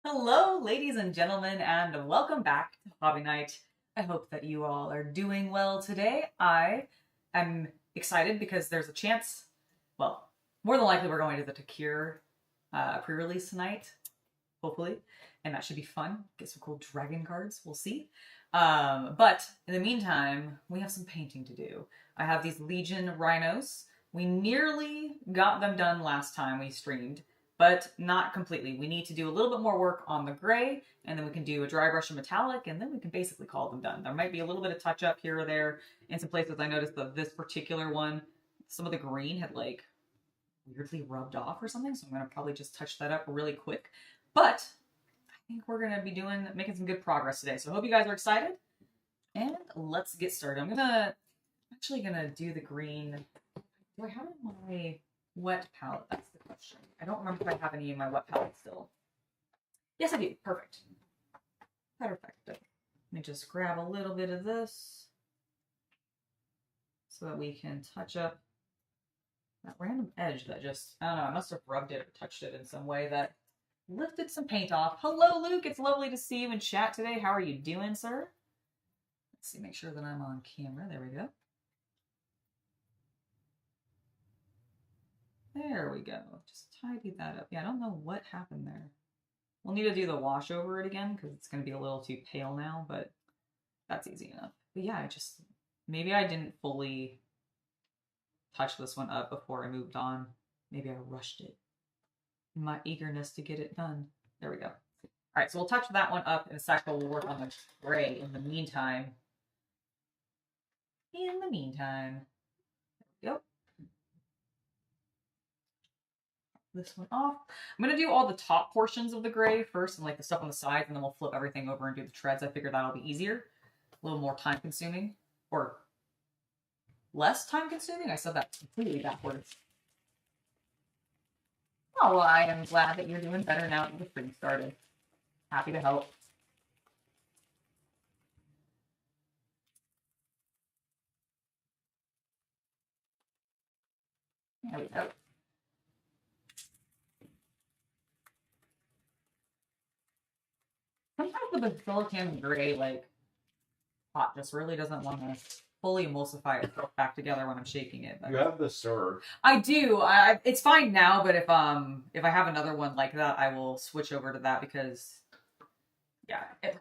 Hello, ladies and gentlemen, and welcome back to Hobby Night. I hope that you all are doing well today. I am excited because there's a chance, well, more than likely we're going to the Takir pre-release tonight, hopefully, and that should be fun. Get some cool dragon cards, we'll see. But in the meantime, we have some painting to do. I have these Legion rhinos. We nearly got them done last time we streamed, but not completely. We need to do a little bit more work on the gray, and then we can do a dry brush and metallic, and then we can basically call them done. There might be a little bit of touch up here or there in some places. I noticed that this particular one, some of the green had like weirdly rubbed off or something, so I'm going to probably just touch that up really quick. But I think we're going to be making some good progress today, so I hope you guys are excited, and let's get started. I'm actually going to do the green. Do I have it in my wet palette? That's the question. I don't remember if I have any in my wet palette still. Yes, I do. Perfect. Perfect. Let me just grab a little bit of this so that we can touch up that random edge that just, I don't know, I must have rubbed it or touched it in some way that lifted some paint off. Hello, Luke. It's lovely to see you in chat today. How are you doing, sir? Let's see, make sure that I'm on camera. There we go. There we go. Just tidy that up. Yeah, I don't know what happened there. We'll need to do the wash over it again because it's going to be a little too pale now, but that's easy enough. But yeah, maybe I didn't fully touch this one up before I moved on. Maybe I rushed it in my eagerness to get it done. There we go. All right, so we'll touch that one up in a sec, but we'll work on the gray in the meantime. There we go. This one off. I'm going to do all the top portions of the gray first and like the stuff on the sides, and then we'll flip everything over and do the treads. I figure that'll be easier. A little more time consuming. Or less time consuming? I said that completely backwards. Oh, well, I am glad that you're doing better now that the stream started. Happy to help. There we go. Sometimes the basilicum gray, like, pot just really doesn't want to fully emulsify itself back together when I'm shaking it. But you have the sword. I do. It's fine now, but if I have another one like that, I will switch over to that because yeah, it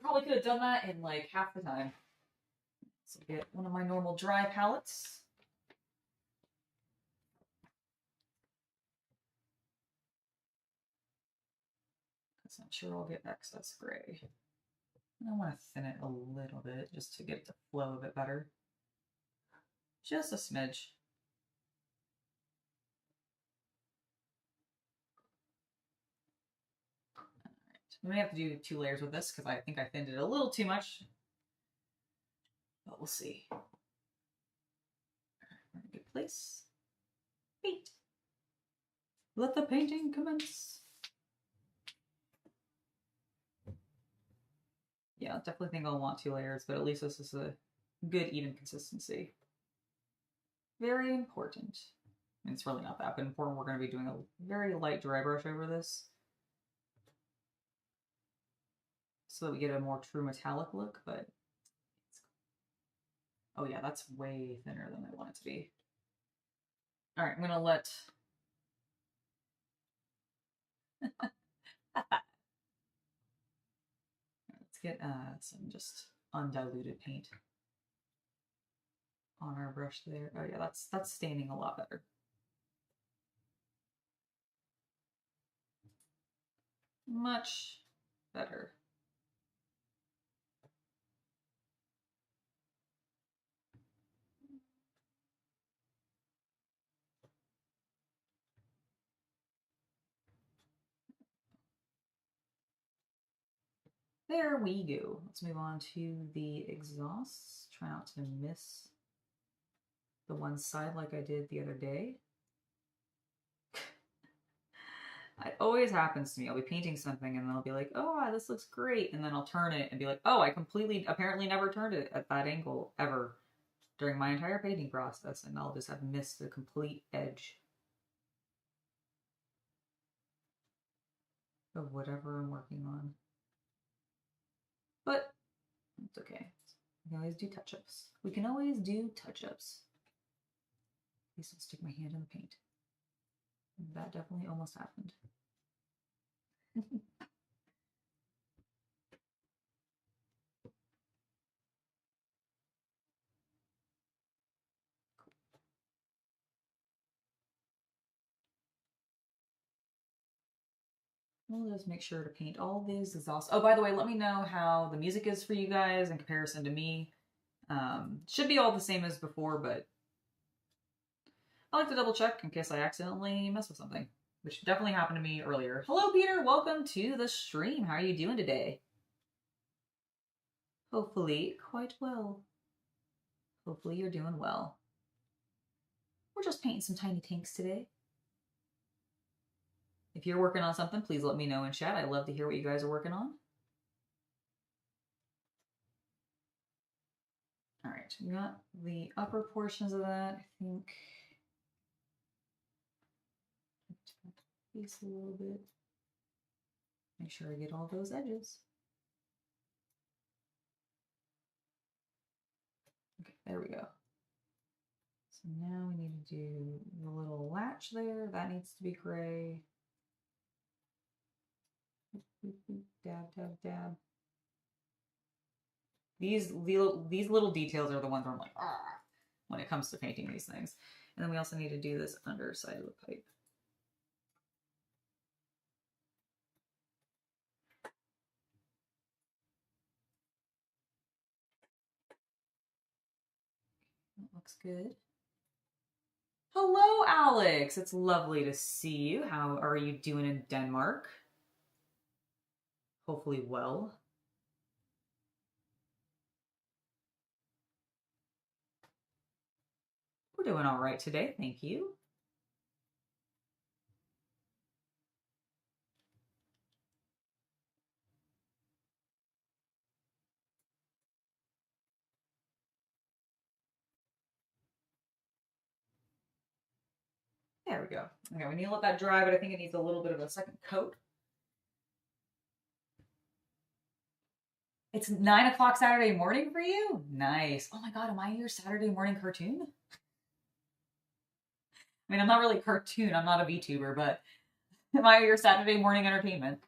probably could have done that in like half the time. So get one of my normal dry palettes. Because I'm sure I'll get excess gray. And I want to thin it a little bit just to get it to flow a bit better. Just a smidge. We may have to do 2 layers with this because I think I thinned it a little too much. But we'll see. All right, we're in a good place. Paint. Let the painting commence. Yeah, I definitely think I'll want 2 layers, but at least this is a good even consistency. Very important. I mean, it's really not that important. We're going to be doing a very light dry brush over this so that we get a more true metallic look, but oh yeah, that's way thinner than I want it to be. All right, I'm going to let let's get some just undiluted paint on our brush there. Oh yeah, that's staining a lot better. Much better. There we go. Let's move on to the exhausts. Try not to miss the one side like I did the other day. It always happens to me. I'll be painting something and I'll be like, oh, wow, this looks great. And then I'll turn it and be like, oh, I apparently never turned it at that angle ever during my entire painting process. And I'll just have missed the complete edge. of whatever I'm working on. But it's okay. We can always do touch-ups. We can always do touch-ups. Please don't stick my hand in the paint. That definitely almost happened. We'll just make sure to paint all these exhausts. Oh, by the way, let me know how the music is for you guys in comparison to me. Should be all the same as before, but I like to double check in case I accidentally mess with something, which definitely happened to me earlier. Hello, Peter. Welcome to the stream. How are you doing today? Hopefully quite well. Hopefully you're doing well. We're just painting some tiny tanks today. If you're working on something, please let me know in chat. I love to hear what you guys are working on. All right, we got the upper portions of that, I think. Piece a little bit. Make sure I get all those edges. Okay, there we go. So now we need to do the little latch there. That needs to be gray. Dab, dab, dab. These little details are the ones where I'm like, ah, when it comes to painting these things. And then we also need to do this underside of the pipe. That looks good. Hello, Alex. It's lovely to see you. How are you doing in Denmark? Hopefully well. We're doing all right today, thank you. There we go. Okay, we need to let that dry, but I think it needs a little bit of a second coat. It's 9 o'clock Saturday morning for you? Nice. Oh my God, am I your Saturday morning cartoon? I mean, I'm not really a cartoon. I'm not a VTuber, but am I your Saturday morning entertainment?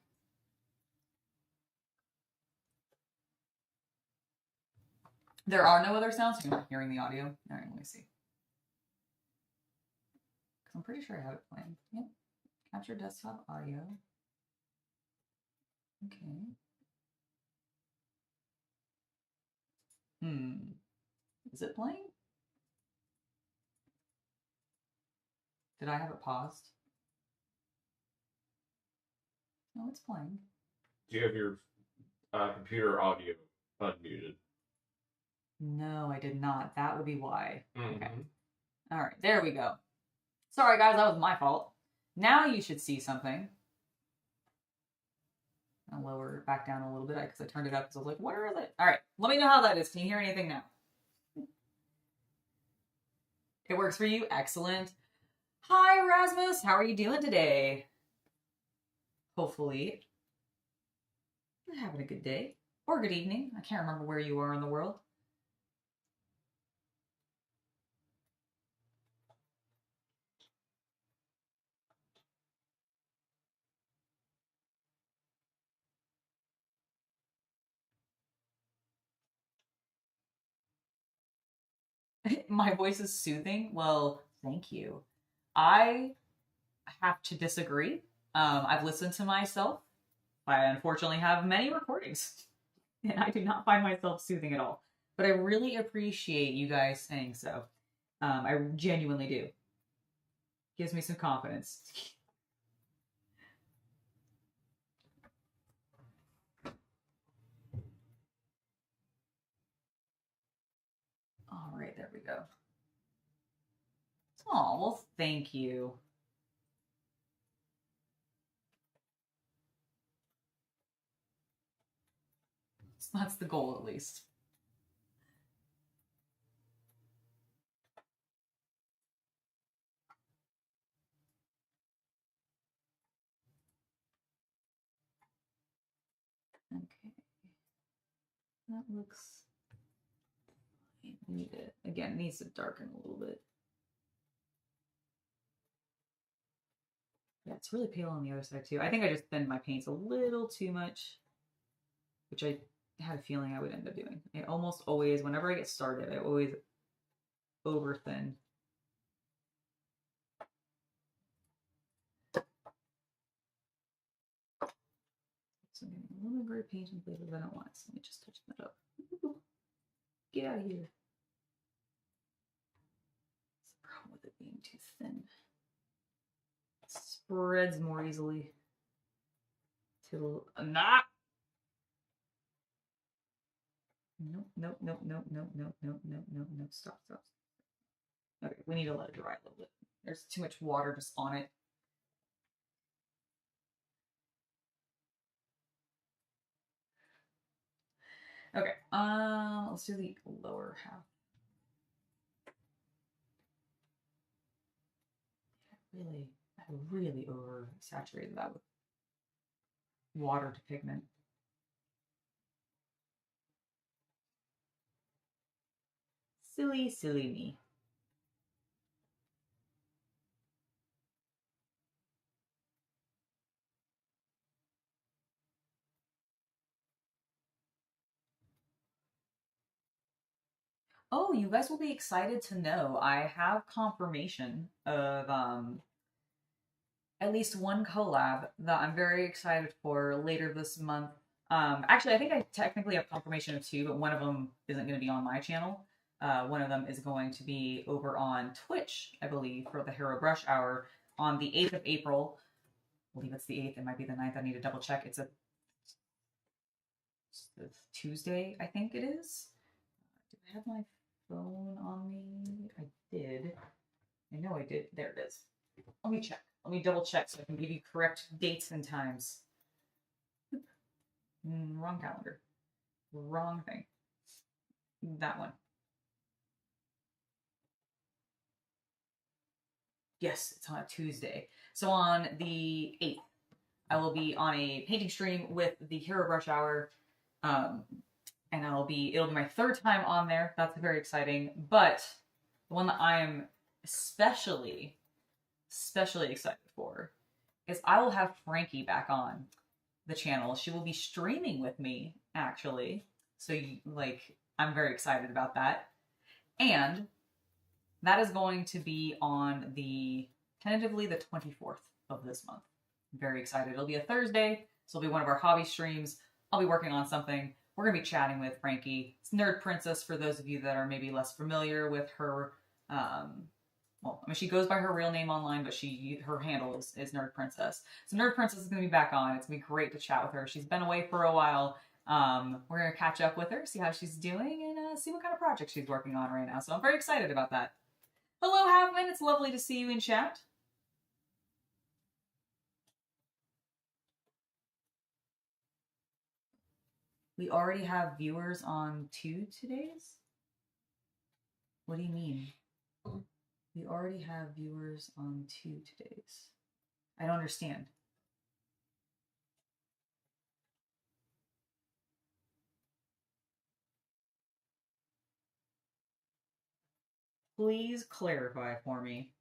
There are no other sounds. You're not hearing the audio. All right, let me see. Because I'm pretty sure I have it playing. Yep. Capture desktop audio. Okay. Is it playing? Did I have it paused? No, it's playing. Do you have your computer audio unmuted? No, I did not. That would be why. Mm-hmm. Okay. All right, there we go. Sorry, guys, that was my fault. Now you should see something. I'll lower it back down a little bit because I turned it up because I was like, where is it? All right, let me know how that is. Can you hear anything now? It works for you? Excellent. Hi, Erasmus. How are you doing today? Hopefully you're having a good day or good evening. I can't remember where you are in the world. My voice is soothing. Well, thank you. I have to disagree. I've listened to myself. I unfortunately have many recordings, and I do not find myself soothing at all. But I really appreciate you guys saying so. I genuinely do. Gives me some confidence. All right, there we go. Oh, well, thank you. So that's the goal, at least. Okay. That looks fine. We need it. Again, it needs to darken a little bit. Yeah, it's really pale on the other side too. I think I just thinned my paints a little too much, which I had a feeling I would end up doing. I almost always, whenever I get started, I always over thin. So I'm getting a little gray paint in places I don't want. So let me just touch that up. Get out of here. What's the problem with it being too thin? It spreads more easily. To nah. Nope, nope, nope, nope, nope, nope, nope, nope, nope, nope. Stop, stop. Okay, we need to let it dry a little bit. There's too much water just on it. Okay, let's do the lower half. I really oversaturated that with water to pigment. Silly, silly me. Oh, you guys will be excited to know I have confirmation of at least one collab that I'm very excited for later this month. Actually, I think I technically have confirmation of two, but one of them isn't going to be on my channel. One of them is going to be over on Twitch, I believe, for the Hero Brush Hour on the 8th of April. I believe it's the 8th. It might be the 9th. I need to double check. It's Tuesday, I think it is. Do I have my phone on me? I did. I know I did. There it is. Let me check. Let me double check so I can give you correct dates and times. Wrong calendar. Wrong thing. That one. Yes, it's on a Tuesday. So on the 8th, I will be on a painting stream with the Hero Brush Hour. And it'll be my third time on there. That's very exciting. But the one that I am especially excited for is I will have Frankie back on the channel. She will be streaming with me, actually. So, I'm very excited about that. And that is going to be on tentatively the 24th of this month. I'm very excited. It'll be a Thursday, so it'll be one of our hobby streams. I'll be working on something. We're going to be chatting with Frankie. It's Nerd Princess for those of you that are maybe less familiar with her. She goes by her real name online, but her handle is Nerd Princess. So Nerd Princess is going to be back on. It's going to be great to chat with her. She's been away for a while. We're going to catch up with her, see how she's doing, and see what kind of project she's working on right now. So I'm very excited about that. Hello, Halfman. It's lovely to see you in chat. We already have viewers on 2 today's? What do you mean? We already have viewers on 2 today's. I don't understand. Please clarify for me.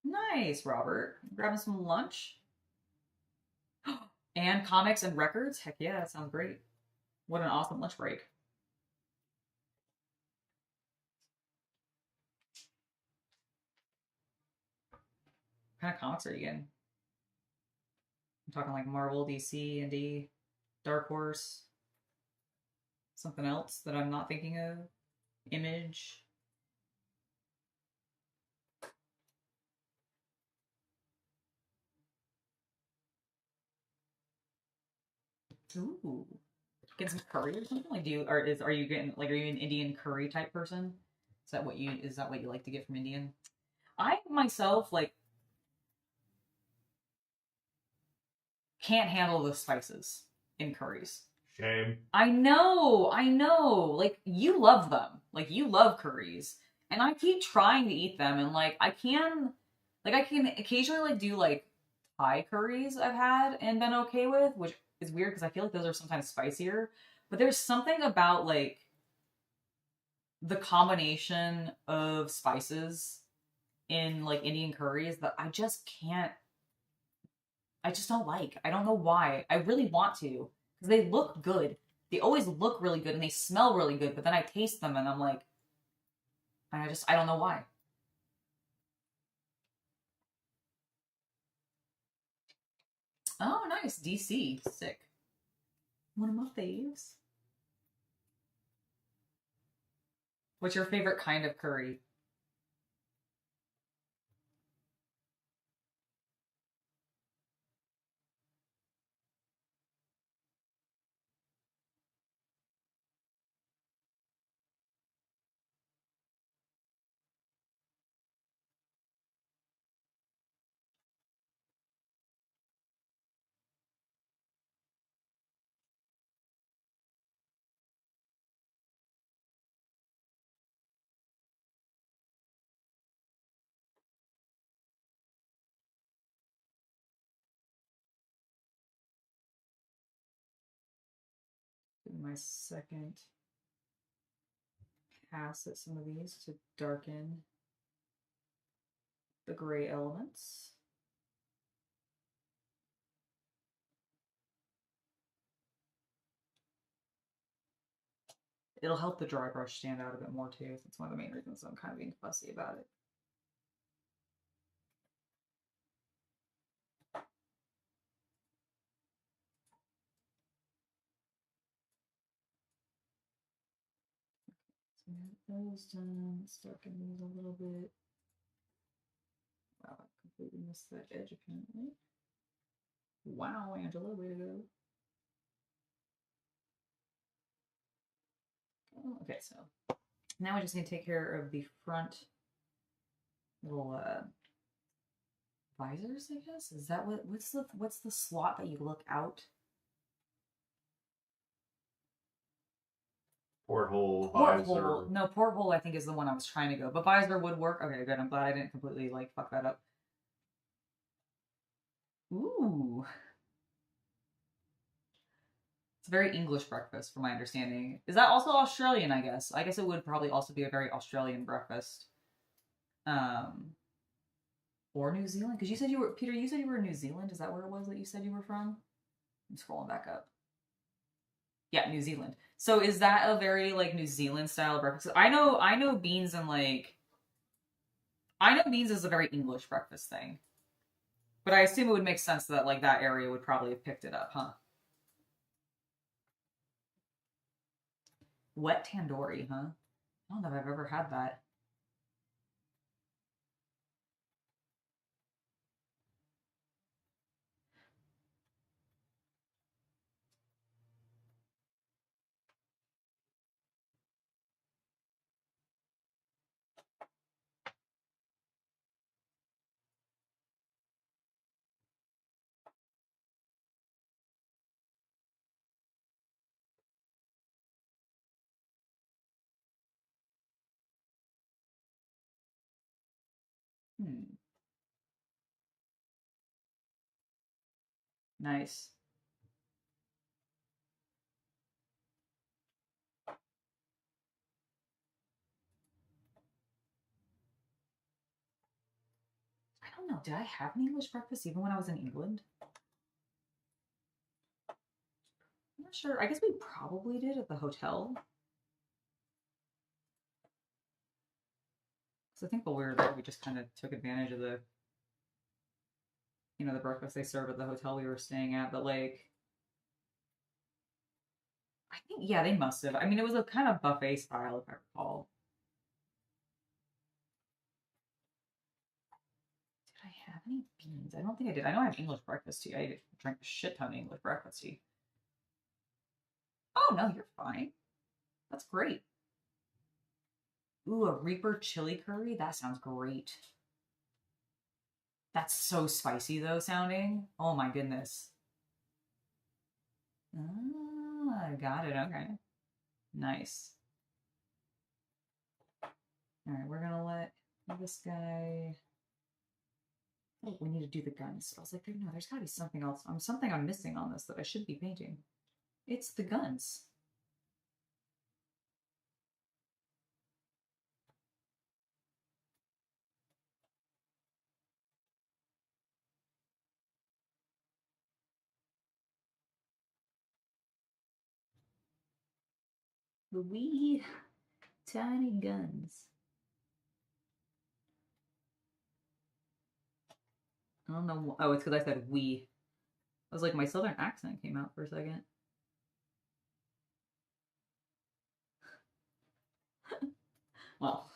Nice, Robert. Grabbing some lunch? And comics and records? Heck yeah, that sounds great. What an awesome lunch break. What kind of comics are you getting? I'm talking like Marvel, DC, Indie, Dark Horse. Something else that I'm not thinking of? Image? Ooh. Get some curry or something? Like are you getting are you an Indian curry type person? Is that what you like to get from Indian? I myself can't handle the spices in curries. Shame. I know. Like, you love them. Like, you love curries. And I keep trying to eat them, and like I can occasionally like do like Thai curries I've had and been okay with, which is weird because I feel like those are sometimes spicier. But there's something about like the combination of spices in like Indian curries that I just can't. I just don't like. I don't know why. I really want to because they look good. They always look really good and they smell really good. But then I taste them and I'm like, I don't know why. Oh, nice. DC. Sick. One of my faves. What's your favorite kind of curry? Give my second pass at some of these to darken the gray elements. It'll help the dry brush stand out a bit more too. That's one of the main reasons I'm kind of being fussy about it. So those done. Let's darken these a little bit. Wow, I completely missed that edge apparently. Wow, Angela, way to go. Oh, okay, so now we just need to take care of the front little visors, I guess. Is that what's the slot that you look out? Porthole, Porthole. visor. No, porthole I think is the one I was trying to go. But visor would work. Okay, good. I'm glad I didn't completely like fuck that up. Ooh. It's a very English breakfast from my understanding. Is that also Australian, I guess? I guess it would probably also be a very Australian breakfast. Or New Zealand? Because you said you were Peter, you said you were in New Zealand. Is that where it was that you said you were from? I'm scrolling back up. Yeah, New Zealand. So is that a very like New Zealand style breakfast? I know beans and like I know beans is a very English breakfast thing. But I assume it would make sense that like that area would probably have picked it up, huh? Wet tandoori, huh? I don't know if I've ever had that. Hmm. Nice. I don't know. Did I have an English breakfast even when I was in England? I'm not sure. I guess we probably did at the hotel. Because I think while we were there, we just kind of took advantage of the, the breakfast they serve at the hotel we were staying at. But like, I think, yeah, they must have. I mean, it was a kind of buffet style, if I recall. Did I have any beans? I don't think I did. I know I have English breakfast tea. I drank a shit ton of English breakfast tea. Oh, no, you're fine. That's great. Ooh, a Reaper chili curry? That sounds great. That's so spicy, though, sounding. Oh my goodness. Ah, got it. Okay. Nice. Alright, we're gonna let this guy... Oh, we need to do the guns. I was like, no, there's gotta be something else. Something I'm missing on this that I should be painting. It's the guns. The wee tiny guns. I don't know. Oh, it's because I said we. I was like, my southern accent came out for a second. Well,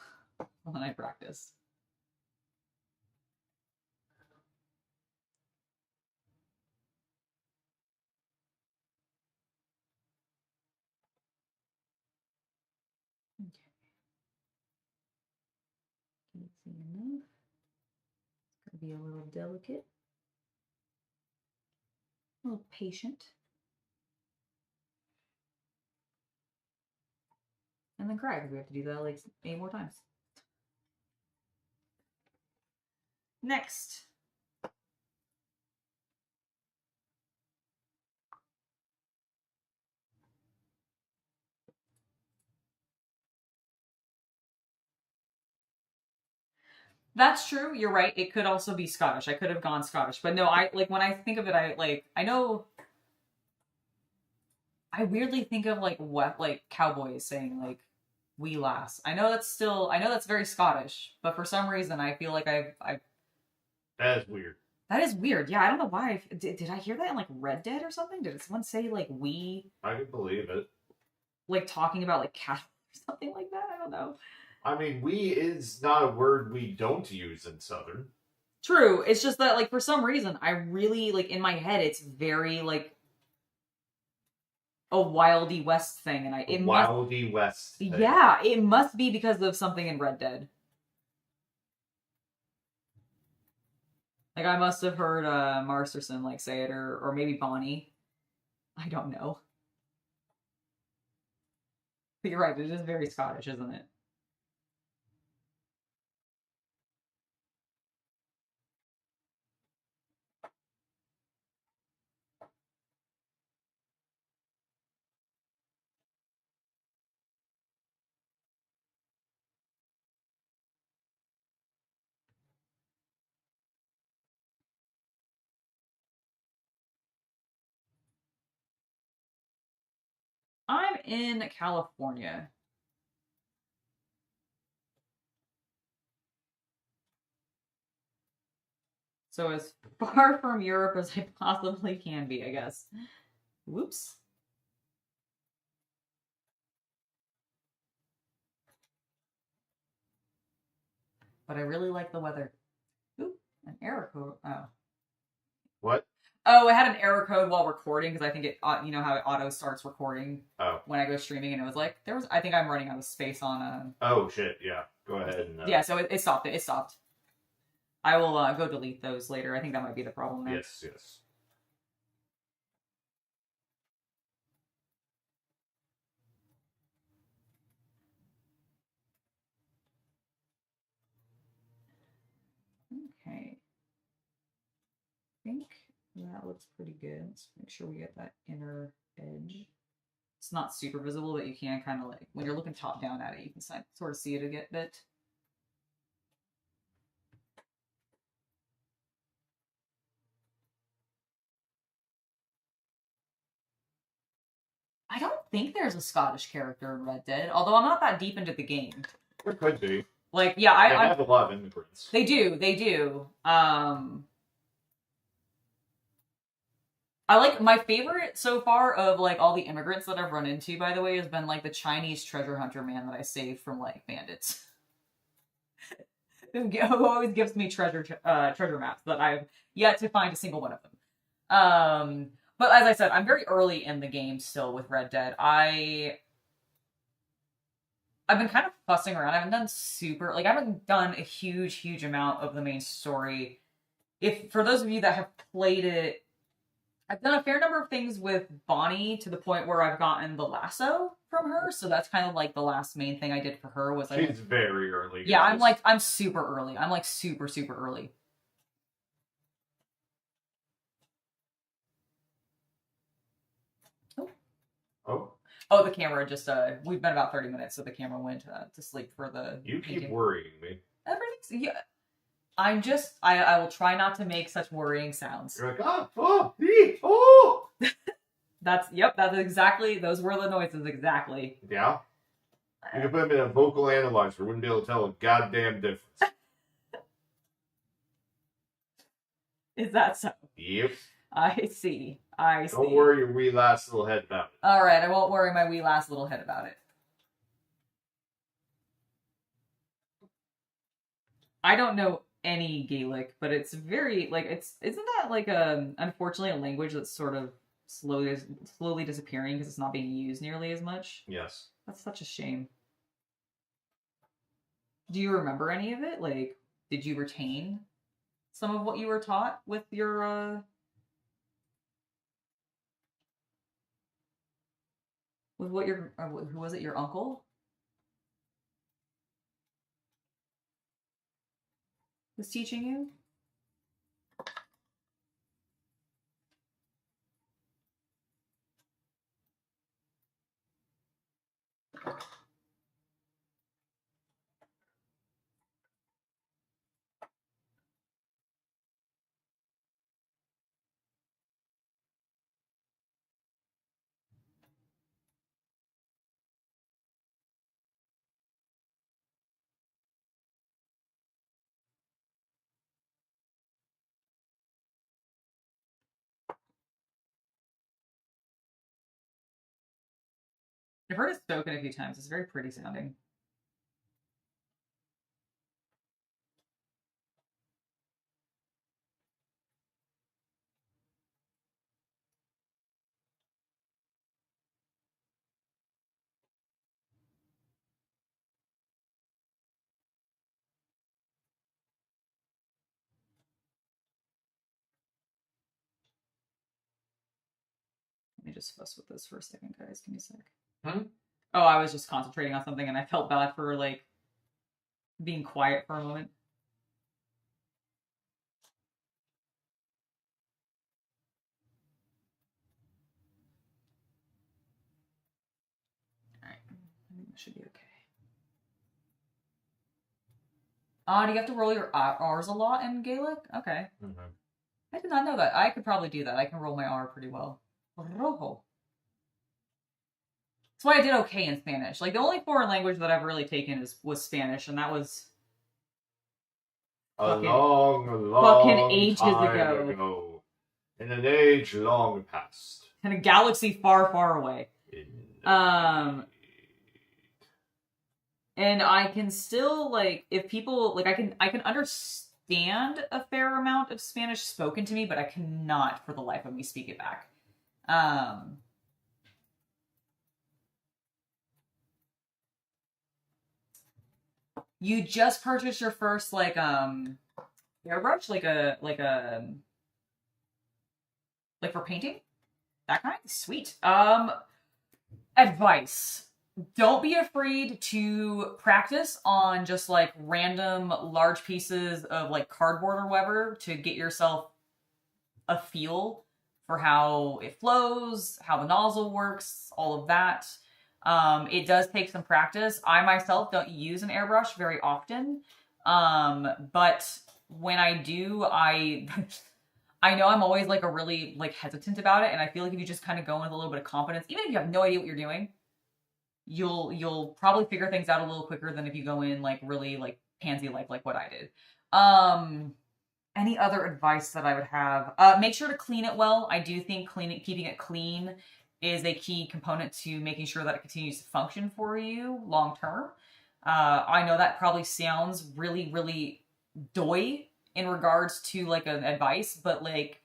when I practice. Okay. Can't see enough. It's gonna be a little delicate. A little patient. And then cry, because we have to do that like 8 more times. Next. That's true. You're right. It could also be Scottish. I could have gone Scottish, but no. I like when I think of it. I know. I weirdly think of what cowboys saying like "we lass." I know that's very Scottish, but for some reason I feel like I. That is weird. That is weird. Yeah, I don't know why. Did I hear that in like Red Dead or something? Did someone say like "we"? I can believe it. Like talking about like cattle or something like that. I don't know. I mean, "we" is not a word we don't use in Southern. True. It's just that like for some reason I really like in my head it's very like a Wildy West thing, and Wildy West thing. Yeah, it must be because of something in Red Dead. Like I must have heard Masterson like say it, or maybe Bonnie. I don't know. But you're right, it is very Scottish, isn't it? I'm in California. So as far from Europe as I possibly can be, I guess. Whoops. But I really like the weather. Ooh, an error code. Oh. What? Oh, I had an error code while recording because I think it, you know how it auto starts recording when I go streaming, and it was like I think I'm running out of space on. Oh shit! Yeah, go ahead. And, Yeah, so it stopped. It stopped. I will go delete those later. I think that might be the problem there. Yes, yes. Okay. I think that looks pretty good. Let's make sure we get that inner edge. It's not super visible, but you can kind of like, when you're looking top down at it, you can sort of see it a bit. I don't think there's a Scottish character in Red Dead, although I'm not that deep into the game. There could be. Like, yeah, I have a lot of immigrants. They do. I like, my favorite so far of like all the immigrants that I've run into, by the way, has been like the Chinese treasure hunter man that I saved from like bandits. Who always gives me treasure maps that I've yet to find a single one of them. But as I said, I'm very early in the game still with Red Dead. I've been kind of fussing around. I haven't done a huge amount of the main story. For those of you that have played it I've done a fair number of things with Bonnie to the point where I've gotten the lasso from her, so that's kind of like the last main thing I did for her was She's very early. Yeah, I'm super early. I'm like super early. Oh, the camera just we've been about 30 minutes, so the camera went to sleep for the You painting. keep worrying me. Everything's I'm just I will try not to make such worrying sounds. You're like, oh. That's exactly, those were the noises exactly. Yeah. You could put them in a vocal analyzer, wouldn't be able to tell a goddamn difference. Is that so? Yep. I see. Don't worry your wee last little head about it. Alright, I won't worry my wee last little head about it. I don't know any Gaelic, but it's very, like, isn't that, like, unfortunately a language that's sort of slowly disappearing because it's not being used nearly as much? Yes. That's such a shame. Do you remember any of it? Like, did you retain some of what you were taught with your, with what your, who was it, your uncle? Was teaching you? I've heard it spoken a few times. It's very pretty sounding. Let me just fuss with this for a second, guys. Give me a sec. Oh, I was just concentrating on something and I felt bad for, like, being quiet for a moment. Alright, I think that should be okay. Do you have to roll your R's a lot in Gaelic? Okay. Mm-hmm. I did not know that. I could probably do that. I can roll my R pretty well. Rojo. That's why I did okay in Spanish. Like, the only foreign language that I've really taken was Spanish, and that was a long ages time ago. In an age long past. In a galaxy far away. And I can still, like, if people, like, I can understand a fair amount of Spanish spoken to me, but I cannot for the life of me speak it back. You just purchased your first, like, airbrush? Like for painting? That kind? Sweet. Advice. Don't be afraid to practice on just, like, random large pieces of, like, cardboard or whatever to get yourself a feel for how it flows, how the nozzle works, all of that. It does take some practice. I myself don't use an airbrush very often, but when I do, I know I'm always, like, a really, like, hesitant about it, and I feel like if you just kind of go in with a little bit of confidence, even if you have no idea what you're doing, you'll probably figure things out a little quicker than if you go in, like, really, like, pansy-like what I did. Any other advice that I would have? Make sure to clean it well. I do think keeping it clean is a key component to making sure that it continues to function for you long term. I know that probably sounds really doy in regards to, like, an advice, but, like,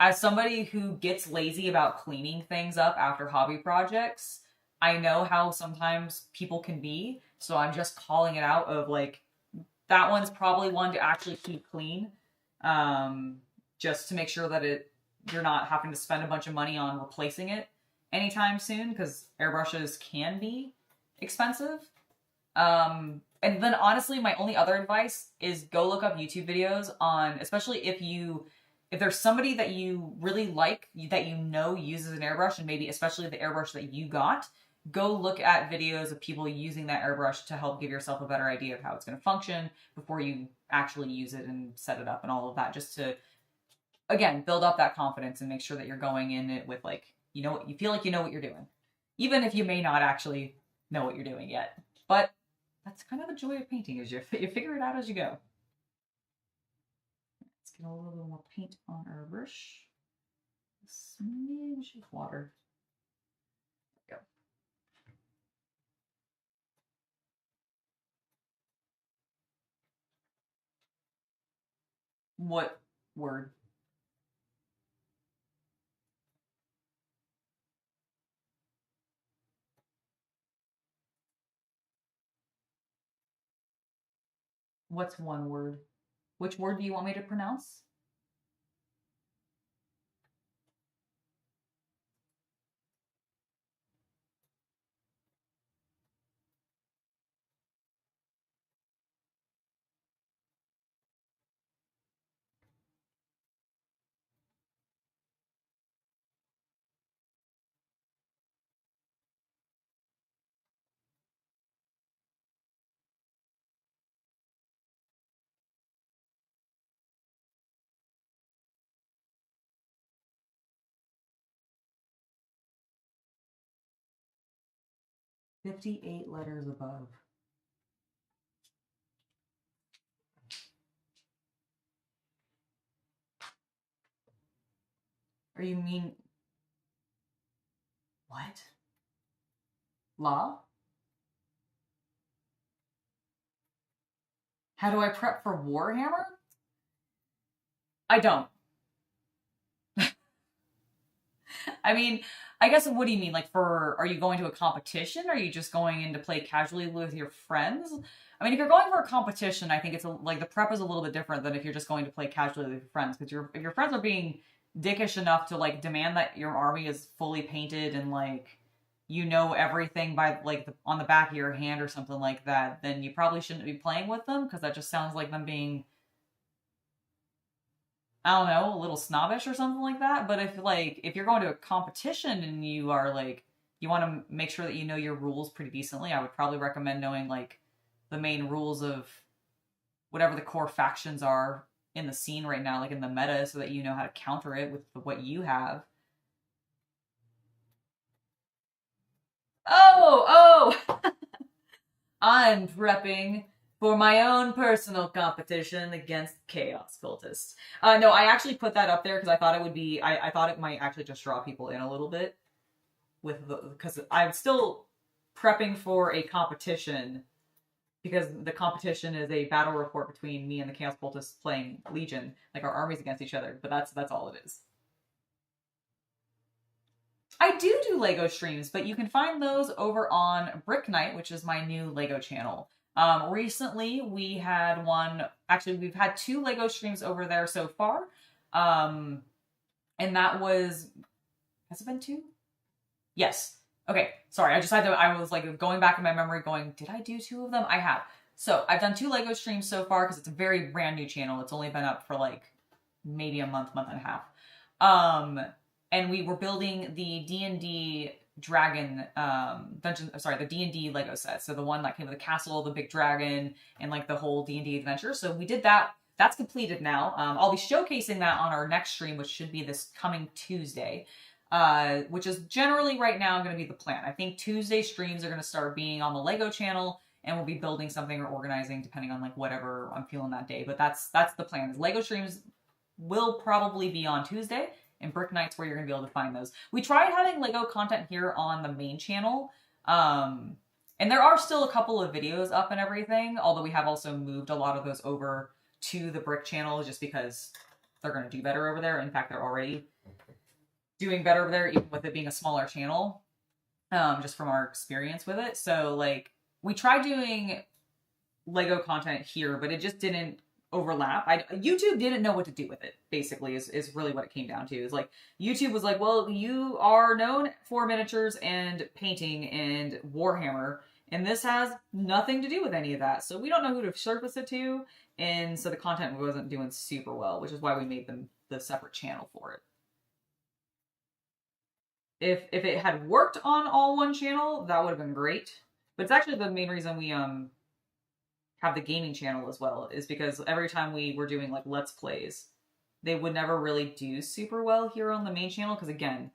as somebody who gets lazy about cleaning things up after hobby projects, I know how sometimes people can be, so I'm just calling it out of, like, that one's probably one to actually keep clean, just to make sure that it you're not having to spend a bunch of money on replacing it anytime soon, because airbrushes can be expensive. And then honestly, my only other advice is go look up YouTube videos on, especially if there's somebody that you really like, that you know uses an airbrush, and maybe especially the airbrush that you got, go look at videos of people using that airbrush to help give yourself a better idea of how it's going to function before you actually use it and set it up and all of that, just to, again, build up that confidence and make sure that you're going in it with, like, you know, you feel like you know what you're doing, even if you may not actually know what you're doing yet. But that's kind of the joy of painting, is you figure it out as you go. Let's get a little bit more paint on our brush. A smidge of water. There we go. What word? What's one word? Which word do you want me to pronounce? "58 letters above." Or you mean what? Law? How do I prep for Warhammer? I don't. I mean, I guess, what do you mean? Like, are you going to a competition? Or are you just going in to play casually with your friends? I mean, if you're going for a competition, I think it's like the prep is a little bit different than if you're just going to play casually with your friends. Because if your friends are being dickish enough to like demand that your army is fully painted and like you know everything by like on the back of your hand or something like that, then you probably shouldn't be playing with them, because that just sounds like them being, I don't know, a little snobbish or something like that. But if you're going to a competition and you are like, you want to make sure that you know your rules pretty decently, I would probably recommend knowing like the main rules of whatever the core factions are in the scene right now, like in the meta, so that you know how to counter it with what you have. Oh! I'm prepping for my own personal competition against Chaos Cultist. No, I actually put that up there because I thought it would be, I thought it might actually just draw people in a little bit because I'm still prepping for a competition, because the competition is a battle report between me and the Chaos Cultists playing Legion, like our armies against each other, but that's all it is. I do Lego streams, but you can find those over on Brick Night, which is my new Lego channel. Recently, we had actually, we've had 2 Lego streams over there so far. And that was, has it been 2? Yes. Okay, sorry, I was like going back in my memory going, did I do 2 of them? I have. So I've done 2 Lego streams so far because it's a very brand new channel. It's only been up for like maybe a month and a half. And we were building the D&D dragon the D&D Lego set. So the one that came with the castle, the big dragon, and like the whole D&D adventure. So we did that. That's completed now. I'll be showcasing that on our next stream, which should be this coming Tuesday, which is generally right now going to be the plan. I think Tuesday streams are going to start being on the Lego channel, and we'll be building something or organizing depending on like whatever I'm feeling that day. But that's the plan. Is Lego streams will probably be on Tuesday, and Brick Night's where you're going to be able to find those. We tried having Lego content here on the main channel, and there are still a couple of videos up and everything, although we have also moved a lot of those over to the Brick channel just because they're going to do better over there. In fact, they're already doing better over there, even with it being a smaller channel, just from our experience with it. So, like, we tried doing Lego content here, but it just didn't overlap. YouTube didn't know what to do with it, basically, is really what it came down to. Is like YouTube was like, well, you are known for miniatures and painting and Warhammer, and this has nothing to do with any of that. So we don't know who to surface it to, and so the content wasn't doing super well, which is why we made them the separate channel for it. If it had worked on all one channel, that would have been great. But it's actually the main reason we have the gaming channel as well, is because every time we were doing like Let's Plays, they would never really do super well here on the main channel, because again,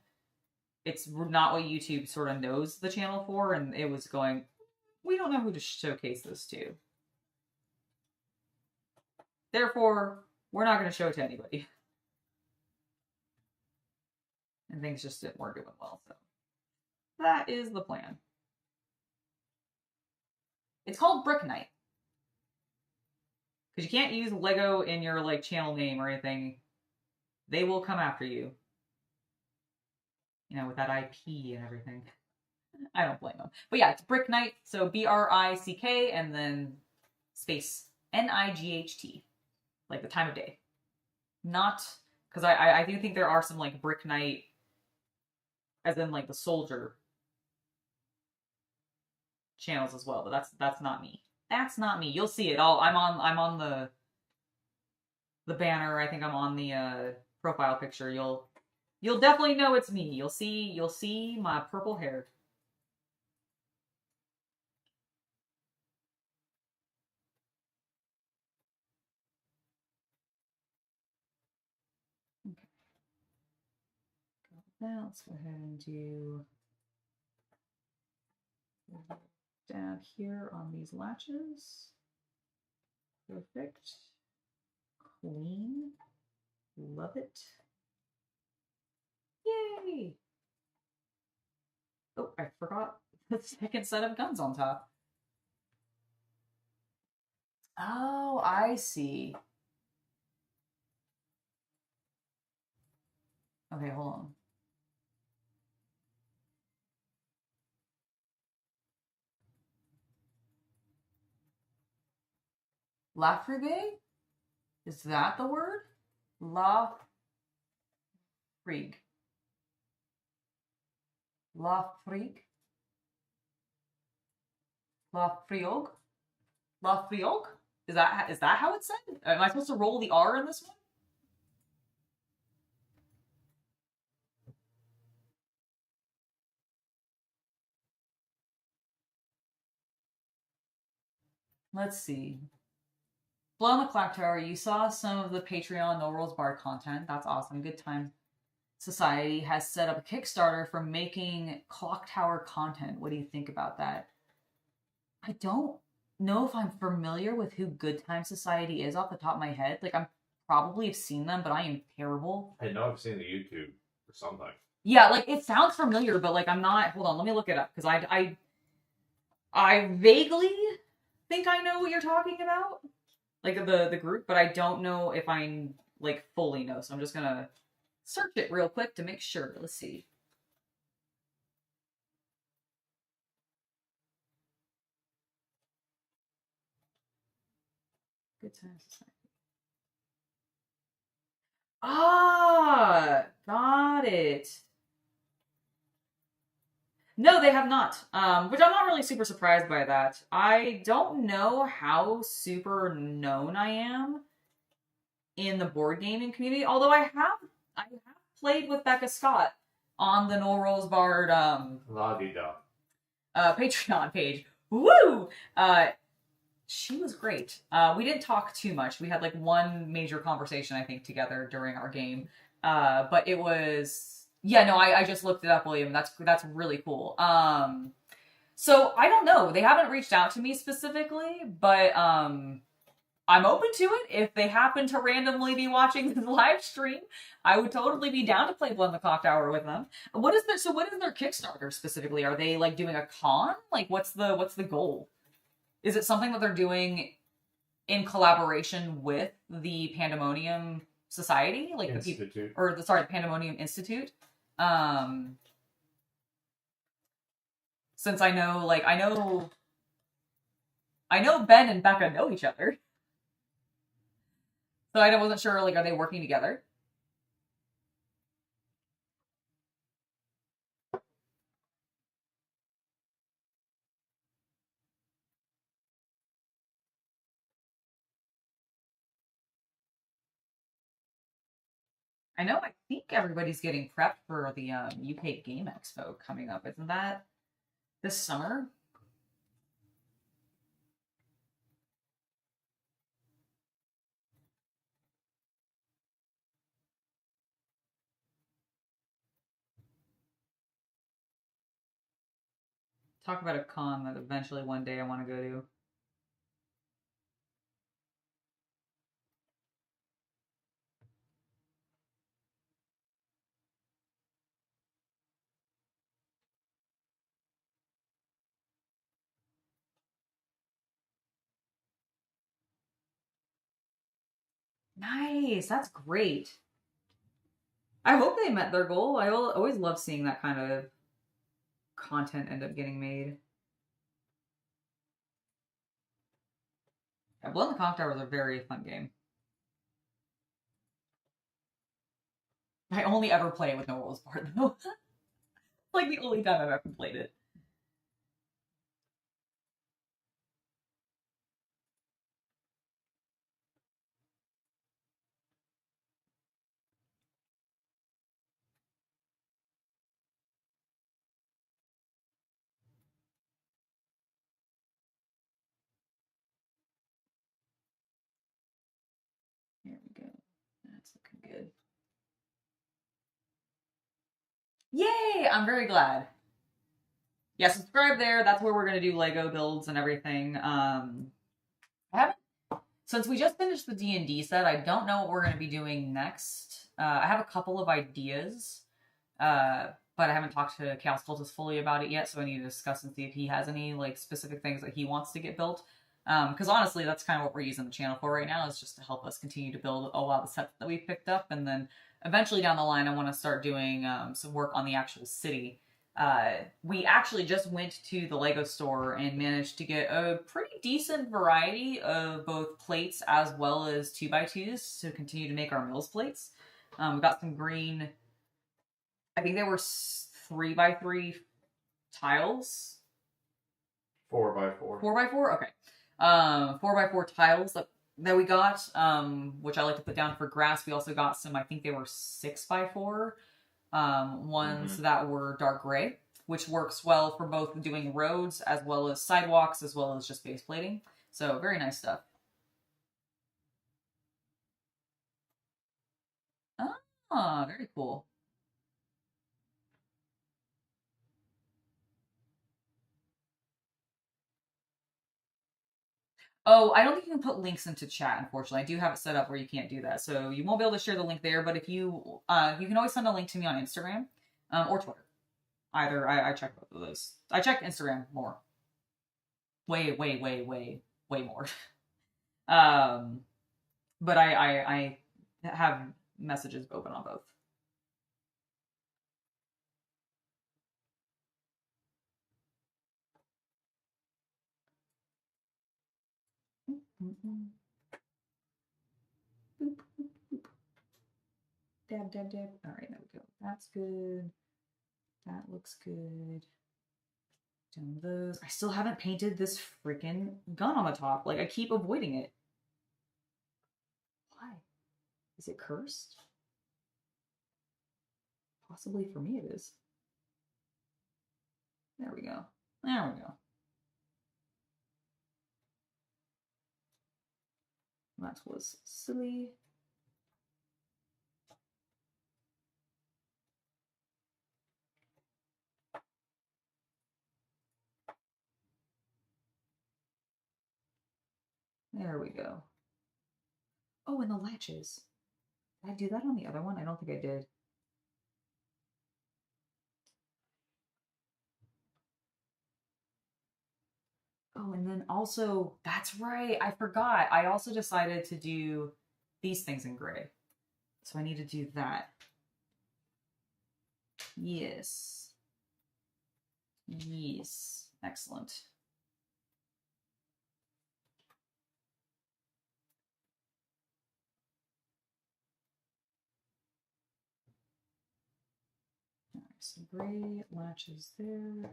it's not what YouTube sort of knows the channel for, and it was going, we don't know who to showcase this to. Therefore, we're not going to show it to anybody. And things just weren't doing well, so that is the plan. It's called Brick Knight. Because you can't use Lego in your like channel name or anything. They will come after you. You know, with that IP and everything. I don't blame them. But yeah, it's Brick Knight. So BRICK and then space NIGHT. Like the time of day. Not, because I do think there are some like Brick Knight, as in like the soldier channels as well, but that's not me. That's not me. You'll see it all. I'm on the banner. I think I'm on the profile picture. You'll definitely know it's me. You'll see my purple hair. Okay. Now let's go ahead and do down here on these latches. Perfect. Clean. Love it. Yay! Oh, I forgot the second set of guns on top. Oh, I see. Okay, hold on. La Frigue? Is that the word? La Frigue. La Frigue? La Friog? La Friog? Is that how it's said? Am I supposed to roll the R in this one? Let's see. Blow on the Clock Tower, you saw some of the Patreon No Rules Bar content. That's awesome. Good time. Society has set up a Kickstarter for making Clock Tower content. What do you think about that? I don't know if I'm familiar with who Good Time Society is off the top of my head. Like, I'm probably have seen them, but I am terrible. I know I've seen the YouTube or something. Yeah, like, it sounds familiar, but, like, I'm not... Hold on, let me look it up, because I vaguely think I know what you're talking about. Like, the group, but I don't know if I, like, fully know, so I'm just gonna search it real quick to make sure. Let's see. Good Time Society. Ah, got it. No, they have not. Which I'm not really super surprised by that. I don't know how super known I am in the board gaming community, although I have played with Becca Scott on the No Rolls Barred Patreon page. Woo! She was great. We didn't talk too much. We had like one major conversation, I think, together during our game. But it was... Yeah, no, I just looked it up, William. That's really cool. So I don't know. They haven't reached out to me specifically, but I'm open to it. If they happen to randomly be watching the live stream, I would totally be down to play Blood in the Clock Tower with them. What is their Kickstarter specifically? Are they like doing a con? Like what's the goal? Is it something that they're doing in collaboration with the Pandemonium Society, like Institute. the Pandemonium Institute? Since I know Ben and Becca know each other. So I wasn't sure, like, are they working together? I know, I think everybody's getting prepped for the UK Game Expo coming up. Isn't that this summer? Talk about a con that eventually one day I want to go to. Nice, that's great. I hope they met their goal. I always love seeing that kind of content end up getting made. Yeah, Blood in the Conch Tower was a very fun game. I only ever play it with no rules part though. Like the only time I've ever played it. Here we go. That's looking good. Yay! I'm very glad. Yeah, subscribe there. That's where we're gonna do Lego builds and everything. I haven't since we just finished the D&D set. I don't know what we're gonna be doing next. I have a couple of ideas, but I haven't talked to Chaos Cultist fully about it yet. So I need to discuss and see if he has any like specific things that he wants to get built. Because honestly, that's kind of what we're using the channel for right now, is just to help us continue to build a lot of the sets that we've picked up, and then eventually down the line, I want to start doing some work on the actual city. We actually just went to the Lego store and managed to get a pretty decent variety of both plates as well as 2x2s to continue to make our mills plates. We got some green, I think they were 3x3 tiles. 4x4. 4x4? Okay. 4x4 tiles that we got, which I like to put down for grass. We also got some, I think they were 6x4 ones that were dark gray, which works well for both doing roads as well as sidewalks as well as just base plating. So very nice stuff. Ah, very cool. Oh, I don't think you can put links into chat, unfortunately. I do have it set up where you can't do that. So you won't be able to share the link there, but if you you can always send a link to me on Instagram or Twitter. Either I check both of those. I check Instagram more. Way more. But I have messages open on both. Dab. All right, there we go. That's good. That looks good. Done those. I still haven't painted this freaking gun on the top. Like, I keep avoiding it. Why? Is it cursed? Possibly for me it is. There we go. There we go. That was silly. There we go. Oh, and the latches. Did I do that on the other one? I don't think I did. Oh, and then also, that's right, I forgot. I also decided to do these things in gray. So I need to do that. Yes. Yes. Excellent. some gray latches there.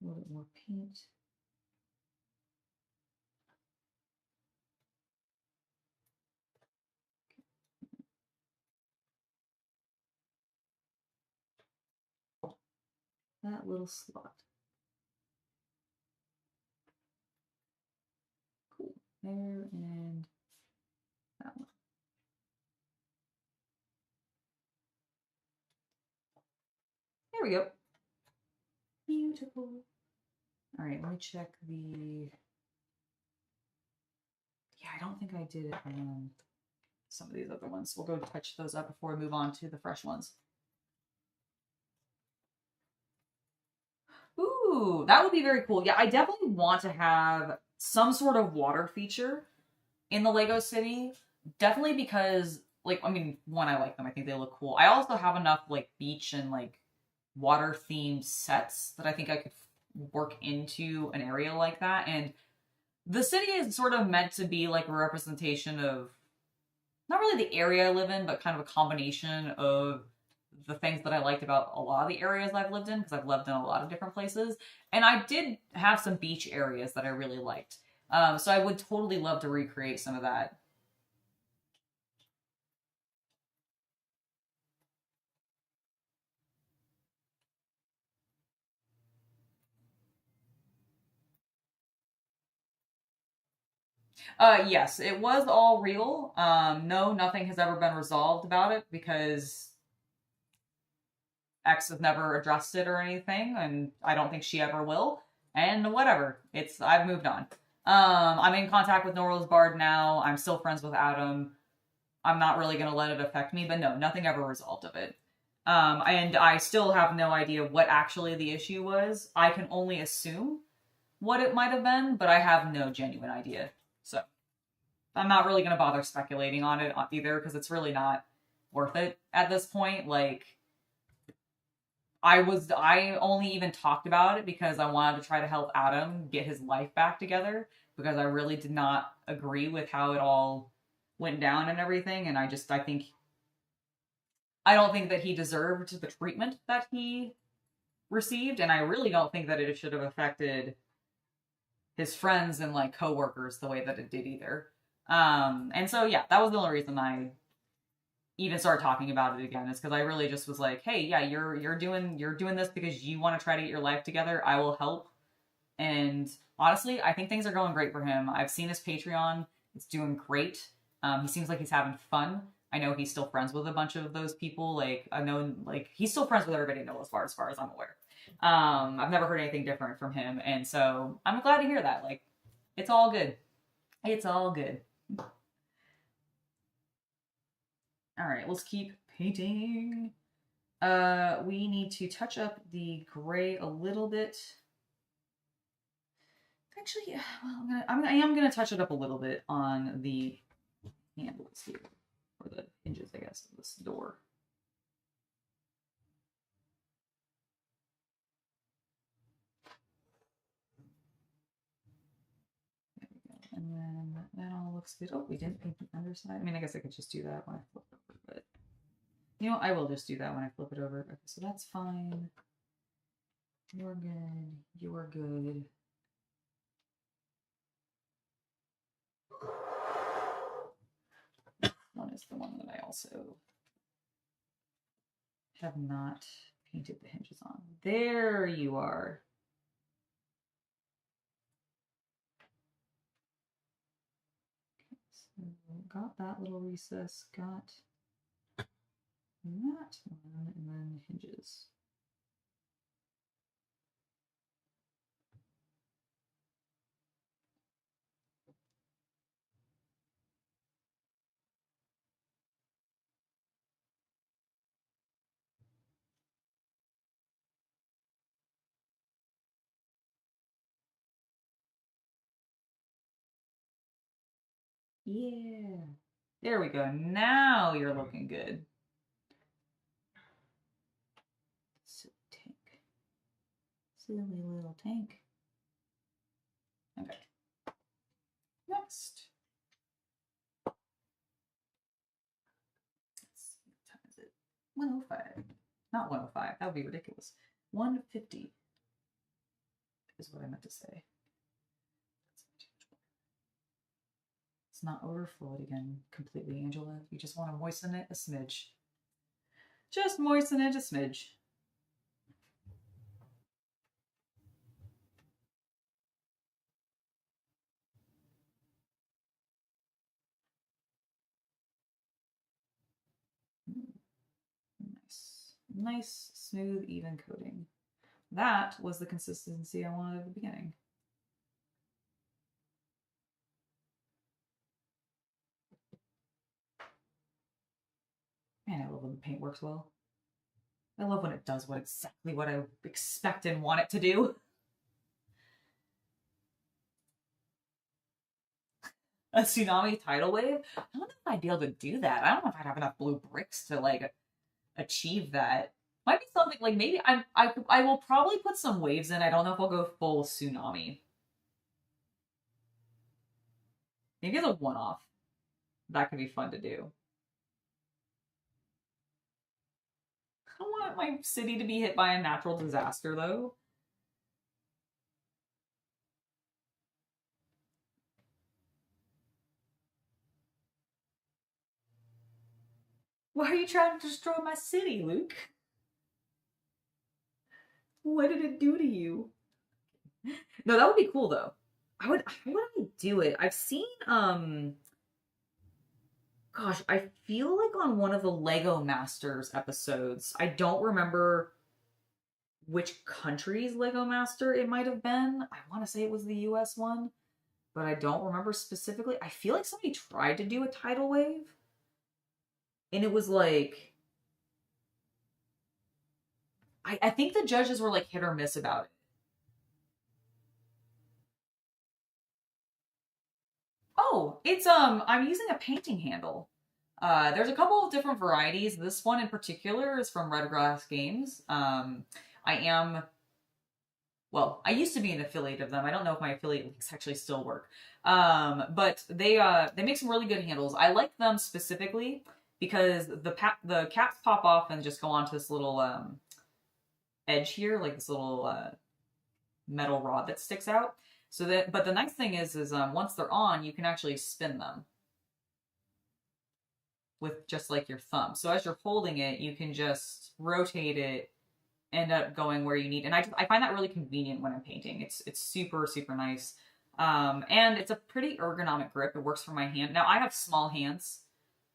A little bit more paint. That little slot. Cool. There and that one. There we go. Beautiful. All right, let me check the... Yeah, I don't think I did it on some of these other ones. We'll go touch those up before we move on to the fresh ones. Ooh, that would be very cool. Yeah, I definitely want to have some sort of water feature in the Lego City. Definitely because, like, I mean, one, I like them. I think they look cool. I also have enough, like, beach and, like, water-themed sets that I think I could work into an area like that. And the city is sort of meant to be, like, a representation of, not really the area I live in, but kind of a combination of the things that I liked about a lot of the areas I've lived in, because I've lived in a lot of different places. And I did have some beach areas that I really liked. So I would totally love to recreate some of that. Yes, it was all real. No, nothing has ever been resolved about it because X has never addressed it or anything, and I don't think she ever will. And whatever, I've moved on. I'm in contact with Norla's Bard now. I'm still friends with Adam. I'm not really going to let it affect me, but no, nothing ever resolved of it. And I still have no idea what actually the issue was. I can only assume what it might have been, but I have no genuine idea. So I'm not really going to bother speculating on it either, because it's really not worth it at this point. Like, I only even talked about it because I wanted to try to help Adam get his life back together, because I really did not agree with how it all went down and everything. And I don't think that he deserved the treatment that he received. And I really don't think that it should have affected his friends and like coworkers the way that it did either. And so, yeah, that was the only reason I even started talking about it again, is because I really just was like, hey, yeah, you're doing this because you want to try to get your life together. I will help. And honestly, I think things are going great for him. I've seen his Patreon. It's doing great. He seems like he's having fun. I know he's still friends with a bunch of those people. Like, I know, like, he's still friends with everybody I know as far as I'm aware. I've never heard anything different from him. And so I'm glad to hear that. Like, it's all good. It's all good. All right, let's keep painting. We need to touch up the gray a little bit. Actually, yeah, well, I am gonna touch it up a little bit on the handles here, or the hinges, I guess, of this door. There we go. And then that all looks good. Oh, we didn't paint the underside. I mean, I guess I could just do that when I flip it over, but you know, I will just do that when I flip it over. Okay, so that's fine. You're good. You're good. One is the one that I also have not painted the hinges on. There you are. Okay, so got that little recess, got that one, and then hinges. Yeah. There we go. Now you're looking good. Silly tank. Silly little tank. Okay. Next. Let's see, what time is it? 1:05. Not 105. That would be ridiculous. 150 is what I meant to say. It's not overflowed again completely, Angela. You just want to moisten it a smidge. Just moisten it a smidge. Nice. Nice, smooth, even coating. That was the consistency I wanted at the beginning. Man, I love when the paint works well. I love when it does exactly what I expect and want it to do. A tsunami tidal wave? I don't know if I'd be able to do that. I don't know if I'd have enough blue bricks to like achieve that. Might be something like maybe I will probably put some waves in. I don't know if I'll go full tsunami. Maybe as a one-off. That could be fun to do. I don't want my city to be hit by a natural disaster though. Why are you trying to destroy my city, Luke? What did it do to you? No, that would be cool though. How would I do it? I've seen gosh, I feel like on one of the Lego Masters episodes, I don't remember which country's Lego Master it might have been. I want to say it was the US one, but I don't remember specifically. I feel like somebody tried to do a tidal wave, and it was like I think the judges were like hit or miss about it. Oh, it's I'm using a painting handle. There's a couple of different varieties. This one in particular is from Red Grass Games. I am, well, I used to be an affiliate of them. I don't know if my affiliate links actually still work. But they make some really good handles. I like them specifically because the caps pop off and just go onto this little edge here, like this little metal rod that sticks out. So that, but the nice thing is once they're on, you can actually spin them with just like your thumb. So as you're holding it, you can just rotate it, end up going where you need. And I find that really convenient when I'm painting. It's super, super nice. And it's a pretty ergonomic grip. It works for my hand. Now I have small hands,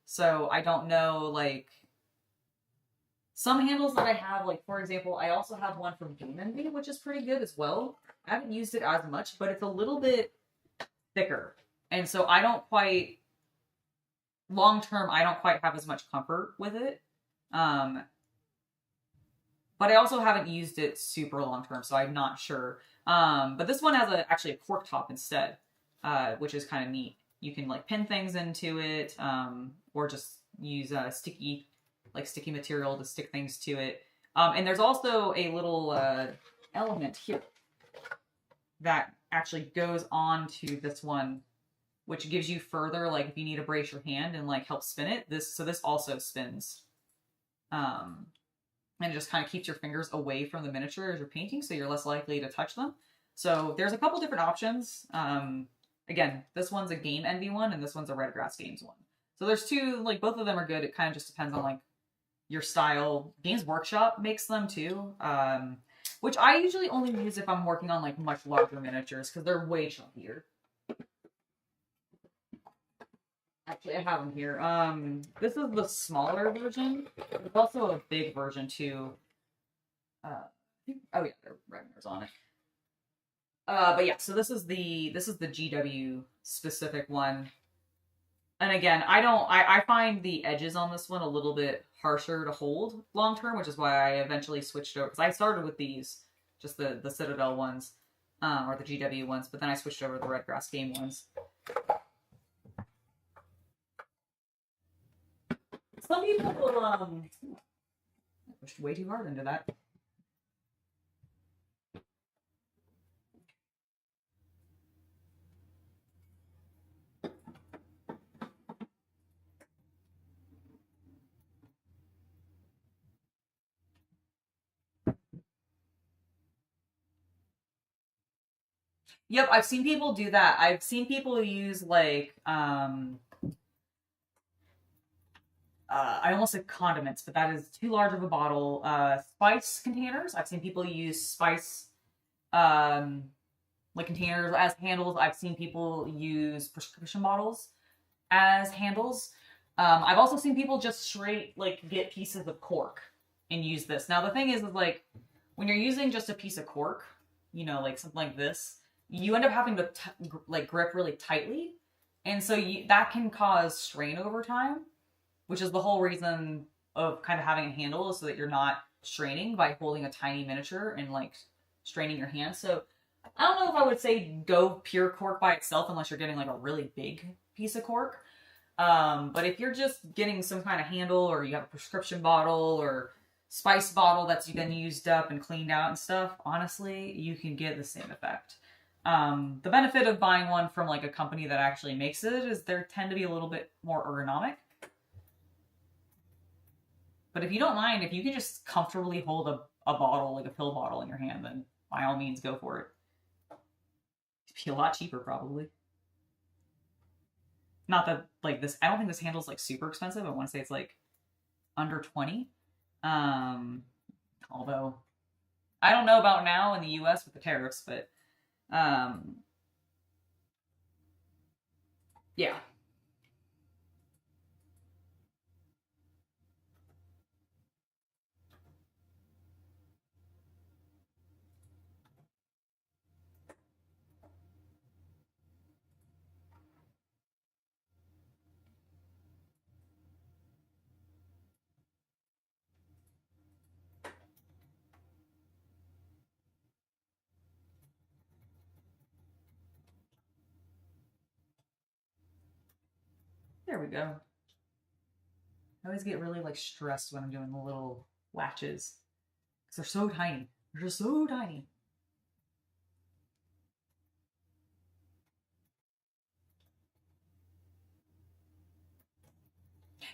so I don't know, like some handles that I have, like for example, I also have one from Game Envy, which is pretty good as well. I haven't used it as much, but it's a little bit thicker. And so I don't quite, long term, I don't quite have as much comfort with it. But I also haven't used it super long term, so I'm not sure. But this one has actually a cork top instead, which is kind of neat. You can like pin things into it, or just use sticky material to stick things to it. And there's also a little element here that actually goes on to this one, which gives you further, like if you need to brace your hand and like help spin it. This also spins. And it just kind of keeps your fingers away from the miniature as you're painting, so you're less likely to touch them. So there's a couple different options. Again, this one's a Game Envy one, and this one's a Red Grass Games one. So there's two, like both of them are good. It kind of just depends on like your style. Games Workshop makes them too, which I usually only use if I'm working on like much larger miniatures because they're way chunkier. Actually, I have them here. This is the smaller version. There's also a big version too. Oh yeah, there are Ragnar's on it. But yeah, so this is the GW specific one. And again, I find the edges on this one a little bit harsher to hold long term, which is why I eventually switched over. Because I started with these, just the Citadel ones, or the GW ones, but then I switched over to the Red Grass Game ones. Some people will, I pushed way too hard into that. Yep, I've seen people do that. I've seen people use like I almost said condiments, but that is too large of a bottle. Spice containers. I've seen people use spice um like containers as handles. I've seen people use prescription bottles as handles. I've also seen people just straight like get pieces of cork and use this. Now the thing is like when you're using just a piece of cork, you know, like something like this, you end up having to like grip really tightly, and so that can cause strain over time, which is the whole reason of kind of having a handle, is so that you're not straining by holding a tiny miniature and like straining your hand. So I don't know if I would say go pure cork by itself unless you're getting like a really big piece of cork. But if you're just getting some kind of handle, or you have a prescription bottle or spice bottle that's been used up and cleaned out and stuff, honestly, you can get the same effect. The benefit of buying one from like a company that actually makes it is they tend to be a little bit more ergonomic. But if you don't mind, if you can just comfortably hold a bottle, like a pill bottle in your hand, then by all means go for it. It'd be a lot cheaper probably. Not that like this, I don't think this handle's like super expensive. I want to say it's like under 20. Although I don't know about now in the US with the tariffs, but yeah. There we go. I always get really like stressed when I'm doing the little latches because they're so tiny. They're just so tiny.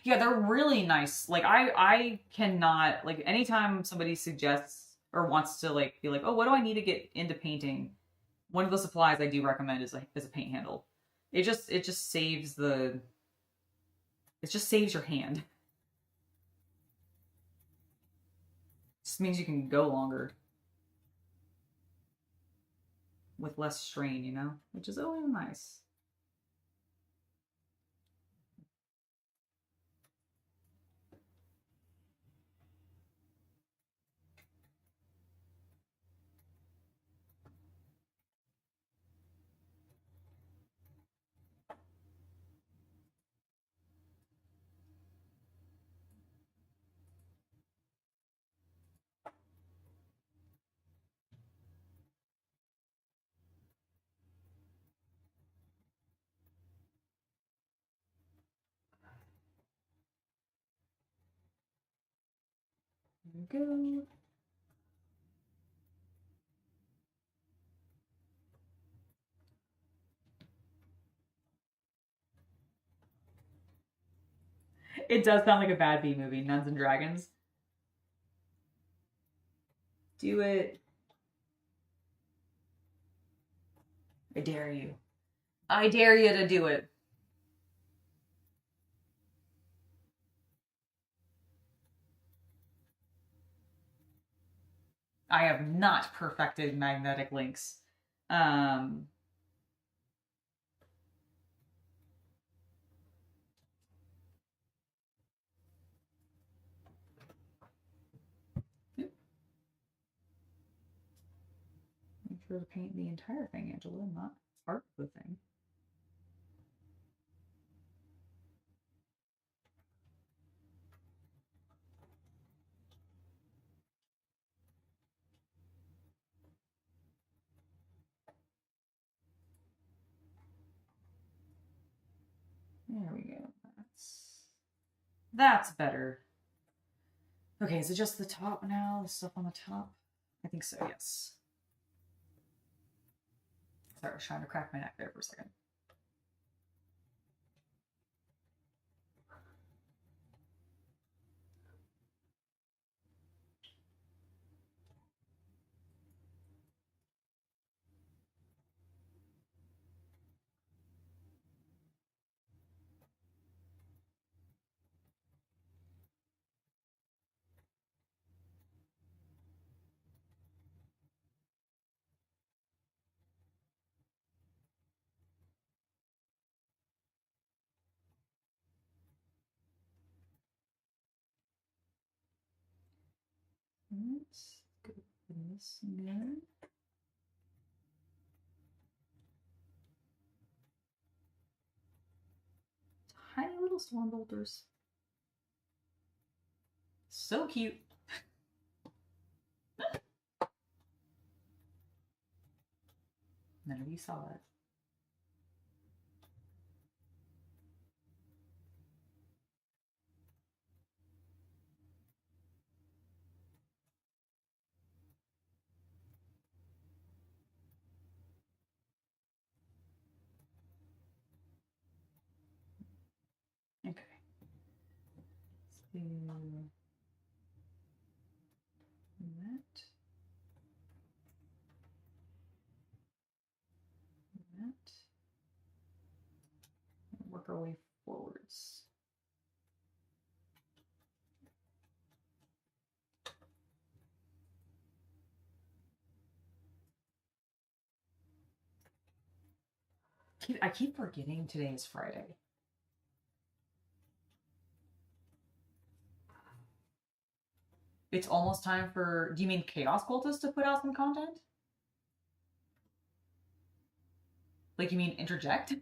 Yeah, they're really nice. Like I cannot like anytime somebody suggests or wants to like be like, oh, what do I need to get into painting? One of the supplies I do recommend is a paint handle. It just saves the it just saves your hand. It just means you can go longer with less strain, you know, which is always nice. There we go. It does sound like a bad B movie, Nuns and Dragons. Do it. I dare you. I dare you to do it. I have not perfected magnetic links. Um, Make sure to paint the entire thing, Angela, not part of the thing. There we go. That's better. Okay, is it just the top now? The stuff on the top? I think so, yes. Sorry, I was trying to crack my neck there for a second. Let's go with this again. Tiny little storm bolters. So cute. None of you saw it. Okay. Let's do that. That. Work our way forwards. I keep forgetting today is Friday. It's almost time for... Do you mean Chaos Cultist to put out some content? Like, you mean interject?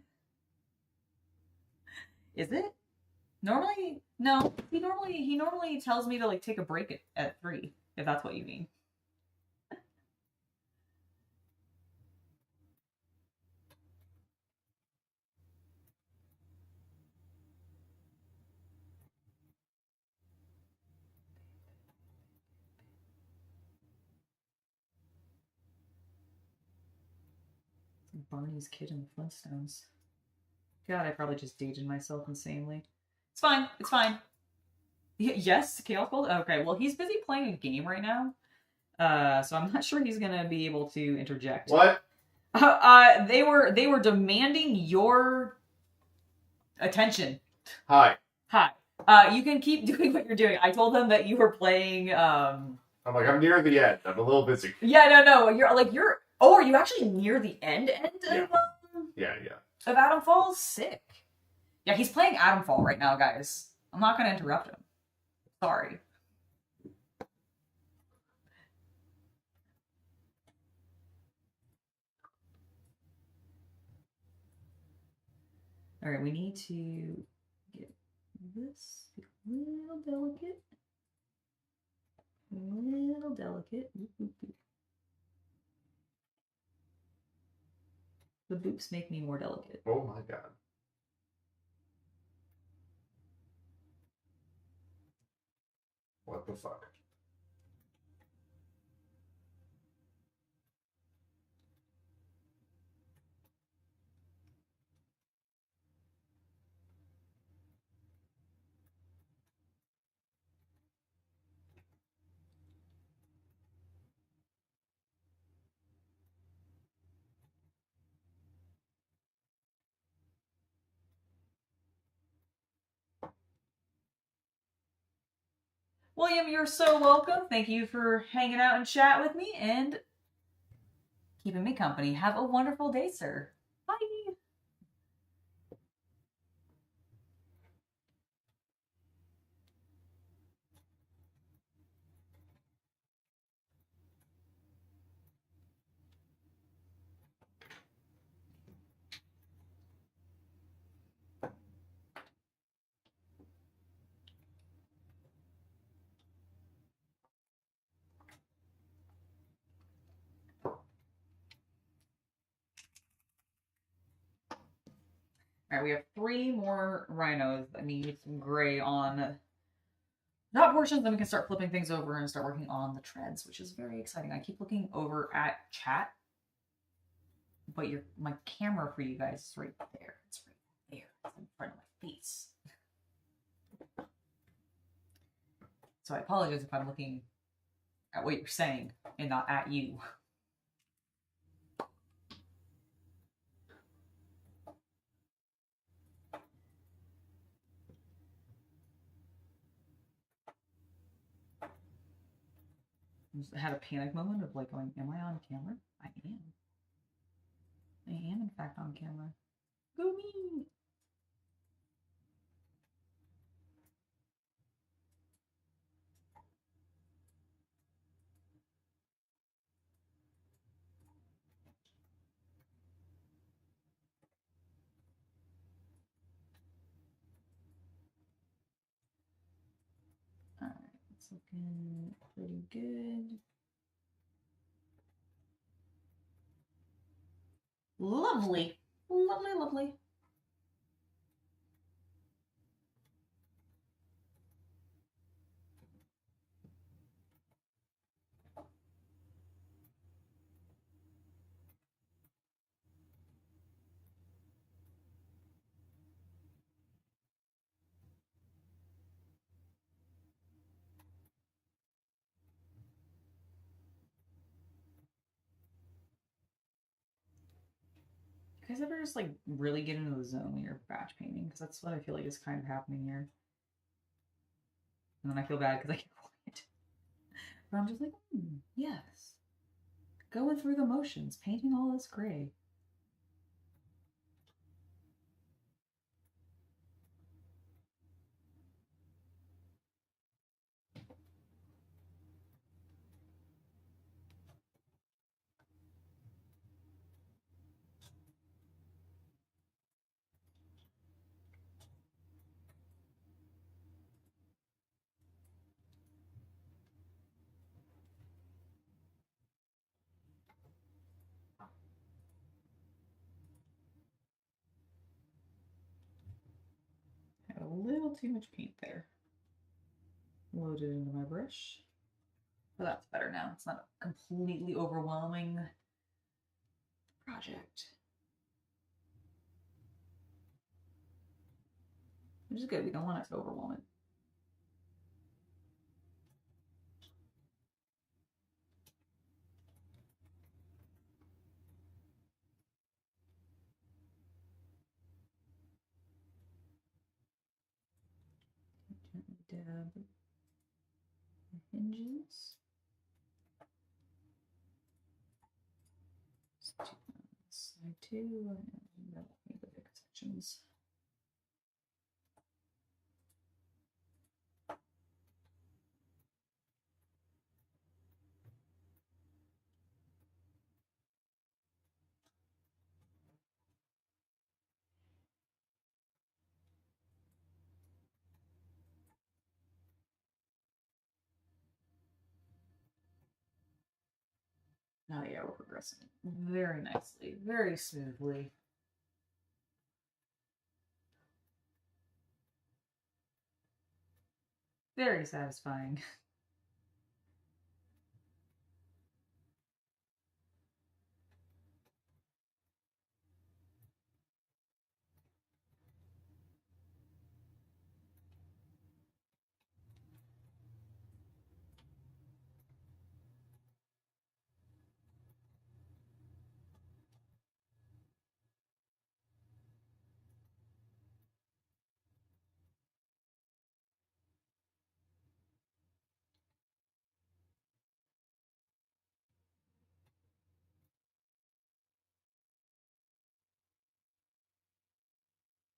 Is it? Normally... No. He normally tells me to, like, take a break at 3, if that's what you mean. Barney's kid in the Flintstones. God, I probably just dated myself insanely. It's fine. It's fine. Yes, Chaos Gold? Okay, well, he's busy playing a game right now. So I'm not sure he's gonna be able to interject. What? They were demanding your attention. Hi. Hi. You can keep doing what you're doing. I told them that you were playing, I'm like, I'm near the end. I'm a little busy. Yeah, no. Oh, are you actually near the end of, Yeah. Of Adam Falls? Sick. Yeah, he's playing Adam Fall right now, guys. I'm not gonna interrupt him. Sorry. Alright, we need to get this a little delicate. A little delicate. The boops make me more delicate. Oh my god. What the fuck? William, you're so welcome. Thank you for hanging out and chat with me and keeping me company. Have a wonderful day, sir. Bye. Alright, we have 3 more rhinos that need some gray on top portions, then we can start flipping things over and start working on the treads, which is very exciting. I keep looking over at chat, but my camera for you guys is right there. It's right there. It's in front of my face. So I apologize if I'm looking at what you're saying and not at you. I had a panic moment of like going, am I on camera? I am. I am in fact on camera. Go me! It's looking pretty good. Lovely. Lovely, lovely. You guys ever just like really get into the zone when you're batch painting? Because that's what I feel like is kind of happening here. And then I feel bad because I get quiet. But I'm just like, yes. Going through the motions, painting all this gray. I had a little too much paint there. Loaded into my brush. But that's better now. It's not a completely overwhelming project. Which is good. We don't want it to overwhelm it. Gently dab the hinges. Side two, and the big sections. Oh yeah, we're progressing very nicely, very smoothly. Very satisfying.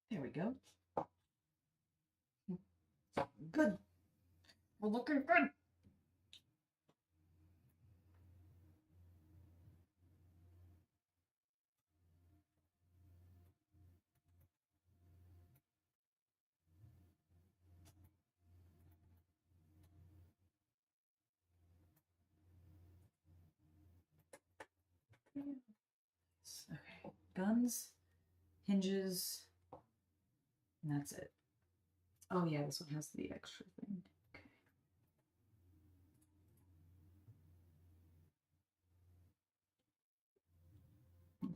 There we go. Good. We're looking good. Okay, guns, hinges, and that's it. Oh yeah, this one has the extra thing. Okay.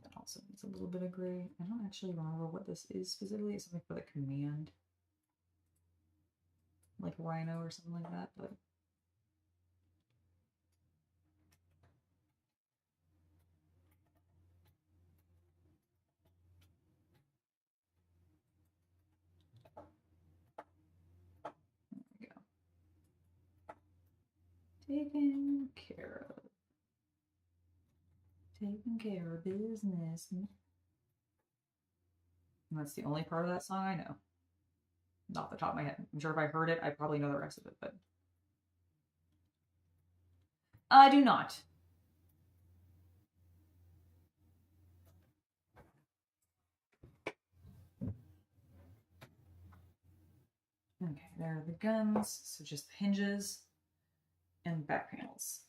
That also needs a little bit of gray. I don't actually remember what this is specifically. It's something for the command, like rhino or something like that, but there we go. Taken care of. Taking care of business. And that's the only part of that song I know. Not off the top of my head. I'm sure if I heard it, I probably know the rest of it, but I do not. Okay, there are the guns. So just the hinges. and back panels.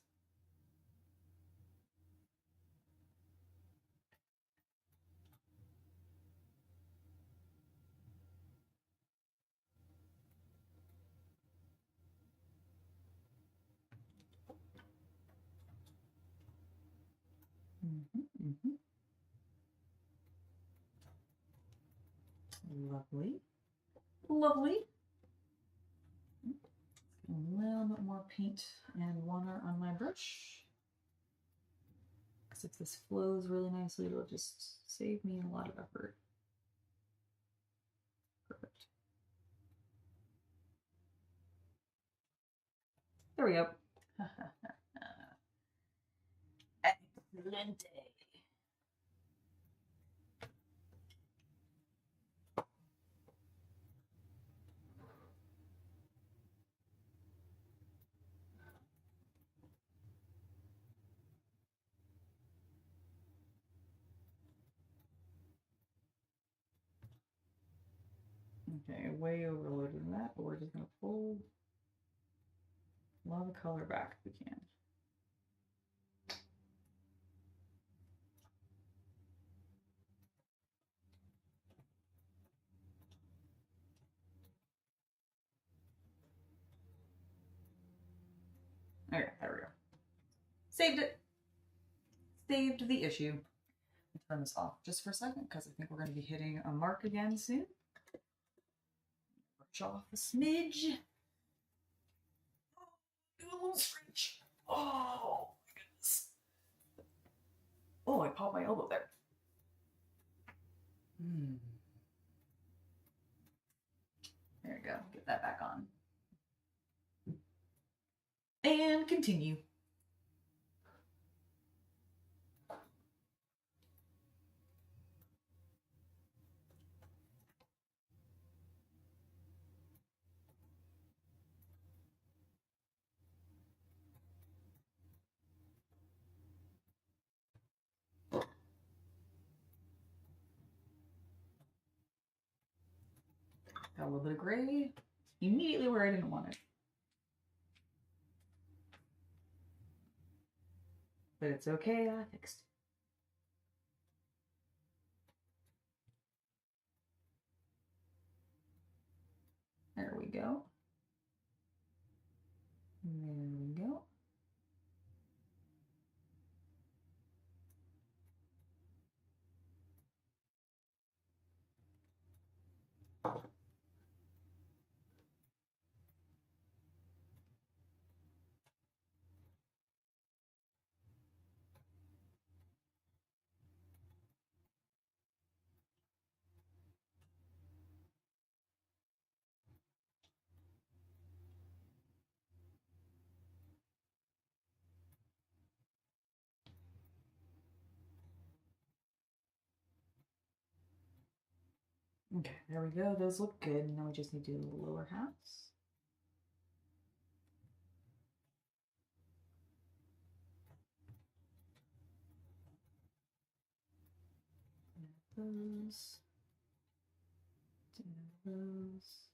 Lovely. Lovely. A little bit more paint and water on my brush. Because if this flows really nicely, it'll just save me a lot of effort. Perfect. There we go. Excellent. Okay, way overloaded that, but we're just going to pull a lot of color back if we can. Okay, there we go. Saved it. Saved the issue. Turn this off just for a second because I think we're going to be hitting a mark again soon. Brush off a smidge. Do a little stretch. Oh my goodness. Oh, I popped my elbow there. There we go. Get that back on. And continue. Got a little bit of gray immediately where I didn't want it. But it's okay, I fixed it. There we go. There we go. Okay, there we go. Those look good. Now we just need to do the lower halves. Those. Do those.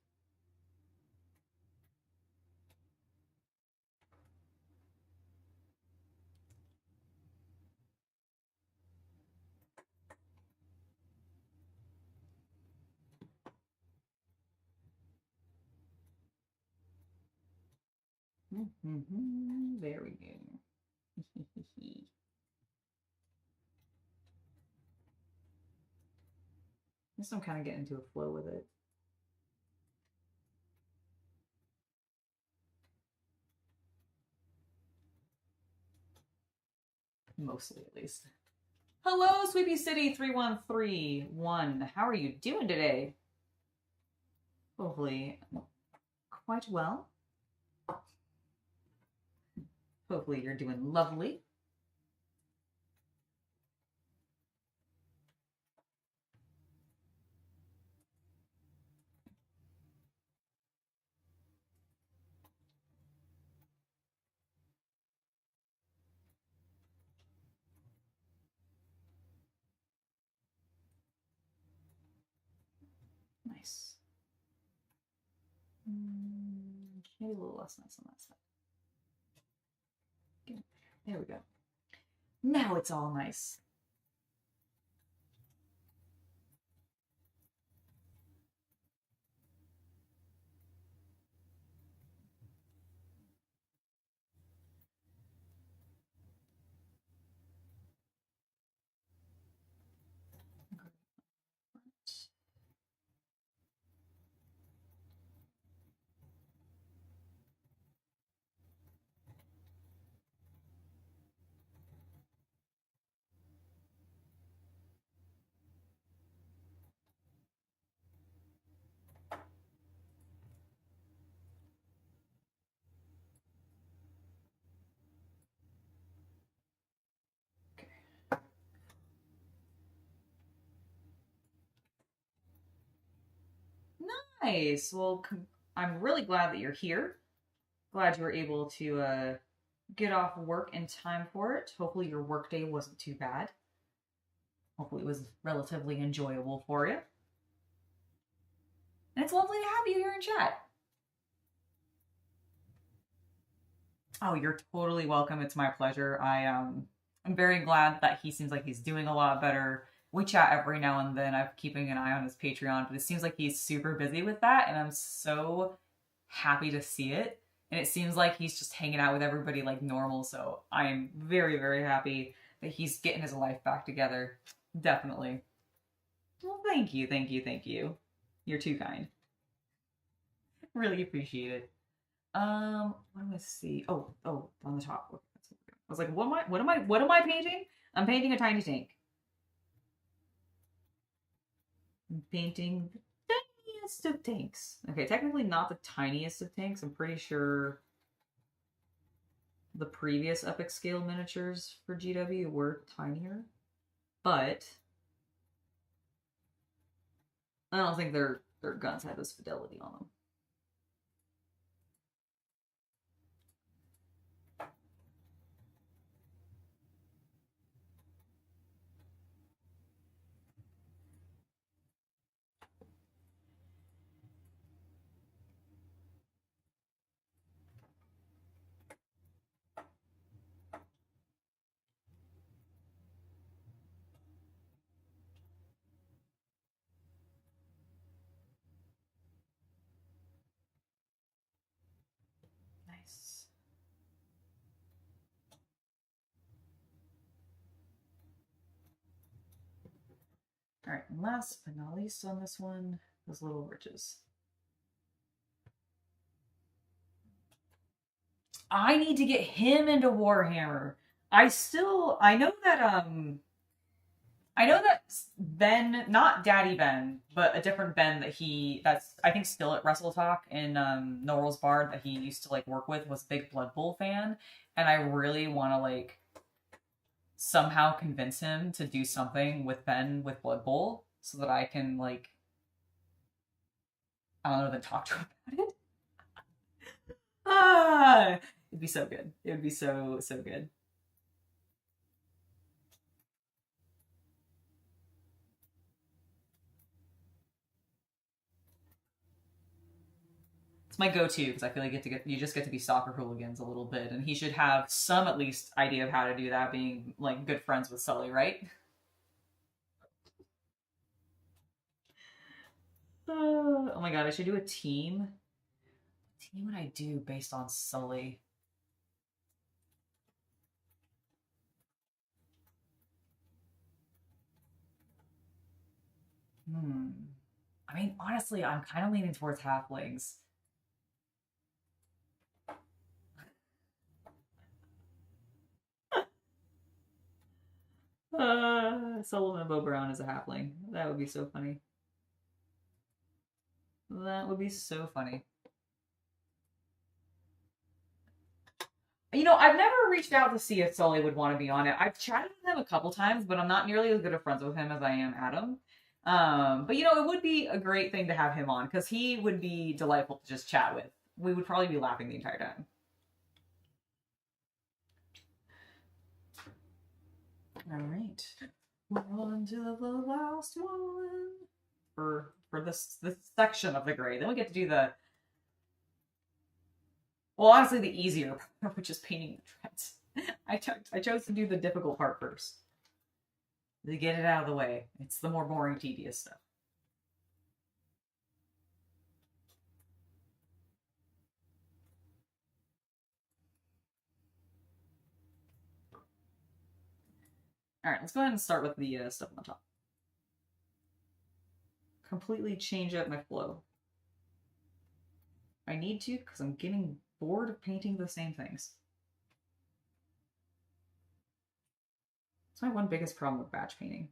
There we go. Just I'm kind of getting into a flow with it. Mostly, at least. Hello, Sweepy City 3131. How are you doing today? Hopefully, quite well. Hopefully, you're doing lovely. Nice. Maybe a little less nice on that side. There we go. Now it's all nice. Nice. Well, I'm really glad that you're here. Glad you were able to get off work in time for it. Hopefully your workday wasn't too bad. Hopefully it was relatively enjoyable for you. And it's lovely to have you here in chat. Oh, you're totally welcome. It's my pleasure. I'm very glad that he seems like he's doing a lot better. We chat every now and then. I'm keeping an eye on his Patreon, but it seems like he's super busy with that, and I'm so happy to see it. And it seems like he's just hanging out with everybody like normal, so I'm very, very happy that he's getting his life back together. Definitely. Well, thank you, thank you, thank you. You're too kind. Really appreciate it. What do I see? Oh, on the top. I was like, what am I painting? I'm painting a tiny tank. I'm painting the tiniest of tanks. Okay, technically not the tiniest of tanks. I'm pretty sure the previous epic scale miniatures for GW were tinier, but I don't think their guns have this fidelity on them. Nice. All right, and last but not least on this one, those little ridges. I need to get him into Warhammer. I know that Ben, not Daddy Ben, but a different Ben that's I think still at Wrestle Talk in Norrell's Bard that he used to like work with was a big Blood Bowl fan, and I really want to like somehow convince him to do something with Ben with Blood Bowl so that I can like I don't know then talk to him about it. It'd be so good. It would be so good. It's my go-to because I feel like you just get to be soccer hooligans a little bit, and he should have some at least idea of how to do that, being like good friends with Sully, right? Oh my god, I should do a team. What team would I do based on Sully? I mean, honestly, I'm kind of leaning towards halflings. Sullivan Bo Brown is a halfling. That would be so funny. That would be so funny. You know, I've never reached out to see if Sully would want to be on it. I've chatted with him a couple times, but I'm not nearly as good of friends with him as I am Adam. But you know, it would be a great thing to have him on because he would be delightful to just chat with. We would probably be laughing the entire time. All right, we're on to the last one for this section of the gray. Then we get to do well, honestly, the easier part, which is painting the treads. I chose to do the difficult part first. To get it out of the way. It's the more boring, tedious stuff. Alright, let's go ahead and start with the stuff on the top. Completely change up my flow. I need to, because I'm getting bored of painting the same things. That's my one biggest problem with batch painting.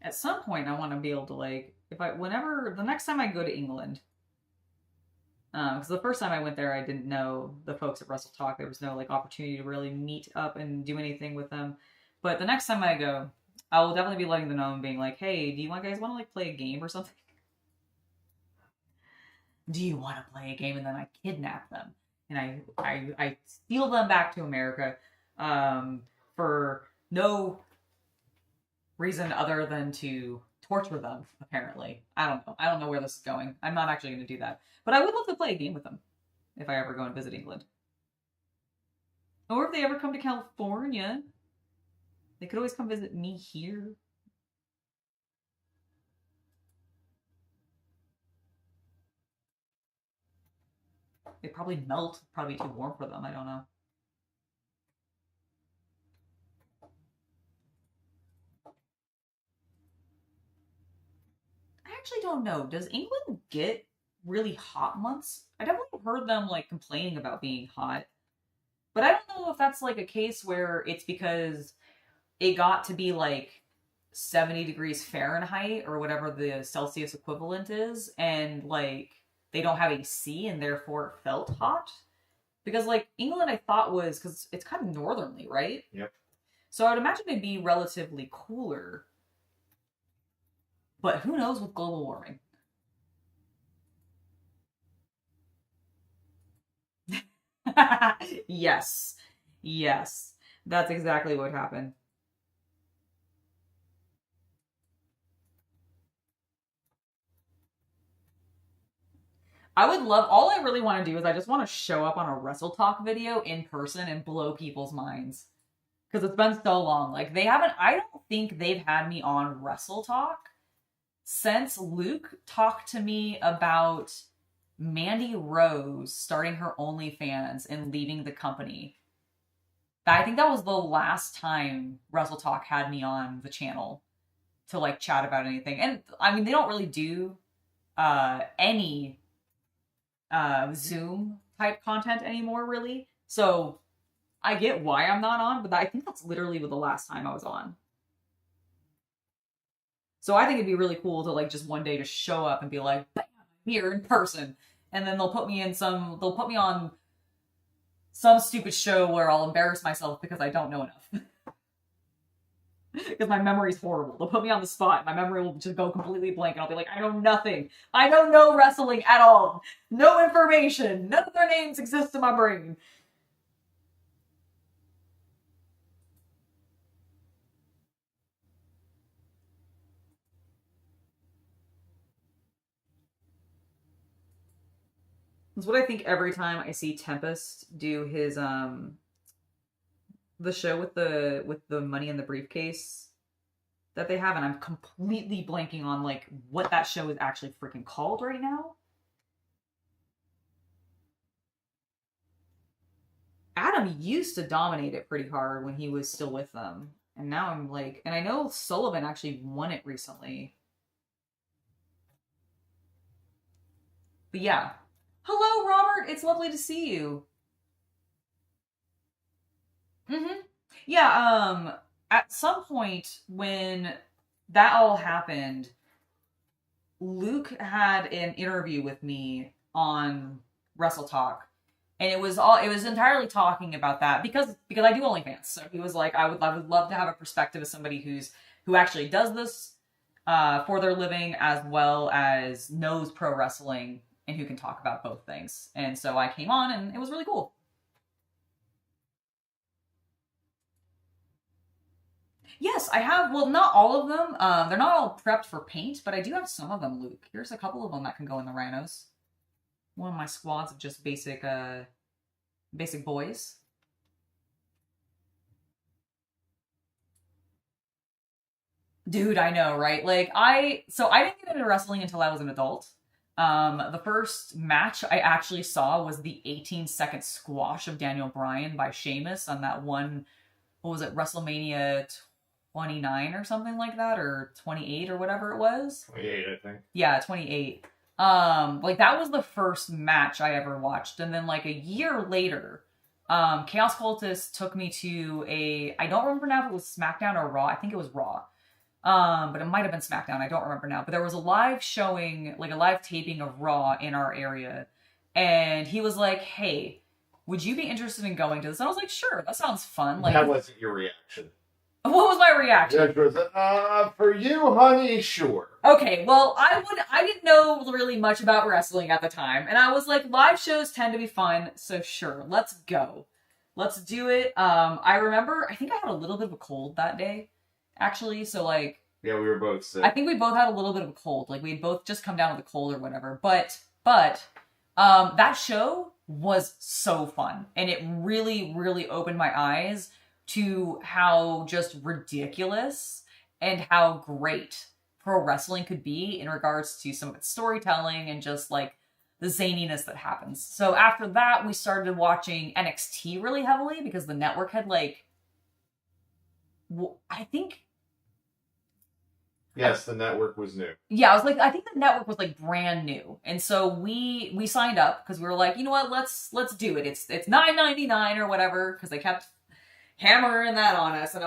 At some point, I want to be able to, like, the next time I go to England, because the first time I went there, I didn't know the folks at Wrestle Talk. There was no, like, opportunity to really meet up and do anything with them. But the next time I go, I will definitely be letting them know and being like, hey, do you guys want to, like, play a game or something? Do you want to play a game? And then I kidnap them. And I steal them back to America for no reason other than to torture them, apparently. I don't know where this is going. I'm not actually going to do that. But I would love to play a game with them if I ever go and visit England. Or if they ever come to California. They could always come visit me here. They probably melt. Probably too warm for them. I don't know. Actually don't know. Does England get really hot months? I definitely heard them like complaining about being hot. But I don't know if that's like a case where it's because it got to be like 70 degrees Fahrenheit or whatever the Celsius equivalent is, and like they don't have AC and therefore it felt hot. Because like England I thought was, because it's kind of northernly, right? Yep. So I would imagine it'd be relatively cooler. But who knows with global warming? Yes. Yes. That's exactly what happened. I would love, all I really want to do is I just want to show up on a Wrestle Talk video in person and blow people's minds. Because it's been so long. Like, I don't think they've had me on Wrestle Talk since Luke talked to me about Mandy Rose starting her OnlyFans and leaving the company. I think that was the last time Wrestle Talk had me on the channel to like chat about anything. And I mean, they don't really do any Zoom type content anymore, really. So I get why I'm not on, but I think that's literally the last time I was on. So I think it'd be really cool to like just one day just show up and be like, bam, I'm here in person. And then they'll put me on some stupid show where I'll embarrass myself because I don't know enough. Because my memory's horrible. They'll put me on the spot and my memory will just go completely blank and I'll be like, I know nothing. I don't know wrestling at all. No information. None of their names exist in my brain. That's what I think every time I see Tempest do his the show with the money in the briefcase that they have, and I'm completely blanking on like what that show is actually freaking called right now. Adam used to dominate it pretty hard when he was still with them. And now I'm like, and I know Sullivan actually won it recently. But yeah. Hello, Robert. It's lovely to see you. Mm-hmm. Yeah, at some point when that all happened, Luke had an interview with me on Wrestle Talk. And it was entirely talking about that because I do OnlyFans. So he was like, I would love to have a perspective of somebody who actually does this for their living, as well as knows pro wrestling and who can talk about both things. And so I came on, and it was really cool. Yes, I have. Well, not all of them. They're not all prepped for paint, but I do have some of them, Luke. Here's a couple of them that can go in the rhinos. One of my squads of just basic boys. Dude, I know, right? Like, I didn't get into wrestling until I was an adult. The first match I actually saw was the 18-second squash of Daniel Bryan by Sheamus on that one, what was it, WrestleMania 29 or something like that, or 28 or whatever it was. 28, I think. Yeah, 28. Like that was the first match I ever watched, and then like a year later, Chaos Cultist took me to I don't remember now if it was SmackDown or Raw. I think it was Raw. But it might have been SmackDown. I don't remember now. But there was a live showing, like a live taping of Raw in our area, and he was like, "Hey, would you be interested in going to this?" And I was like, "Sure, that sounds fun." Like, that wasn't your reaction. What was my reaction? For you, honey, sure. Okay, well, I didn't know really much about wrestling at the time, and I was like, live shows tend to be fun, so sure, let's go. Let's do it. I remember, I think I had a little bit of a cold that day, actually, so like... Yeah, we were both sick. I think we both had a little bit of a cold, like we had both just come down with a cold or whatever, but that show was so fun, and it really, really opened my eyes to how just ridiculous and how great pro wrestling could be in regards to some of its storytelling and just like the zaniness that happens. So after that, we started watching NXT really heavily because the network had like, I think... Yes, the network was new. Yeah, I think the network was like brand new. And so we signed up because we were like, you know what, let's do it. It's $9.99 or whatever, because they kept hammering that on us, and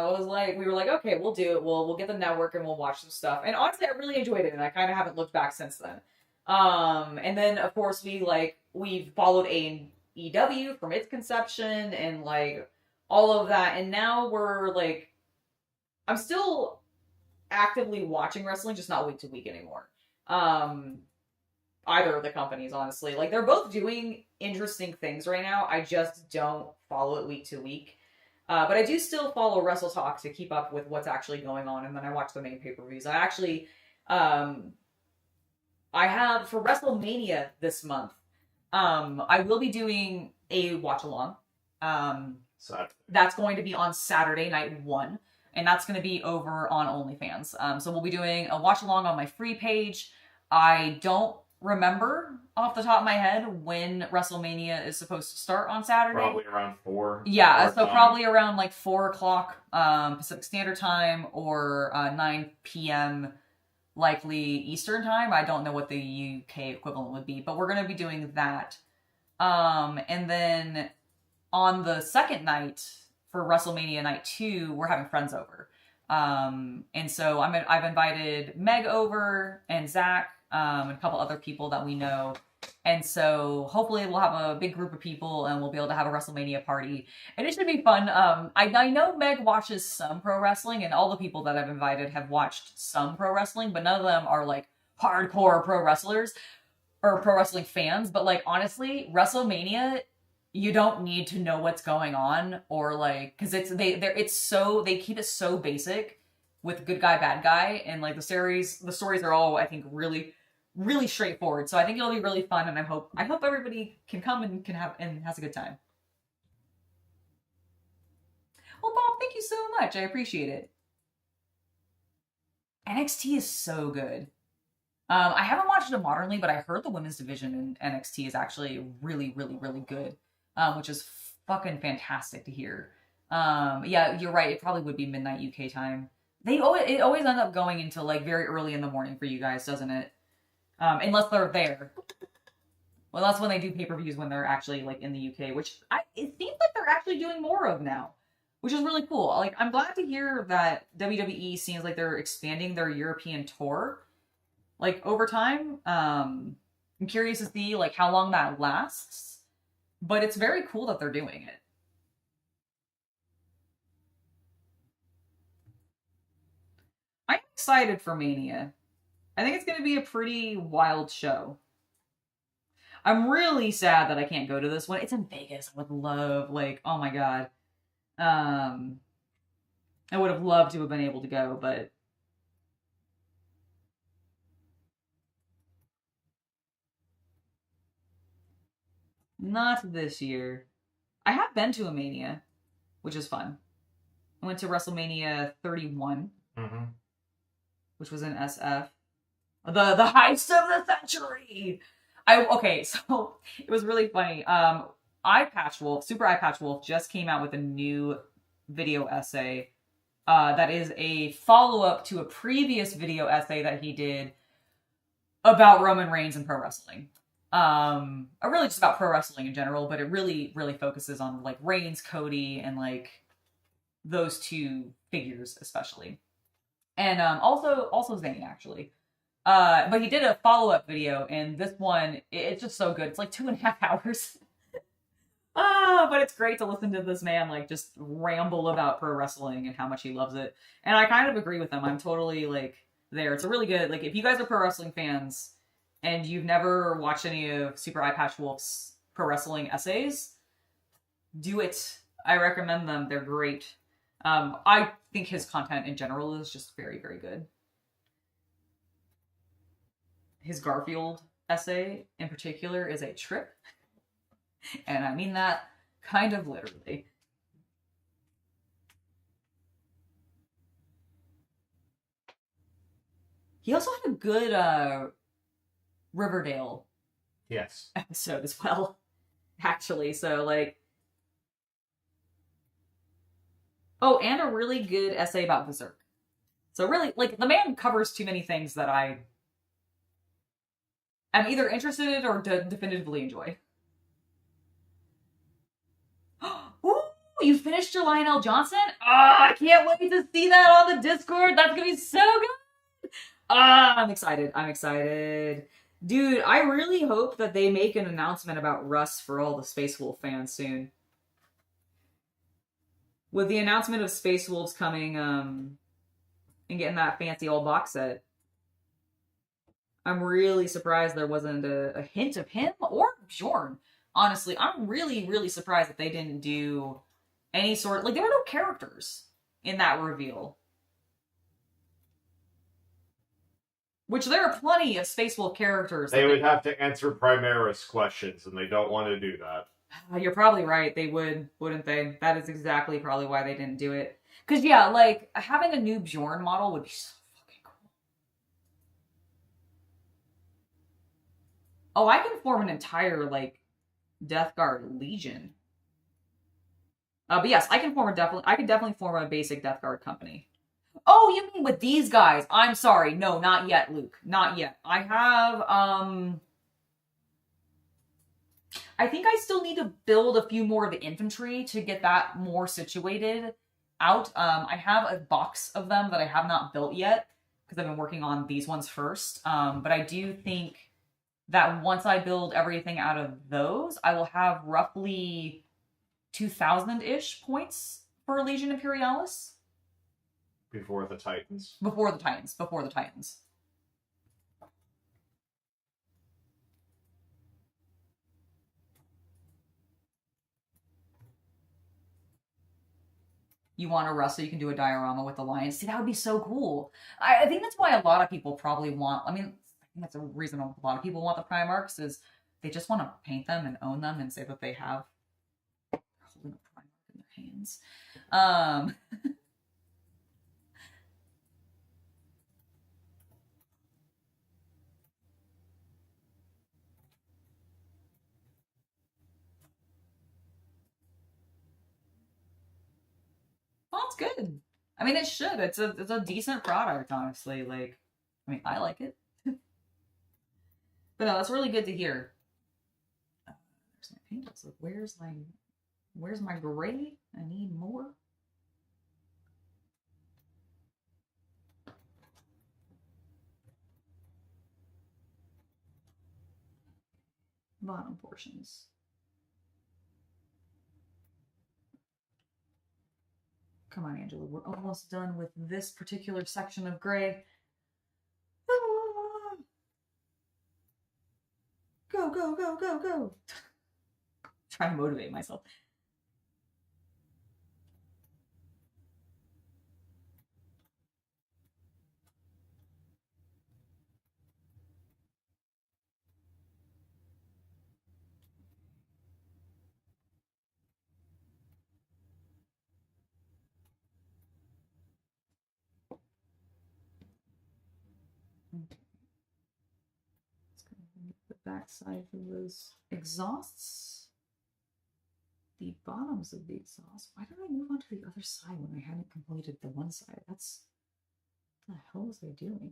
we were like, okay, we'll do it. We'll get the network and we'll watch some stuff. And honestly, I really enjoyed it, and I kind of haven't looked back since then. And then of course we've followed AEW from its conception and like all of that, and now we're like, I'm still actively watching wrestling, just not week to week anymore. Either of the companies, honestly, like they're both doing interesting things right now. I just don't follow it week to week. But I do still follow Wrestle Talk to keep up with what's actually going on, and then I watch the main pay-per-views. I actually, I have, for WrestleMania this month, I will be doing a watch-along. That's going to be on Saturday night 1, and that's going to be over on OnlyFans. So we'll be doing a watch-along on my free page. I don't remember off the top of my head when WrestleMania is supposed to start on Saturday. Probably around 4. Yeah, so probably around like 4 o'clock Pacific Standard Time, or 9 p.m. likely Eastern Time. I don't know what the UK equivalent would be, but we're going to be doing that. And then on the second night for WrestleMania Night 2, we're having friends over. And so I've invited Meg over and Zach, and a couple other people that we know. And so hopefully we'll have a big group of people and we'll be able to have a WrestleMania party. And it should be fun. I know Meg watches some pro wrestling, and all the people that I've invited have watched some pro wrestling, but none of them are like hardcore pro wrestlers or pro wrestling fans. But like, honestly, WrestleMania, you don't need to know what's going on, or like, cause they keep it so basic with good guy, bad guy. And like the stories are all, I think, really, really straightforward. So I think it'll be really fun, and I hope everybody can come and has a good time. Well, Bob, thank you so much. I appreciate it. NXT is so good. I haven't watched it modernly, but I heard the women's division in NXT is actually really, really, really good, which is fucking fantastic to hear. Yeah, you're right. It probably would be midnight UK time. It always ends up going into like very early in the morning for you guys, doesn't it? Unless they're there. Well, that's when they do pay-per-views, when they're actually like in the UK, which it seems like they're actually doing more of now, which is really cool. Like, I'm glad to hear that WWE seems like they're expanding their European tour, like, over time. I'm curious to see like how long that lasts, but it's very cool that they're doing it. I'm excited for Mania. I think it's going to be a pretty wild show. I'm really sad that I can't go to this one. It's in Vegas. I would love, like, oh my god. I would have loved to have been able to go, but not this year. I have been to a Mania, which is fun. I went to WrestleMania 31, which was in SF. The heist of the century. Okay, so it was really funny. Super Eye Patch Wolf just came out with a new video essay that is a follow-up to a previous video essay that he did about Roman Reigns and pro wrestling. Really just about pro wrestling in general, but it really, really focuses on like Reigns, Cody, and like those two figures especially. And also Zayn actually. But he did a follow-up video, and this one, it's just so good. It's like 2.5 hours. But it's great to listen to this man like just ramble about pro wrestling and how much he loves it. And I kind of agree with him. I'm totally like there. It's a really good, like if you guys are pro wrestling fans and you've never watched any of Super Eye Patch Wolf's pro wrestling essays, do it. I recommend them. They're great. I think his content in general is just very, very good. His Garfield essay in particular is a trip. And I mean that kind of literally. He also had a good Riverdale episode as well, actually. So, like... Oh, and a really good essay about Berserk. So really, like, the man covers too many things that I'm either interested in or definitively enjoy. Ooh, you finished your Lionel Johnson? I can't wait to see that on the Discord. That's gonna be so good. I'm excited. I'm excited. Dude, I really hope that they make an announcement about Russ for all the Space Wolf fans soon. With the announcement of Space Wolves coming, and getting that fancy old box set, I'm really surprised there wasn't a hint of him or Bjorn. Honestly, I'm really, really surprised that they didn't do any sort... Like, there were no characters in that reveal. Which there are plenty of Space Wolf characters. They would have to answer Primaris questions, and they don't want to do that. You're probably right. They would, wouldn't they? That is exactly probably why they didn't do it. Because, yeah, like, having a new Bjorn model would be so fucking cool. Oh, I can form an entire, like, Death Guard Legion. But yes, I can definitely form a basic Death Guard company. Oh, you mean with these guys? I'm sorry. No, not yet, Luke. Not yet. I have, I think I still need to build a few more of the infantry to get that more situated out. I have a box of them that I have not built yet because I've been working on these ones first. But I do think that once I build everything out of those, I will have roughly 2,000-ish points for Legion Imperialis. Before the Titans. Before the Titans. You want a Russ so you can do a diorama with the lions. See, that would be so cool. I think that's why a lot of people probably want... I mean, I think that's a reason a lot of people want the Primarchs is they just want to paint them and own them and say that they have... They're holding a Primarch in their hands. Well, it's good. I mean, it should. It's a decent product, honestly. Like, I mean, I like it. But no, that's really good to hear. There's my paint. So where's my gray? I need more. Bottom portions. Come on, Angela. We're almost done with this particular section of gray. Ah! Go, go, go, go, go. Trying to motivate myself. Okay. Let's go ahead and get the back side for those exhausts. The bottoms of the exhaust. Why did I move on to the other side when I hadn't completed the one side? That's... what the hell was I doing?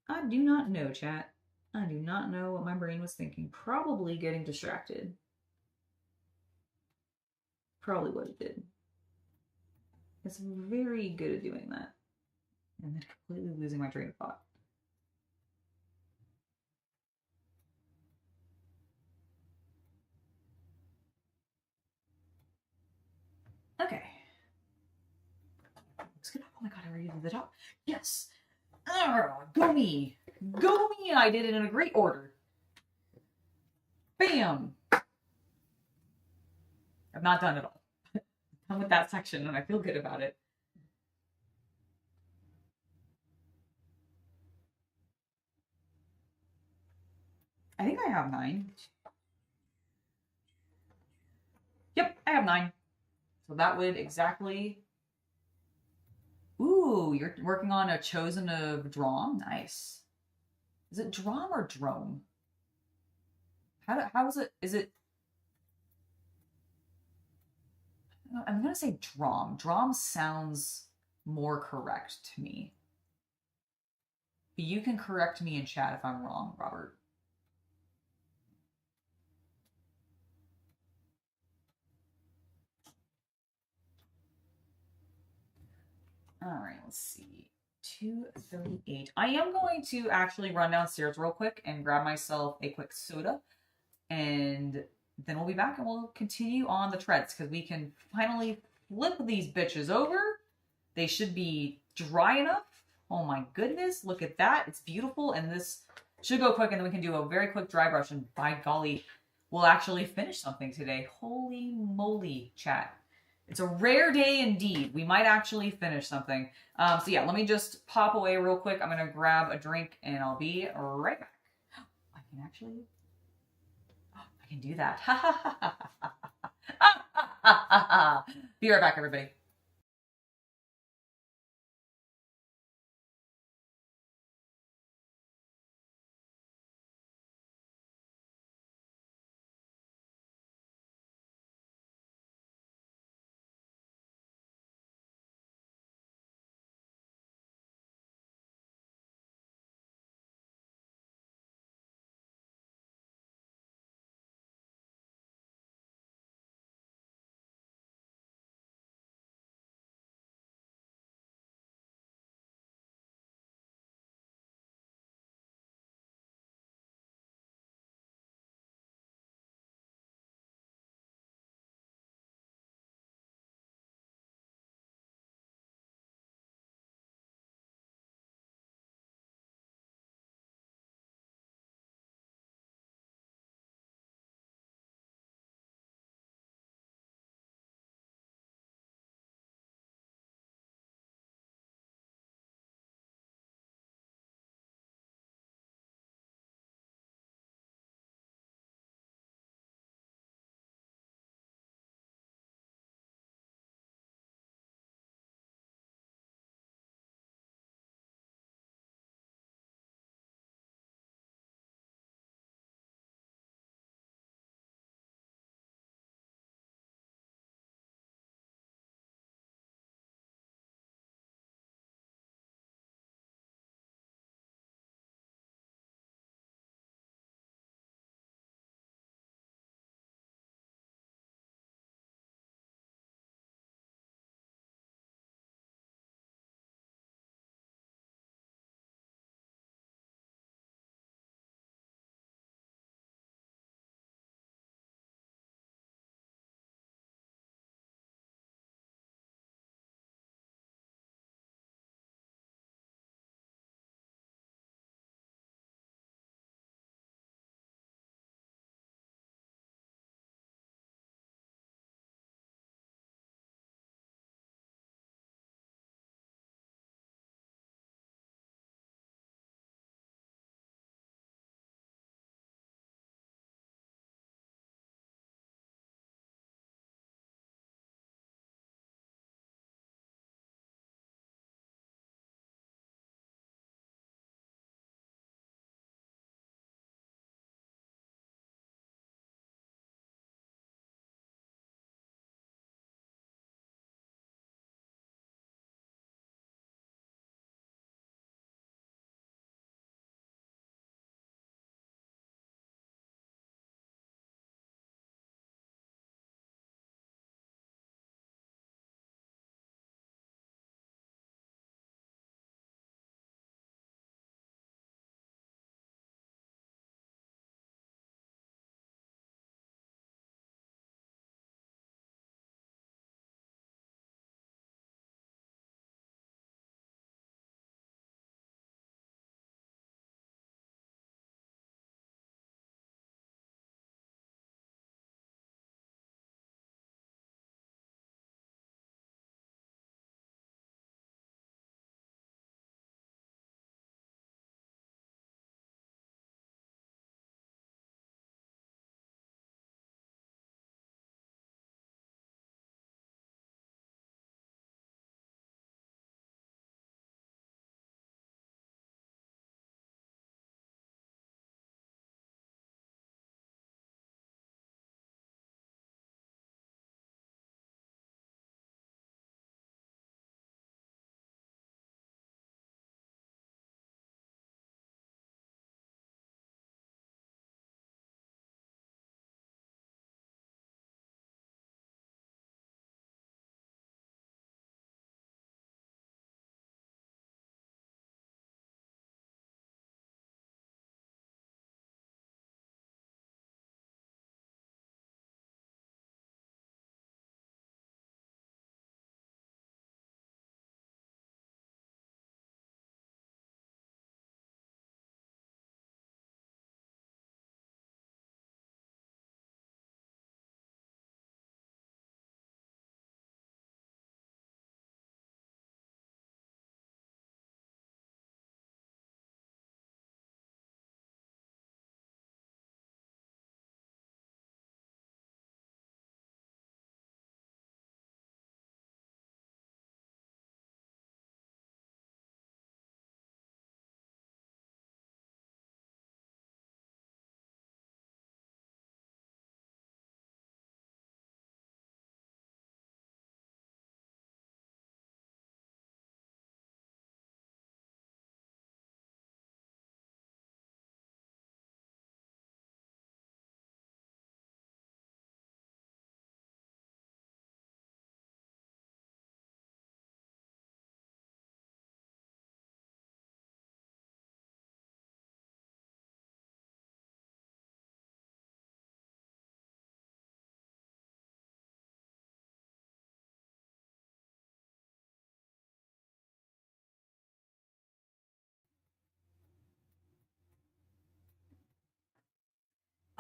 I do not know, chat. I do not know what my brain was thinking. Probably getting distracted. Probably what it did. It's very good at doing that. And then completely losing my train of thought. Okay. Let's get up. Oh my god, I already did the top. Yes! Go me! Go me! I did it in a great order. Bam! I'm not done at all. Done with that section, and I feel good about it. I think I have 9. Yep, I have 9. So that would exactly... Ooh, you're working on a chosen of Drom? Nice. Is it Drom or Drome? How is it? Is it... I'm going to say Drom. Drom sounds more correct to me. But you can correct me in chat if I'm wrong, Robert. All right, let's see. 2:38. I am going to actually run downstairs real quick and grab myself a quick soda. And then we'll be back and we'll continue on the treads because we can finally flip these bitches over. They should be dry enough. Oh my goodness, look at that. It's beautiful. And this should go quick and then we can do a very quick dry brush. And by golly, we'll actually finish something today. Holy moly, chat. It's a rare day indeed. We might actually finish something. So yeah, let me just pop away real quick. I'm going to grab a drink and I'll be right back. I can actually... I can do that. Be right back, everybody.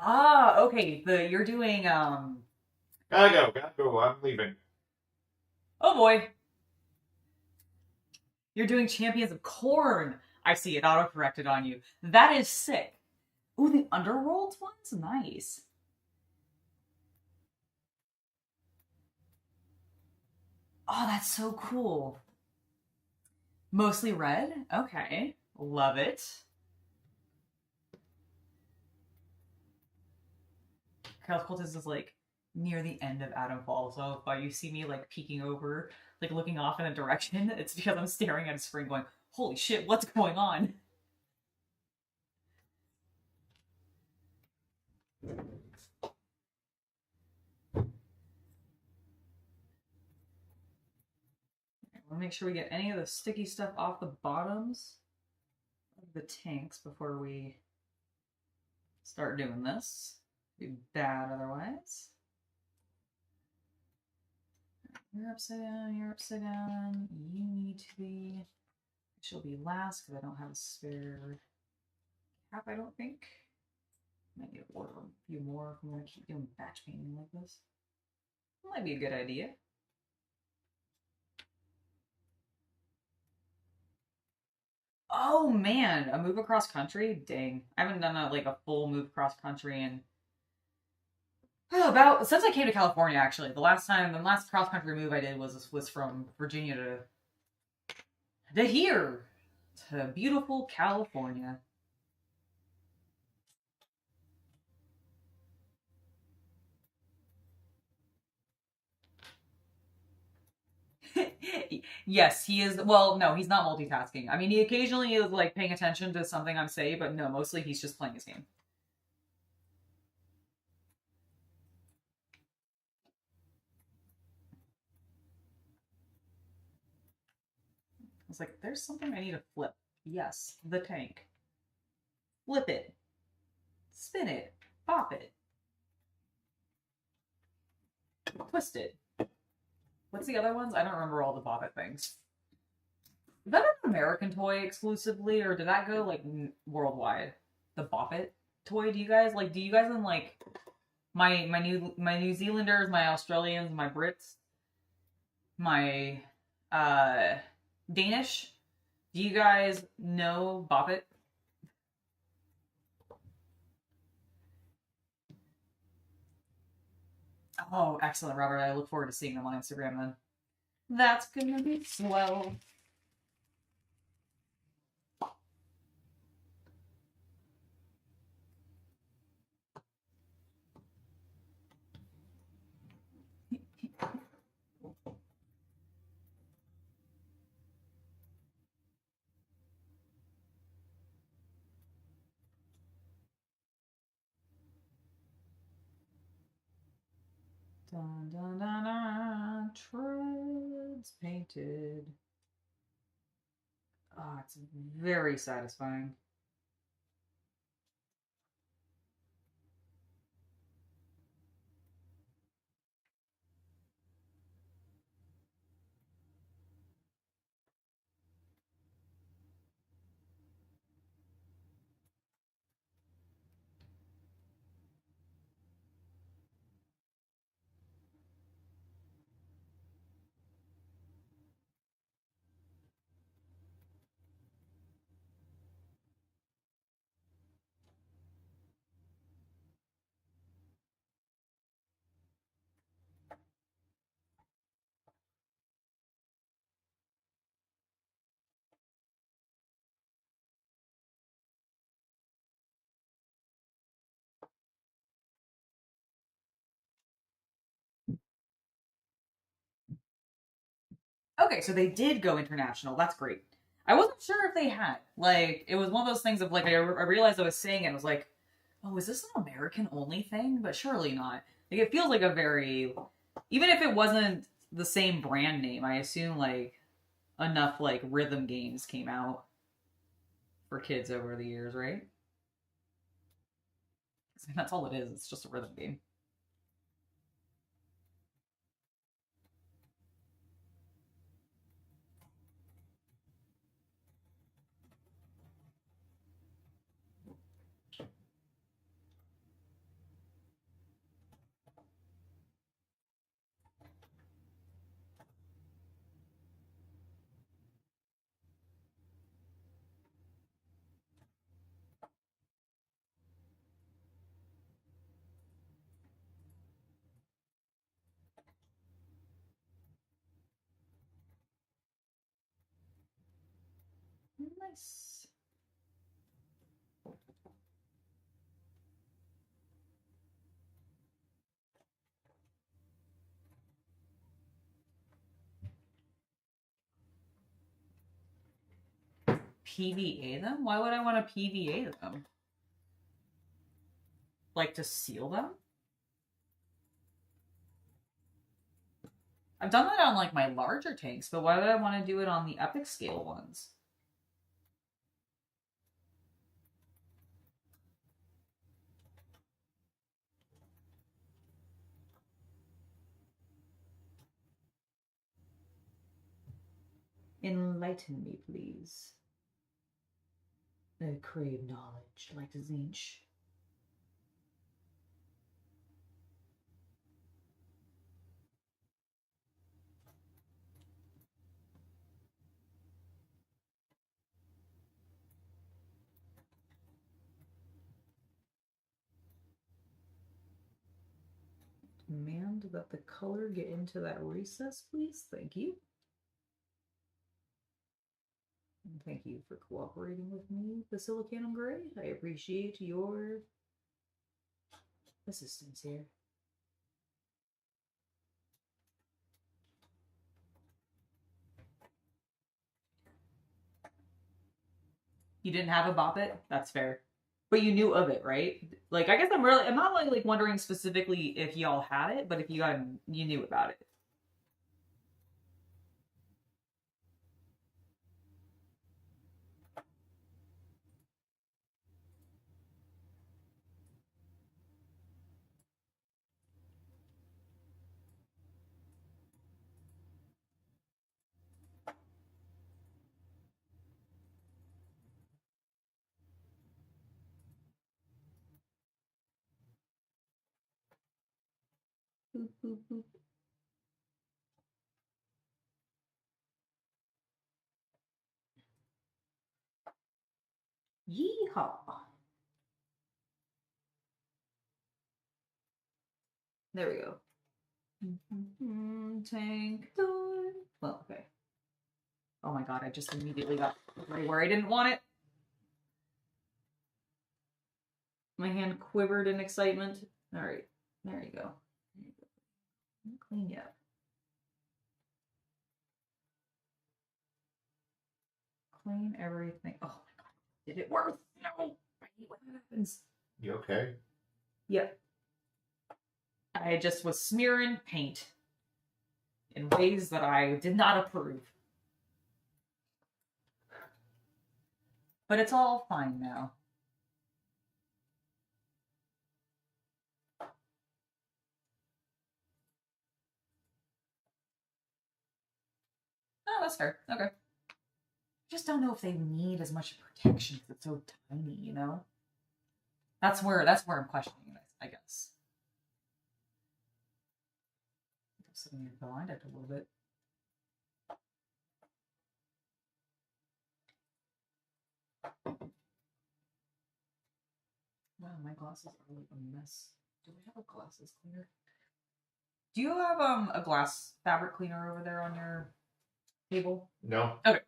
Ah, okay. You're doing Gotta go. I'm leaving. oh boy. You're doing Champions of Corn. I see it auto-corrected on you. That is sick. Ooh, the Underworld one's nice. Oh, that's so cool. Mostly red? Okay. Love it. Chaos Cultist is like near the end of Atomfall, so if you see me like peeking over, like looking off in a direction, it's because I'm staring at a screen going, holy shit, what's going on? We'll make sure we get any of the sticky stuff off the bottoms of the tanks before we start doing this. Be bad otherwise. You're upside down, you're upside down. You need to be. She'll be last because I don't have a spare cap, I don't think. Might need to order a few more if I'm going to keep doing batch painting like this. Might be a good idea. Oh man, a move across country? Dang. I haven't done a full move across country in about since I came to California actually. The last cross country move I did was from Virginia to here. To beautiful California. Yes, he is. Well, no, he's not multitasking. I mean, he occasionally is like paying attention to something I'm saying, but no, mostly he's just playing his game. It's like, there's something I need to flip. Yes, the tank. Flip it. Spin it. Pop it. Twist it. What's the other ones? I don't remember all the Bop It things. Is that an American toy exclusively, or did that go like worldwide? The Bop It toy? Do you guys in like my New Zealanders, my Australians, my Brits, my Danish? Do you guys know Bop It? Oh, excellent, Robert. I look forward to seeing them on Instagram then. That's gonna be swell. Dun, dun, dun, dun. Treads painted. Oh, it's very satisfying. Okay, so they did go international. That's great. I wasn't sure if they had. Like, it was one of those things of like, I realized I was saying it. I was like, oh, is this an American only thing? But surely not. Like, it feels like a very, even if it wasn't the same brand name, I assume like enough like rhythm games came out for kids over the years, right? I mean, that's all it is. It's just a rhythm game. Nice. PVA them? Why would I want to PVA them? Like to seal them? I've done that on like my larger tanks, but why would I want to do it on the epic scale ones? Enlighten me, please. I crave knowledge like Zinch. Demand that the color get into that recess, please. Thank you. And thank you for cooperating with me, Basilicanum Gray. I appreciate your assistance here. You didn't have a bop it? That's fair. But you knew of it, right? Like, I guess I'm not like wondering specifically if y'all had it, but if you knew about it. Boop, boop, boop. Yeehaw. There we go. Tank done. Well, okay. Oh my god, I just immediately got right where I didn't want it. My hand quivered in excitement. All right, there you go. Clean you up. Clean everything. Oh my god, did it work? No, I hate when that happens. You okay? Yep. I just was smearing paint in ways that I did not approve. But it's all fine now. Oh, that's fair. Okay. Just don't know if they need as much protection because it's so tiny, you know? That's where I'm questioning this, I guess. I'm sitting here blinded a little bit. Wow, my glasses are like a mess. Do I have a glasses cleaner? Do you have a glass fabric cleaner over there on your table? No. Okay.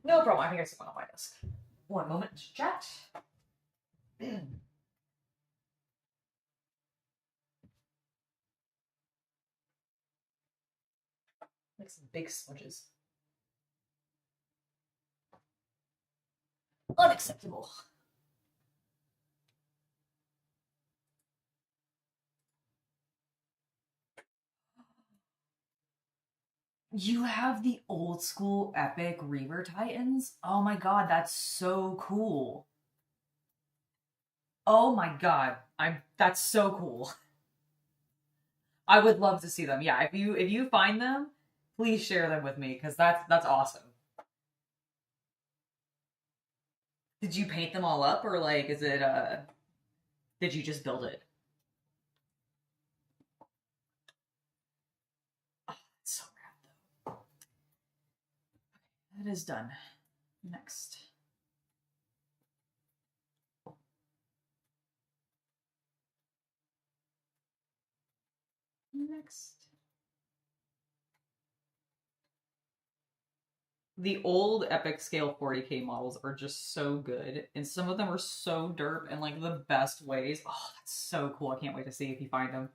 No problem. I think I see one on my desk. One moment to chat. Like some big smudges. Unacceptable. You have the old school epic Reaver Titans? Oh my god, that's so cool. Oh my god, that's so cool. I would love to see them. Yeah, if you find them, please share them with me because that's awesome. Did you paint them all up or like is it did you just build it? Oh, that's so rad though. Okay, that is done. Next. Next. The old epic scale 40k models are just so good, and some of them are so derp in like the best ways. Oh, that's so cool. I can't wait to see if you find them.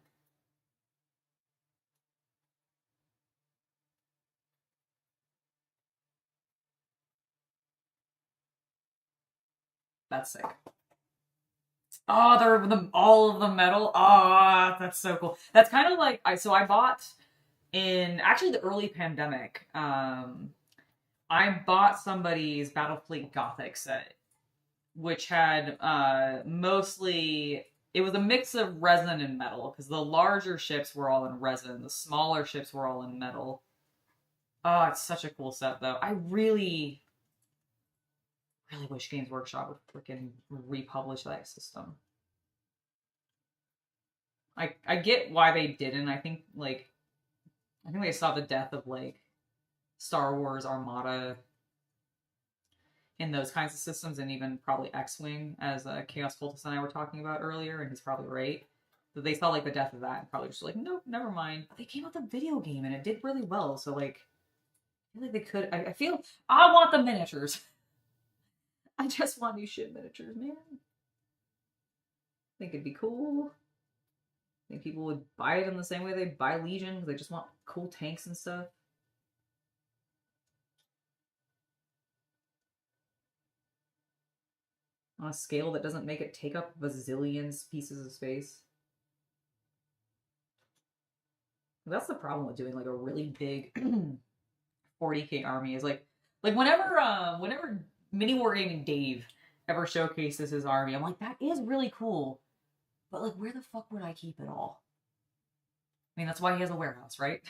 That's sick. Oh, they're all of the metal. Oh, that's so cool. That's kind of like I bought in actually the early pandemic. I bought somebody's Battlefleet Gothic set, which had mostly it was a mix of resin and metal because the larger ships were all in resin, the smaller ships were all in metal. Oh, it's such a cool set though. I really wish Games Workshop would freaking republish that system. I get why they didn't. I think they saw the death of like Star Wars Armada in those kinds of systems, and even probably X-Wing, as Chaos Cultist and I were talking about earlier, and he's probably right. That they saw like the death of that and probably just like, nope, never mind. But they came out the video game and it did really well, so like I feel like they could I feel I want the miniatures. I just want new ship miniatures, man. I think it'd be cool. I think people would buy it in the same way they buy Legion because they just want cool tanks and stuff. On a scale that doesn't make it take up bazillions pieces of space. That's the problem with doing like a really big 40k army is like whenever Mini Wargaming Dave ever showcases his army, I'm like, that is really cool. But like, where the fuck would I keep it all? I mean, that's why he has a warehouse, right?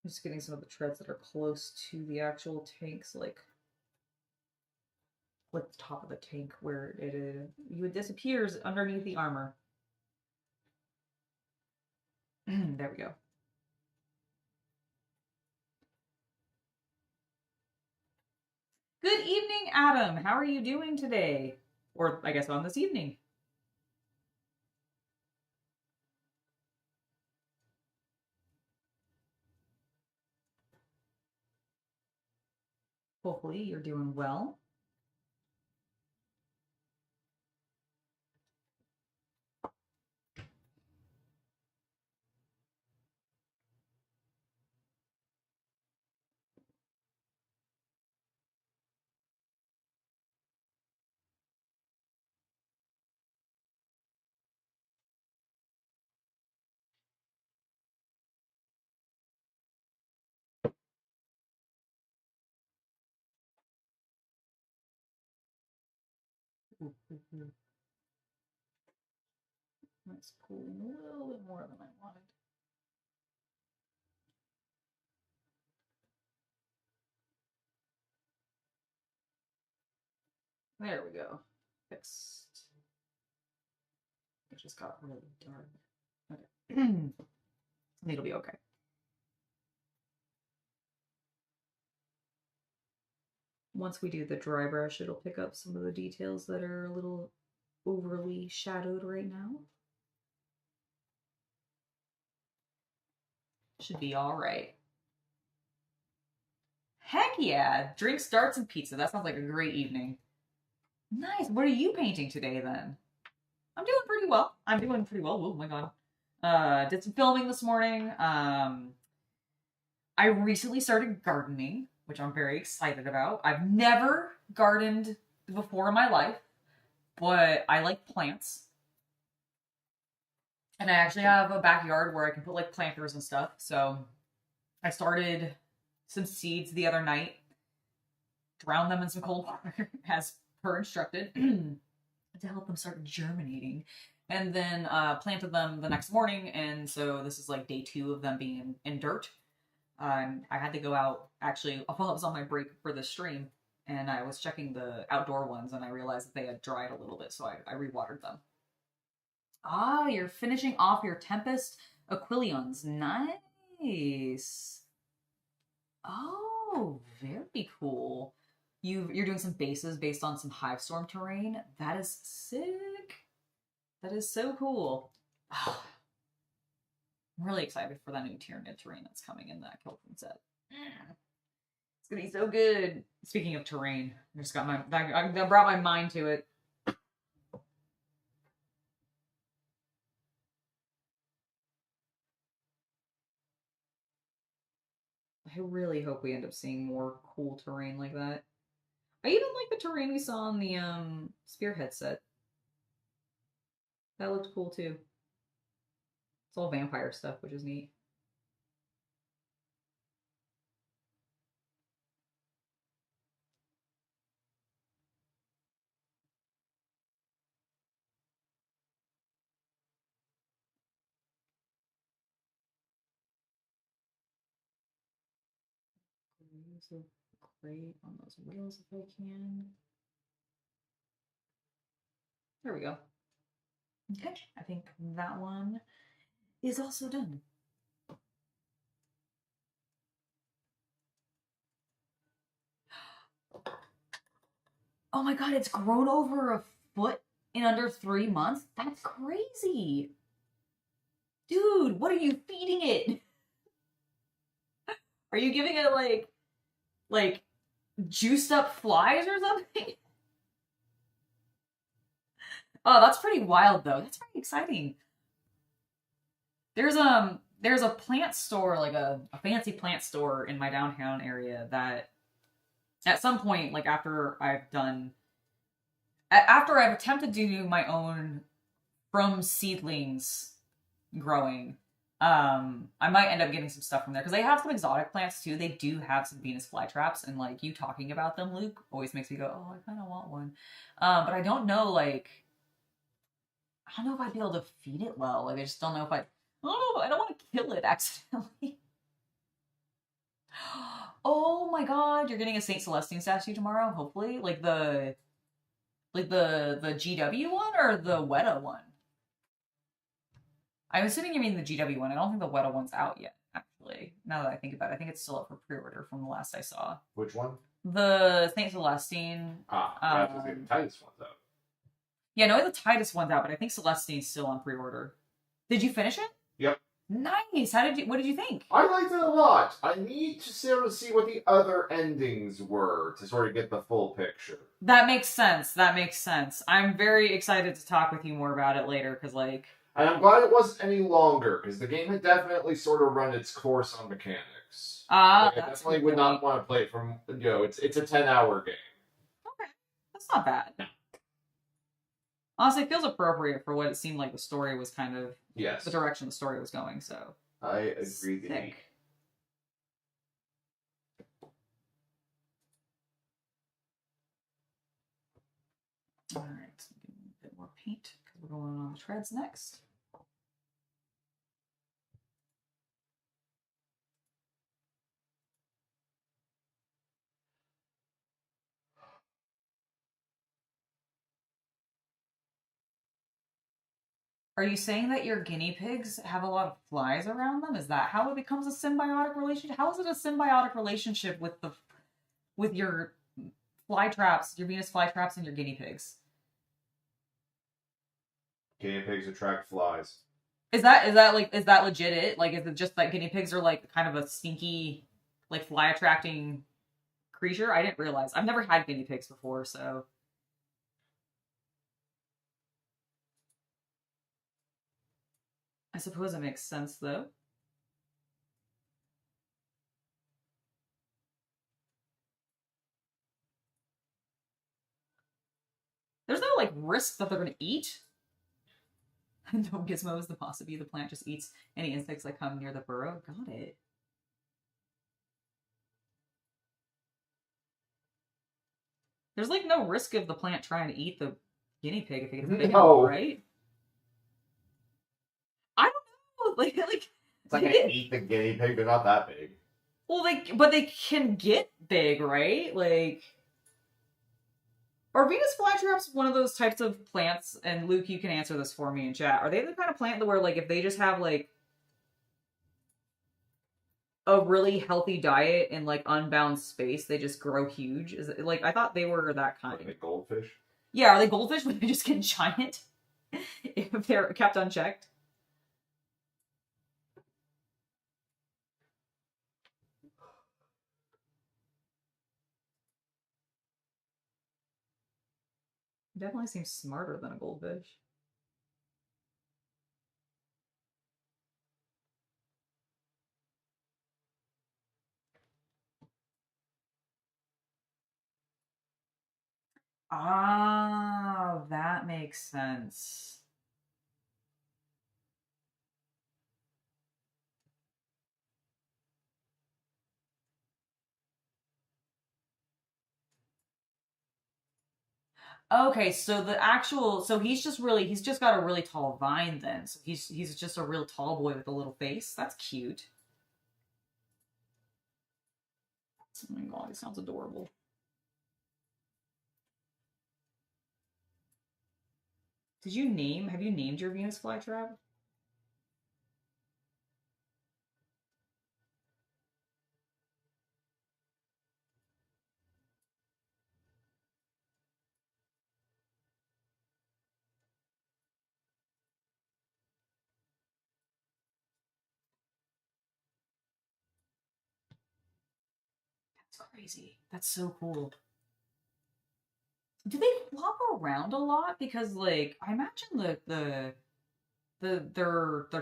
I'm just getting some of the treads that are close to the actual tanks, like the top of the tank where it disappears underneath the armor. There we go. Good evening, Adam. How are you doing today? Or I guess on this evening. Hopefully you're doing well. That's pulling a little bit more than I wanted. There we go. Fixed. It just got really dark. Okay. It'll be okay. Once we do the dry brush, it'll pick up some of the details that are a little overly shadowed right now. Should be all right. Heck yeah! Drinks, darts, and pizza. That sounds like a great evening. Nice. What are you painting today then? I'm doing pretty well. Oh my god. Did some filming this morning. I recently started gardening, which I'm very excited about. I've never gardened before in my life, but I like plants. And I actually have a backyard where I can put like planters and stuff. So I started some seeds the other night, drowned them in some cold water as per instructed to help them start germinating. And then planted them the next morning. And so this is like day 2 of them being in dirt. I had to go out, actually, while I was on my break for the stream, and I was checking the outdoor ones, and I realized that they had dried a little bit, so I rewatered them. Ah, you're finishing off your Tempest Aquilions. Nice. Oh, very cool. You're doing some bases based on some Hivestorm terrain. That is sick. That is so cool. I'm really excited for that new Tyranid terrain that's coming in that Kilton set. It's gonna be so good. Speaking of terrain, I just got I brought my mind to it. I really hope we end up seeing more cool terrain like that. I even like the terrain we saw on the Spearhead set. That looked cool too. It's all vampire stuff, which is neat. So great on those wheels if I can. There we go. Okay, I think that one is also done. Oh my god, it's grown over a foot in under 3 months? That's crazy. Dude, what are you feeding it? Are you giving it like juiced up flies or something? Oh, that's pretty wild though. That's pretty exciting. There's a plant store, like a fancy plant store in my downtown area that at some point, like after I've attempted to do my own from seedlings growing, I might end up getting some stuff from there because they have some exotic plants too. They do have some Venus flytraps, and like you talking about them, Luke, always makes me go, oh, I kind of want one. But I don't know, like, I don't know if I'd be able to feed it well. Like, I just don't know if I don't want to kill it accidentally. Oh my god, you're getting a Saint Celestine statue tomorrow, hopefully. Like the GW one or the Weta one? I'm assuming you mean the GW one. I don't think the Weta one's out yet, actually. Now that I think about it, I think it's still up for pre-order from the last I saw. Which one? The Saint Celestine. That's the Titus one's out. Yeah, no, the Titus one's out, but I think Celestine's still on pre-order. Did you finish it? Yep. Nice. What did you think? I liked it a lot. I need to sort of see what the other endings were to sort of get the full picture. That makes sense. That makes sense. I'm very excited to talk with you more about it later, because, like... And I'm glad it wasn't any longer, because the game had definitely sort of run its course on mechanics. I definitely would not want to play it from, it's a 10-hour game. Okay. That's not bad. No. Honestly, it feels appropriate for what it seemed like the story was kind of... Yes. The direction the story was going, so... I agree with you. Alright, so a bit more paint, because we're going on the treads next. Are you saying that your guinea pigs have a lot of flies around them? Is that how it becomes a symbiotic relationship? How is it a symbiotic relationship with your fly traps, your Venus fly traps, and your guinea pigs? Guinea pigs attract flies. Is that legit it? Like, is it just that guinea pigs are like kind of a stinky, like fly attracting creature? I didn't realize. I've never had guinea pigs before, so. I suppose it makes sense, though. There's no, like, risk that they're going to eat. No gizmos, the possibly the plant just eats any insects that come near the burrow. Got it. There's, like, no risk of the plant trying to eat the guinea pig if it gets big enough, right? I don't know. Like it's not gonna eat the guinea pig. They're not that big. Well, but they can get big, right? Like, are Venus flytraps one of those types of plants? And Luke, you can answer this for me in chat. Are they the kind of plant that where, like, if they just have like a really healthy diet in like unbound space, they just grow huge? Is it like I thought they were that kind? Like goldfish. Yeah, are they goldfish when they just get giant if they're kept unchecked? It definitely seems smarter than a goldfish. Ah, that makes sense. Okay, so he's just got a really tall vine then. So he's just a real tall boy with a little face. That's cute. Oh my god, he sounds adorable. Have you named your Venus flytrap? That's crazy. That's so cool. Do they flop around a lot? Because like I imagine their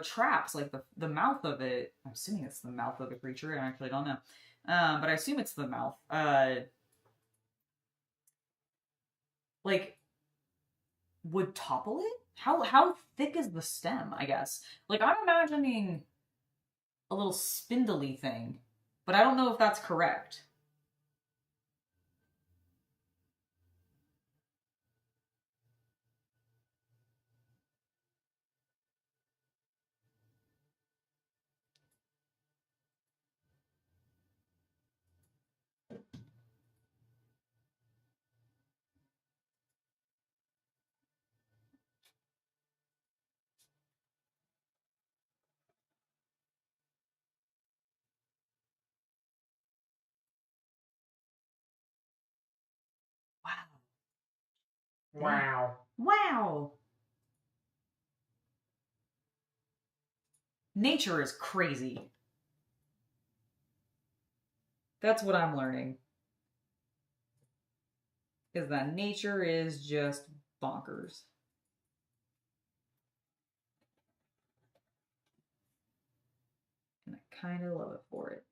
traps, like the mouth of it. I'm assuming it's the mouth of the creature. I actually don't know, but I assume it's the mouth. Like would topple it. How thick is the stem? I guess. Like I'm imagining a little spindly thing, but I don't know if that's correct. Wow. Wow. Wow. Nature is crazy. That's what I'm learning. Is that nature is just bonkers. And I kind of love it for it.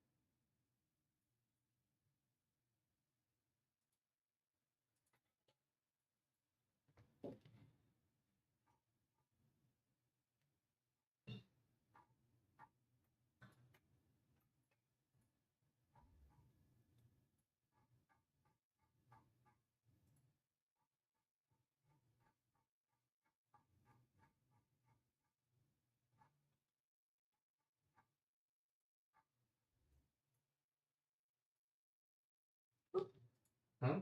Hmm?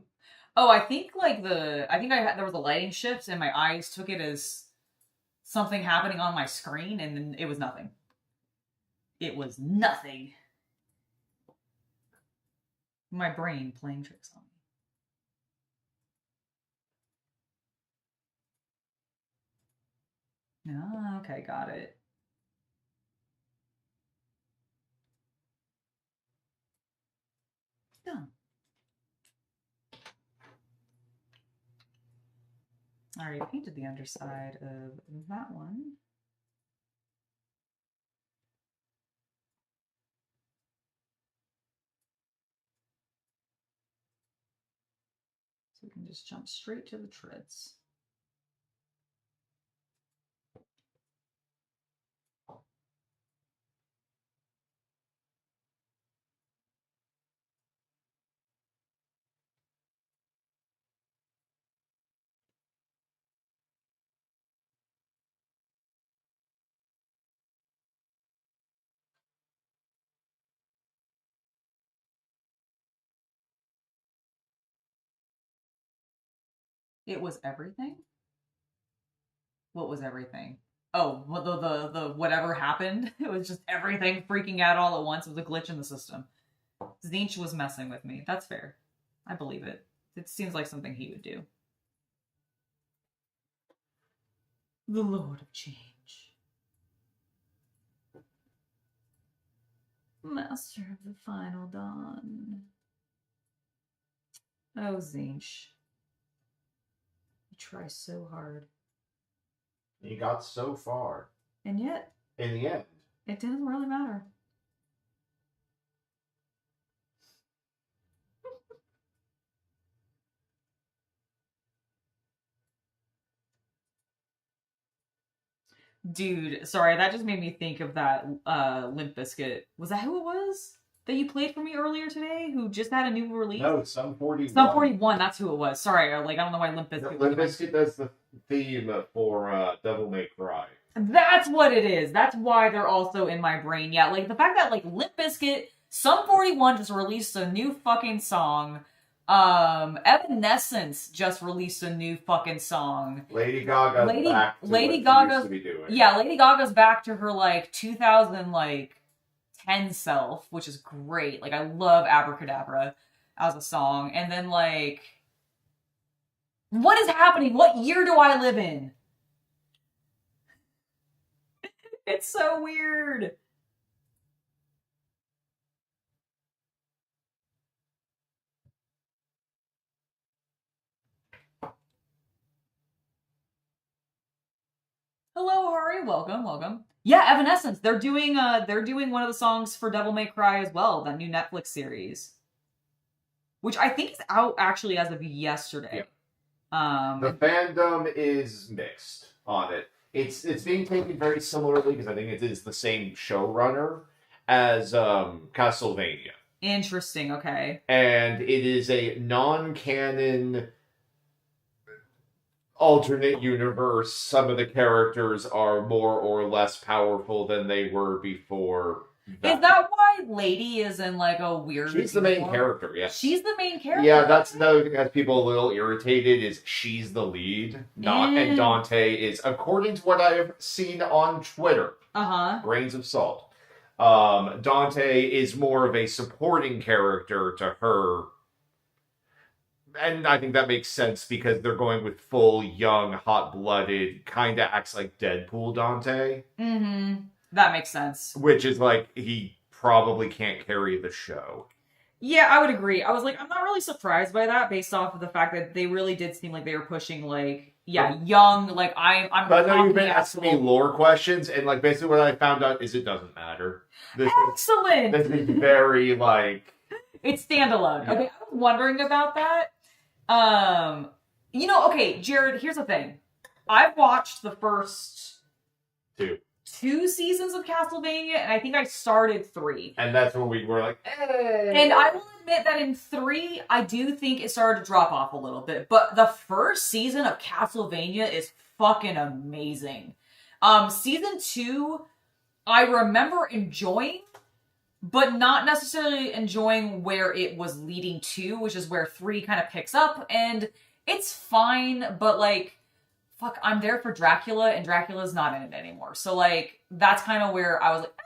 Oh, I think like there was a lighting shift and my eyes took it as something happening on my screen and then it was nothing. It was nothing. My brain playing tricks on me. Ah, okay, got it. Done. I already painted the underside of that one. So we can just jump straight to the treads. It was everything? What was everything? Oh, well, the whatever happened. It was just everything freaking out all at once. It was a glitch in the system. Zinch was messing with me. That's fair. I believe it. It seems like something he would do. The Lord of Change. Master of the Final Dawn. Oh, Zinch. You try so hard. You got so far. And yet, in the end, it didn't really matter. Dude, sorry, that just made me think of that Limp Bizkit. Was that who it was that you played for me earlier today? Who just had a new release? No, Sum 41. Sum 41, that's who it was. Sorry, I don't know why Limp Bizkit. Limp Bizkit does the theme for Devil May Cry. That's what it is. That's why they're also in my brain. Yeah, like the fact that like Limp Bizkit, Sum 41 just released a new fucking song. Evanescence just released a new fucking song. Lady Gaga's back to what she used to be doing. Yeah, Lady Gaga's back to her like 2010 self, which is great. Like I love Abracadabra as a song. And then like, what is happening? What year do I live in? It's so weird. Hello, Hari. Welcome. Yeah, Evanescence. They're doing one of the songs for Devil May Cry as well, that new Netflix series, which I think is out actually as of yesterday. Yeah. The fandom is mixed on it. It's being taken very similarly because I think it is the same showrunner as Castlevania. Interesting. Okay. And it is a non-canon alternate universe. Some of the characters are more or less powerful than they were before. Is that why Lady is in like a weird... She's the main character, yes. She's the main character? Yeah, that's another thing that has people a little irritated, is she's the lead, and Dante is, according to what I've seen on Twitter, grains of salt, Dante is more of a supporting character to her. And I think that makes sense because they're going with full, young, hot-blooded, kind of acts like Deadpool Dante. Mm-hmm. That makes sense. Which is like, he probably can't carry the show. Yeah, I would agree. I was like, I'm not really surprised by that based off of the fact that they really did seem like they were pushing, like, young, like, I'm But I know you've been asking me lore questions, and, like, basically what I found out is it doesn't matter. Excellent! This is very, like... It's standalone. Yeah. Okay, I was wondering about that. Okay, Jared, here's the thing. I've watched the first... two seasons of Castlevania, and I think I started 3. And that's when we were like, hey! And I will admit that in 3, I do think it started to drop off a little bit. But the first season of Castlevania is fucking amazing. Season 2, I remember enjoying, but not necessarily enjoying where it was leading to, which is where 3 kind of picks up. And it's fine, but like... fuck, I'm there for Dracula, and Dracula's not in it anymore. So, like, that's kind of where I was like, I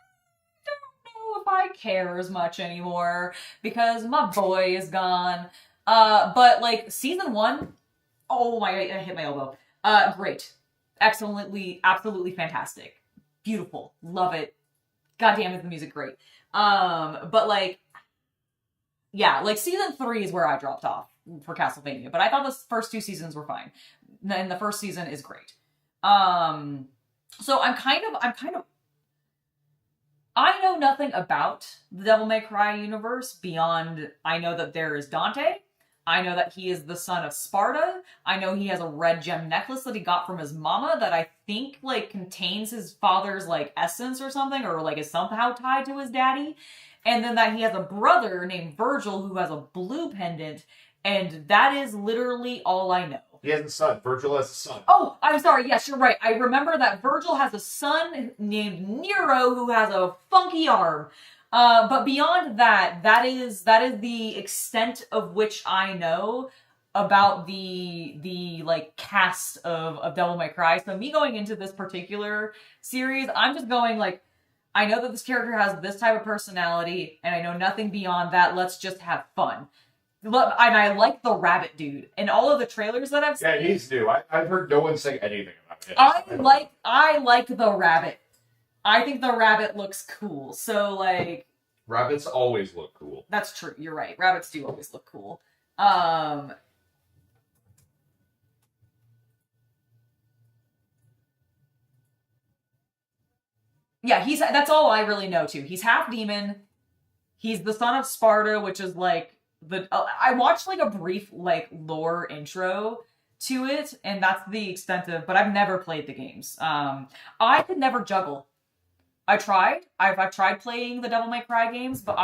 don't know if I care as much anymore, because my boy is gone. But, like, season 1, oh my, I hit my elbow. Great. Excellently, absolutely fantastic. Beautiful. Love it. God damn, is the music great. But, like, yeah, like, season 3 is where I dropped off for Castlevania, but I thought the first 2 seasons were fine. And the first season is great. So I'm kind of, I know nothing about the Devil May Cry universe beyond, I know that there is Dante. I know that he is the son of Sparta. I know he has a red gem necklace that he got from his mama that I think, like, contains his father's, like, essence or something, or, like, is somehow tied to his daddy. And then that he has a brother named Virgil who has a blue pendant, and that is literally all I know. He has a son. Virgil has a son. Oh, I'm sorry. Yes, you're right. I remember that Virgil has a son named Nero who has a funky arm. But beyond that, that is the extent of which I know. about the like cast of Devil May Cry. So me going into this particular series, I'm just going like, I know that this character has this type of personality, and I know nothing beyond that. Let's just have fun. And I like the rabbit dude. In all of the trailers that I've seen. Yeah, he's new. I've heard no one say anything about him. I like the rabbit. I think the rabbit looks cool. So like, rabbits always look cool. That's true. You're right. Rabbits do always look cool. Yeah, that's all I really know too. He's half demon. He's the son of Sparta, which is like I watched like a brief like lore intro to it, and that's the extent of. But I've never played the games. I could never juggle. I tried. I've tried playing the Devil May Cry games, but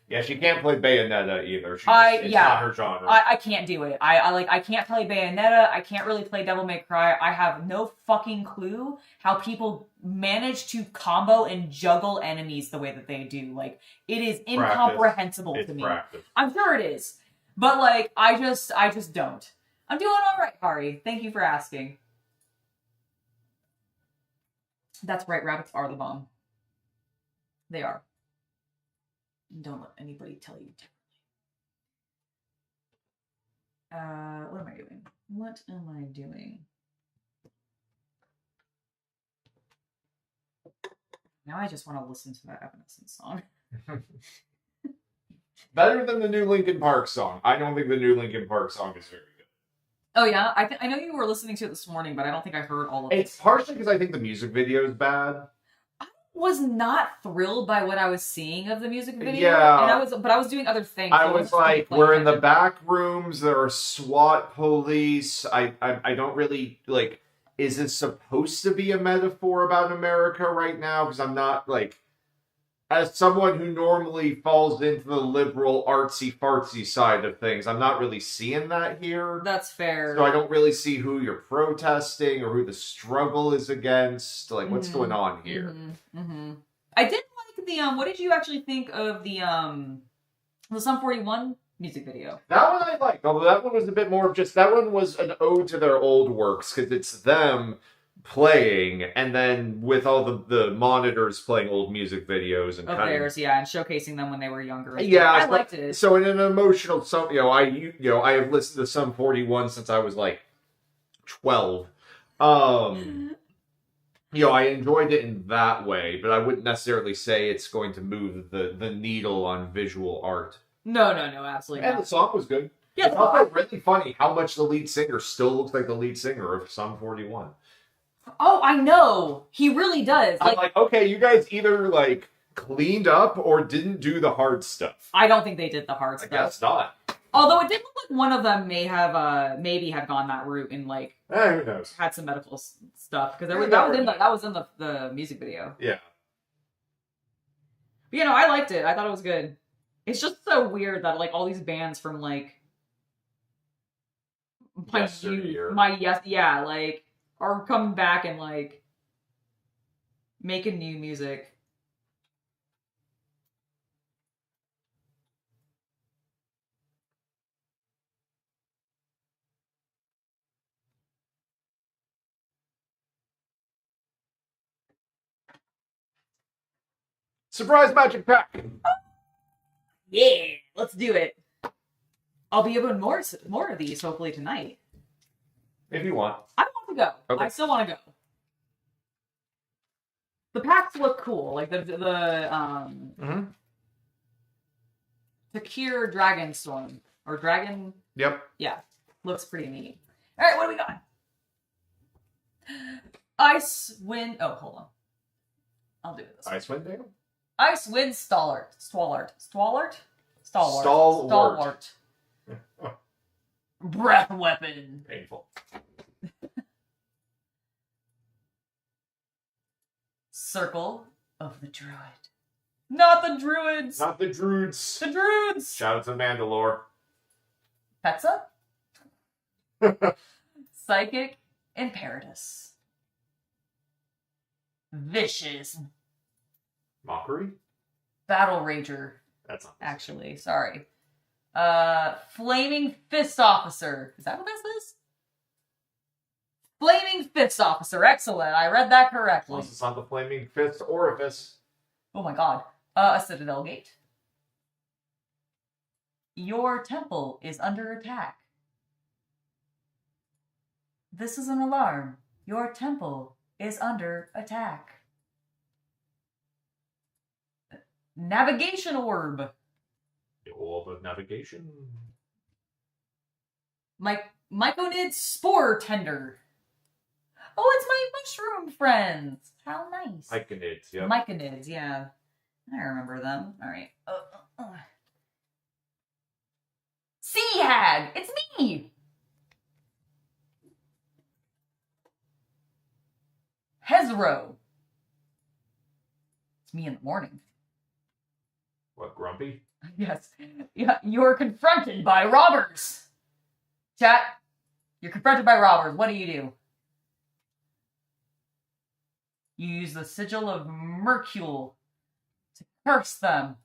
Yeah, she can't play Bayonetta either. It's not her genre. I can't do it. I can't play Bayonetta. I can't really play Devil May Cry. I have no fucking clue how people manage to combo and juggle enemies the way that they do. Like, it is incomprehensible to me. Practice. I'm sure it is. But like, I just don't. I'm doing alright, Hari. Thank you for asking. That's right, rabbits are the bomb. They are. Don't let anybody tell you differently. What am I doing? What am I doing? Now I just want to listen to that Evanescence song. Better than the new Linkin Park song. I don't think the new Linkin Park song is very good. Oh yeah? I know you were listening to it this morning, but I don't think I heard all of it. It's partially because I think the music video is bad. Was not thrilled by what I was seeing of the music video. Yeah. And I was doing other things. I was like, we're in the back rooms, there are SWAT police. I don't really, like, is it supposed to be a metaphor about America right now? Because I'm not, like, as someone who normally falls into the liberal artsy-fartsy side of things, I'm not really seeing that here. That's fair. So I don't really see who you're protesting or who the struggle is against. Like, what's going on here? I did like the, what did you actually think of the Sum 41 music video? That one I liked, although that one was a bit more of just, that one was an ode to their old works, because it's them playing, and then with all the monitors playing old music videos and theirs, and showcasing them when they were younger. Yeah, I liked it. So in an emotional, I have listened to Sum 41 since I was like 12. I enjoyed it in that way, but I wouldn't necessarily say it's going to move the needle on visual art. No, absolutely not. And the song was good. Yeah, it's also really funny how much the lead singer still looks like the lead singer of Sum 41. Oh, I know. He really does. I'm like, okay, you guys either like cleaned up or didn't do the hard stuff. I don't think they did the hard stuff. I guess not. Although it did look like one of them maybe have gone that route and like who knows, had some medical stuff, because that was in the music video. Yeah. But, I liked it. I thought it was good. It's just so weird that like all these bands from like like are coming back and like making new music. Surprise magic pack! Yeah, let's do it. I'll be opening more of these hopefully tonight. If you want. I want to go. Okay. I still want to go. The packs look cool. Like the Secure Dragon Storm. Or Dragon... Yep. Yeah. Looks pretty neat. Alright, what do we got? Icewind... Oh, hold on. I'll do it this way. Icewind Dale? Icewind Stalwart. Breath weapon. Painful. Circle of the Druid. Not the Druids! Not the Druids! The Druids! Shout out to Mandalore. Petza? Psychic Imperatus. Vicious. Mockery? Battle Rager. That's not actually. Sorry. Flaming Fist Officer. Is that what this is? Flaming Fist Officer. Excellent. I read that correctly. Unless it's not the Flaming Fist Orifice. Oh my god. A Citadel Gate. Your temple is under attack. This is an alarm. Your temple is under attack. Navigation Orb. The Orb of Navigation. Myconid Spore Tender. Oh, it's my mushroom friends. How nice. Myconids, yeah. Myconids, yeah. I remember them. All right. Sea Hag! It's me! Hezro. It's me in the morning. What, grumpy? Yes. Yeah, you're confronted by robbers. Chat, you're confronted by robbers. What do? You use the Sigil of Mercule to curse them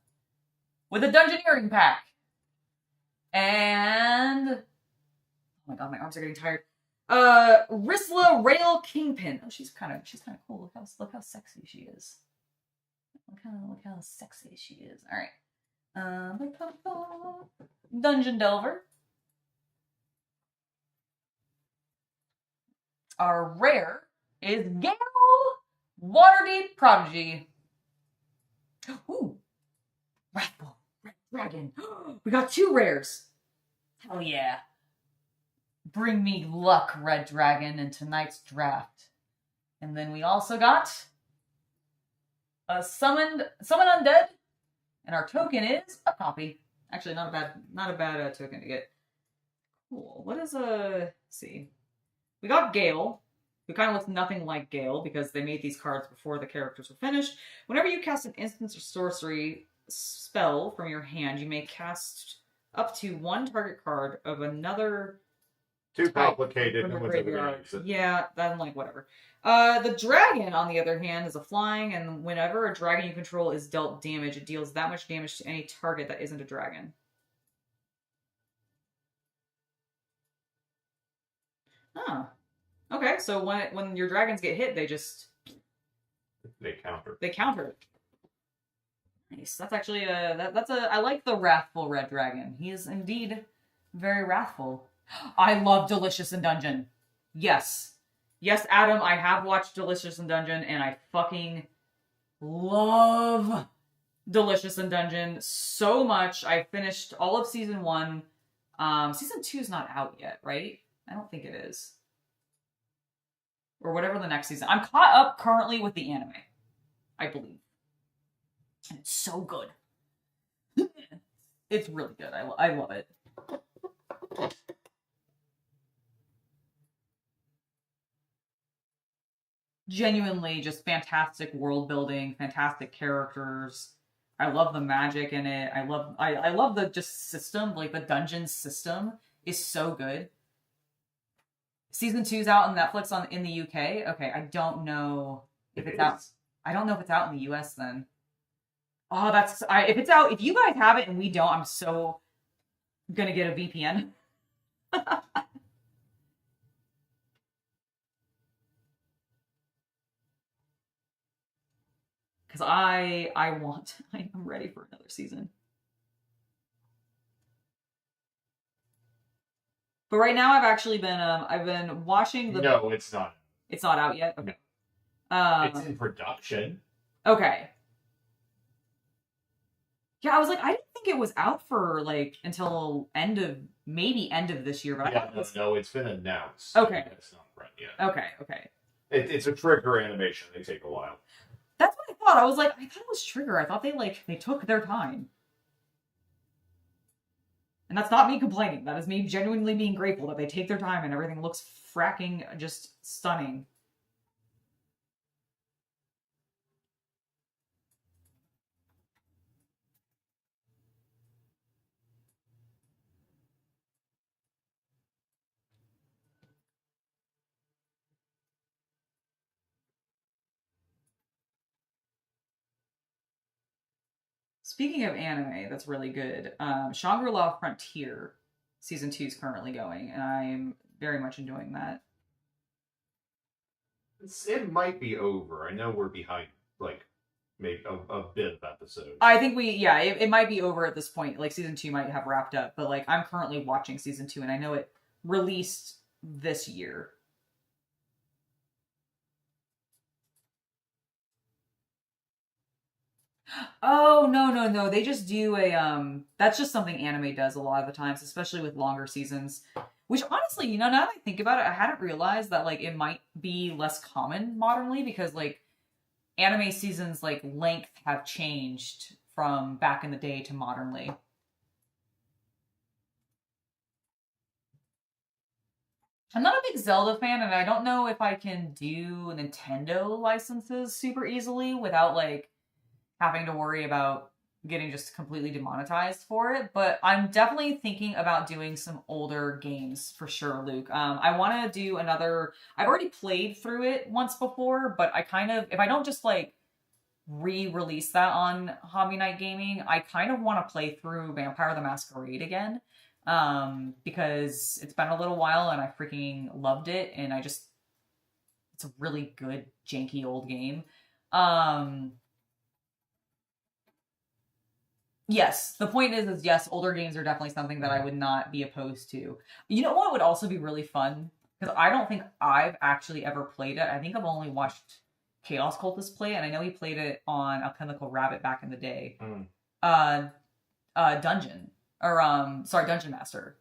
with a Dungeoneering pack. And... oh my god, my arms are getting tired. Risla Rail Kingpin. Oh, she's kind of cool. Look how sexy she is. Look how sexy she is. All right. Dungeon Delver. Our rare is Gale Waterdeep Prodigy. Ooh, Wrathful Red Dragon. We got 2 rares. Hell yeah. Bring me luck, Red Dragon, in tonight's draft. And then we also got a Summon Undead, and our token is a copy. Actually, not a bad token to get. Cool. What is let's see. We got Gale, who kind of looks nothing like Gale because they made these cards before the characters were finished. Whenever you cast an instance or sorcery spell from your hand, you may cast up to 1 target card of another. Too complicated. From No the one's ever graveyard. gonna use it. Yeah, then like whatever. The dragon, on the other hand, is a flying, and whenever a dragon you control is dealt damage, it deals that much damage to any target that isn't a dragon. Oh. Okay, so when your dragons get hit, they counter. They counter. Nice. That's actually I like the wrathful red dragon. He is indeed very wrathful. I love Delicious in Dungeon. Yes. Yes, Adam, I have watched Delicious in Dungeon, and I fucking love Delicious in Dungeon so much. I finished all of Season 1. Season 2 is not out yet, right? I don't think it is. Or whatever the next season. I'm caught up currently with the anime, I believe. And it's so good. It's really good. I love it. Genuinely just fantastic world building, fantastic characters. I love the magic in it. I love the just system, like the dungeon system is so good. Season 2's out on Netflix in the UK. Okay, I don't know if it's out. I don't know if it's out in the US then. Oh, if it's out, if you guys have it and we don't, I'm so gonna get a VPN. Because I'm ready for another season. But right now I've been watching the... No, it's not. It's not out yet? Okay. It's in production. Okay. Yeah, I was like, I didn't think it was out for, like, until end of this year, but yeah, no, it's been announced. Okay. It's not right yet. Okay. It's a trigger animation. They take a while. That's what I thought. I was like, I thought it was Trigger. I thought they took their time. And that's not me complaining. That is me genuinely being grateful that they take their time and everything looks fracking just stunning. Speaking of anime, that's really good. Shangri-La Frontier season 2 is currently going, and I'm very much enjoying that. It might be over. I know we're behind, like, maybe a bit of episodes. I think it might be over at this point. Like, season 2 might have wrapped up, but, like, I'm currently watching season 2, and I know it released this year. Oh, no. They just do that's just something anime does a lot of the times, especially with longer seasons. Which honestly, now that I think about it, I hadn't realized that like it might be less common modernly because like anime seasons like length have changed from back in the day to modernly. I'm not a big Zelda fan, and I don't know if I can do Nintendo licenses super easily without like having to worry about getting just completely demonetized for it. But I'm definitely thinking about doing some older games for sure, Luke. I want to do another. I've already played through it once before, but I kind of, if I don't just like re-release that on Hobby Night Gaming, I kind of want to play through Vampire the Masquerade again. Because it's been a little while and I freaking loved it, and it's a really good janky old game. Yes, the point is yes, older games are definitely something that I would not be opposed to. You know what would also be really fun? Because I don't think I've actually ever played it. I think I've only watched Chaos Cultist play it, and I know he played it on Alchemical Rabbit back in the day. Dungeon. Or, sorry, Dungeon Master.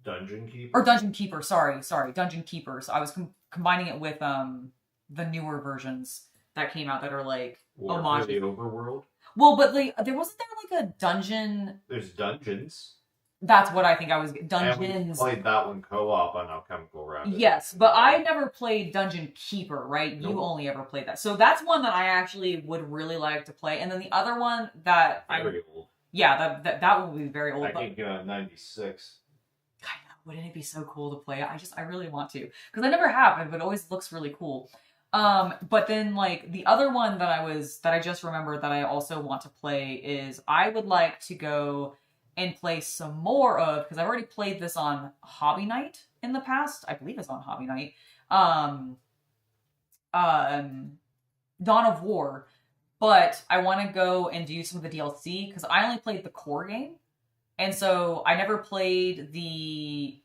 Dungeon Keeper? Or Dungeon Keeper, sorry, Dungeon Keeper. So I was combining it with the newer versions that came out that are like homage. The Overworld? Well, but like, there wasn't there like a dungeon. There's dungeons. That's what I think I was. Dungeons. I played that one co-op on Alchemical Rabbit. Yes, but I never played Dungeon Keeper, right? Nope. You only ever played that. So that's one that I actually would really like to play. And then the other one that very old. Yeah, that would be very old. I think 96. I know. Wouldn't it be so cool to play? I really want to, because I never have, but it always looks really cool. But then like the other one that I just remembered that I also want to play is I would like to go and play some more of, because I've already played this on Hobby Night in the past. I believe it's on Hobby Night. Dawn of War. But I want to go and do some of the DLC because I only played the core game. And so I never played the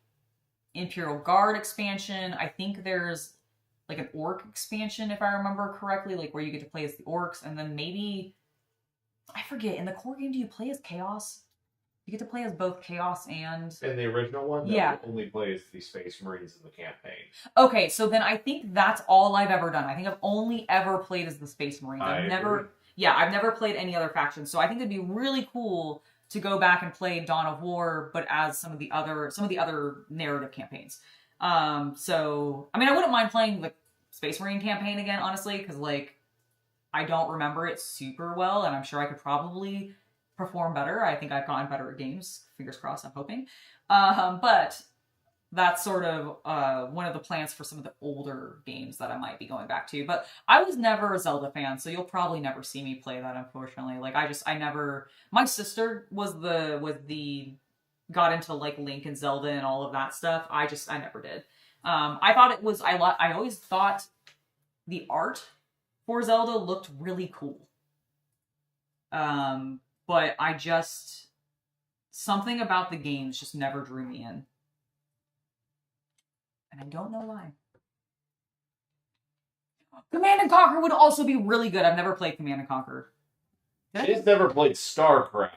Imperial Guard expansion. I think there's like an orc expansion, if I remember correctly, like where you get to play as the orcs. And then maybe, I forget, in the core game, do you play as Chaos? You get to play as both Chaos and... In the original one? Yeah. You only play as the Space Marines in the campaign. Okay, so then I think that's all I've ever done. I think I've only ever played as the Space Marines. I've never played any other factions. So I think it'd be really cool to go back and play Dawn of War, but as some of the other narrative campaigns. So, I mean, I wouldn't mind playing the Space Marine campaign again, honestly, because, like, I don't remember it super well, and I'm sure I could probably perform better. I think I've gotten better at games. Fingers crossed, I'm hoping. But that's sort of one of the plans for some of the older games that I might be going back to. But I was never a Zelda fan, so you'll probably never see me play that, unfortunately. Like, my sister got into like Link and Zelda and all of that stuff. I never did. I always thought the art for Zelda looked really cool. But something about the games just never drew me in. And I don't know why. Command & Conquer would also be really good. I've never played Command & Conquer. She's never played StarCraft.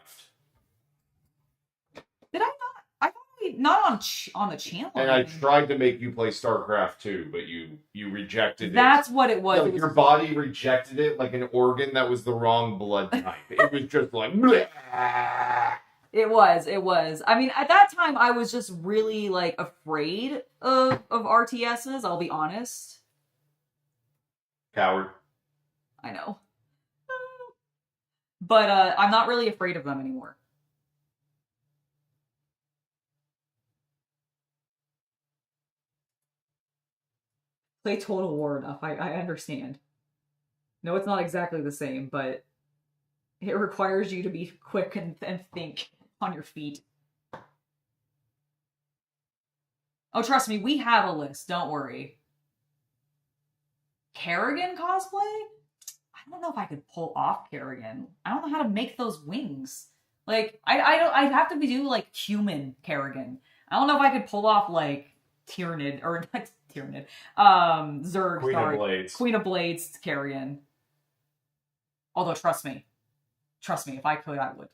Did I not? I thought not on the channel. And I tried to make you play StarCraft too, but you rejected it. That's what it was. Yeah, like your body rejected it like an organ that was the wrong blood type. It was just like... Bleh. It was. I mean, at that time, I was just really, like, afraid of RTSs, I'll be honest. Coward. I know. But, I'm not really afraid of them anymore. Play Total War enough, I understand. No, it's not exactly the same, but... It requires you to be quick and think on your feet. Oh, trust me, we have a list. Don't worry. Kerrigan cosplay? I don't know if I could pull off Kerrigan. I don't know how to make those wings. Like, I'd have to do, like, human Kerrigan. I don't know if I could pull off, like, Tyrannid, or, not Tyrannid, Zerg, Queen of Blades. Queen of Blades Kerrigan. Although, trust me, if I could, I would.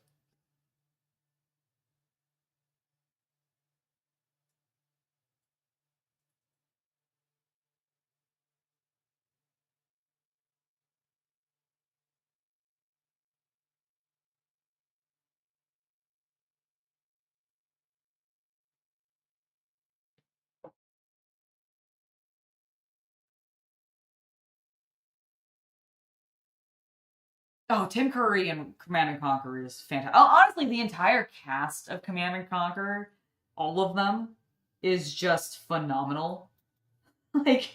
Oh, Tim Curry and Command and Conquer is fantastic. Oh, honestly, the entire cast of Command and Conquer, all of them, is just phenomenal. Like,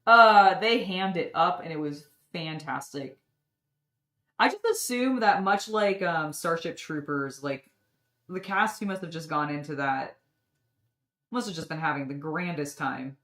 they hammed it up, and it was fantastic. I just assume that much like Starship Troopers, like, the cast who must have just gone into that must have just been having the grandest time.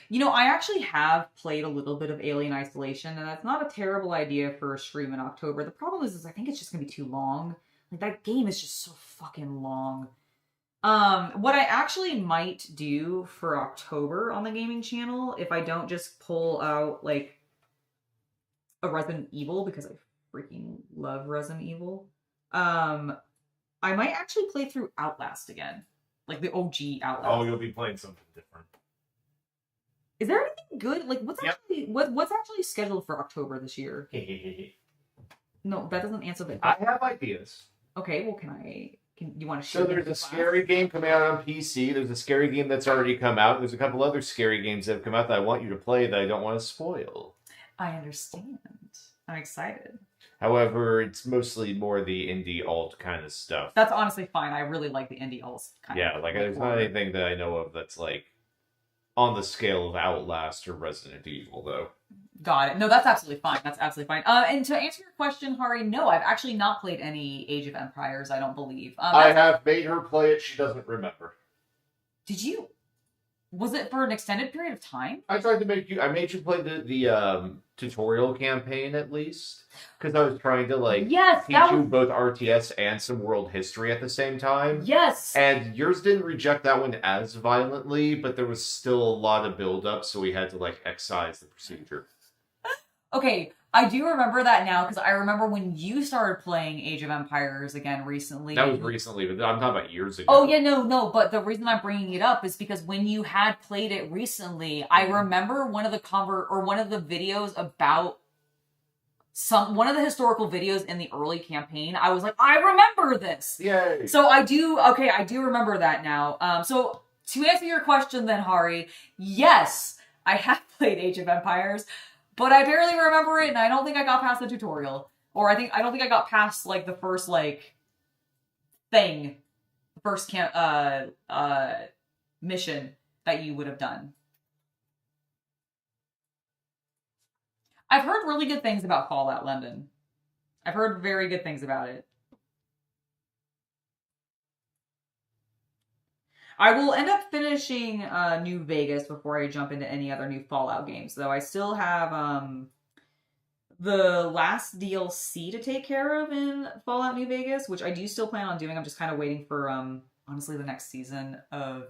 You know, I actually have played a little bit of Alien Isolation, and that's not a terrible idea for a stream in October. The problem is I think it's just gonna be too long. Like, that game is just so fucking long. What I actually might do for October on the gaming channel, if I don't just pull out, like, a Resident Evil, because I freaking love Resident Evil, I might actually play through Outlast again. Like, the OG Outlast. Oh, you'll be playing something different. Is there anything good? Like, what's actually scheduled for October this year? No, that doesn't answer the question. I have ideas. Okay, well, can you want to share? So there's a scary game coming out on PC. There's a scary game that's already come out. There's a couple other scary games that have come out that I want you to play that I don't want to spoil. I understand. I'm excited. However, it's mostly more the indie alt kind of stuff. That's honestly fine. I really like the indie alt kind of. Yeah, like there's not anything that I know of that's like on the scale of Outlast or Resident Evil, though. Got it. No, that's absolutely fine. That's absolutely fine. And to answer your question, Hari, no, I've actually not played any Age of Empires, I don't believe. I have made her play it. She doesn't remember. Did you? Was it for an extended period of time? I tried to make you... I made you play the tutorial campaign, at least. Because I was trying to, like, teach you both RTS and some world history at the same time. Yes! And yours didn't reject that one as violently, but there was still a lot of build-up, so we had to, like, excise the procedure. Okay, I do remember that now, because I remember when you started playing Age of Empires again recently. That was recently, but I'm talking about years ago. Oh, yeah, no, but the reason I'm bringing it up is because when you had played it recently, I remember one of the videos about one of the historical videos in the early campaign. I was like, I remember this! Yay! So I do remember that now. So to answer your question then, Hari, yes, I have played Age of Empires, but I barely remember it, and I don't think I got past the tutorial. Or I don't think I got past, like, the first, like, thing. First mission that you would have done. I've heard really good things about Fallout London. I've heard very good things about it. I will end up finishing New Vegas before I jump into any other new Fallout games, though I still have the last DLC to take care of in Fallout New Vegas, which I do still plan on doing. I'm just kind of waiting for, honestly, the next season of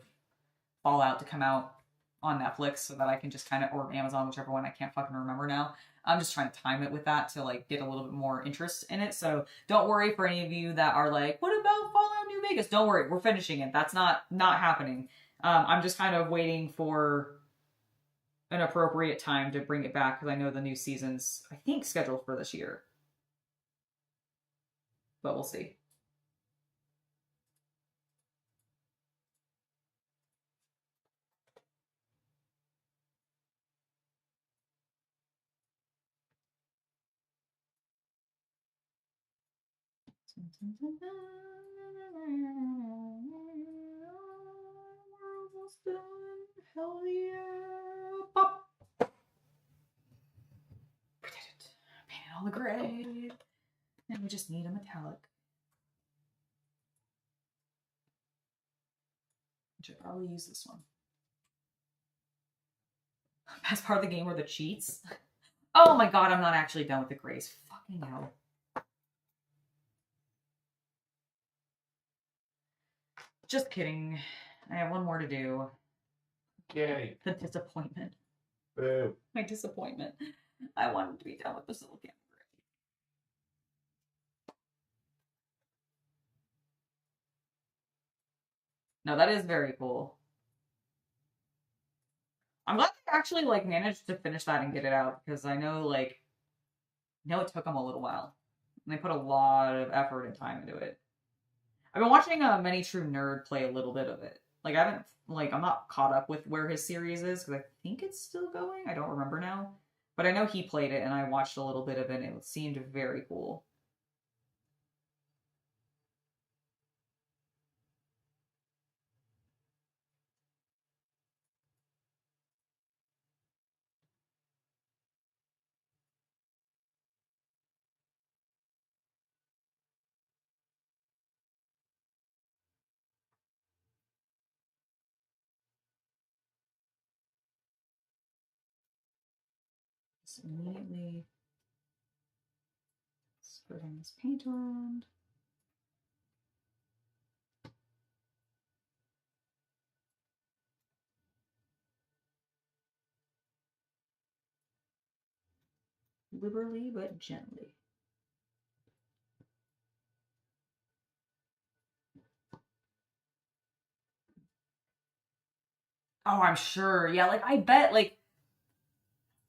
Fallout to come out on Netflix so that I can just kind of, or Amazon, whichever one, I can't fucking remember now. I'm just trying to time it with that to, like, get a little bit more interest in it. So don't worry for any of you that are like, what about Fallout New Vegas? Don't worry, we're finishing it. That's not happening. I'm just kind of waiting for an appropriate time to bring it back, because I know the new season's, I think, scheduled for this year. but we'll see. We're almost done. Hell yeah. Pop. Painted all the gray. And we just need a metallic. Should probably use this one. Best part of the game were the cheats. Oh my god, I'm not actually done with the grays. Fucking hell. Just kidding. I have one more to do. Yay. The disappointment. Boo. My disappointment. I wanted to be done with the silicon gray. No, that is very cool. I'm glad they actually like managed to finish that and get it out, because I know it took them a little while. And they put a lot of effort and time into it. I've been watching Many True Nerd play a little bit of it. Like, I haven't, I'm not caught up with where his series is, because I think it's still going. I don't remember now. But I know he played it, and I watched a little bit of it, and it seemed very cool. Just immediately spreading this paint around. Liberally but gently. Oh, I'm sure. Yeah, I bet,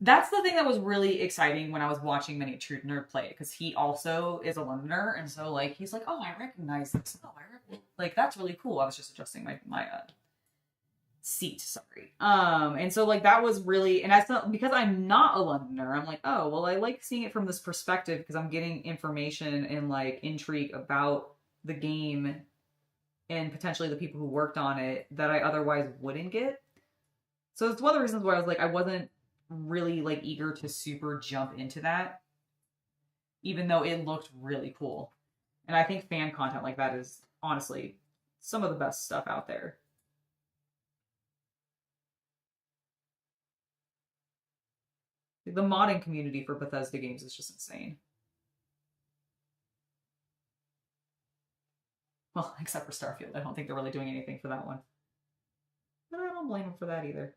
that's the thing that was really exciting when I was watching Many True Nerd play, because he also is a Londoner, and so, he's like, oh, I recognize this. Oh, that's really cool. I was just adjusting my seat, sorry. And so, that was really, and because I'm not a Londoner, I'm like, oh, well, I like seeing it from this perspective, because I'm getting information and, intrigue about the game and potentially the people who worked on it that I otherwise wouldn't get. So it's one of the reasons why I was I wasn't really eager to super jump into that, even though it looked really cool. And I think fan content like that is honestly some of the best stuff out there. The modding community for Bethesda games is just insane. Well, except for Starfield. I don't think they're really doing anything for that one. But I don't blame them for that either.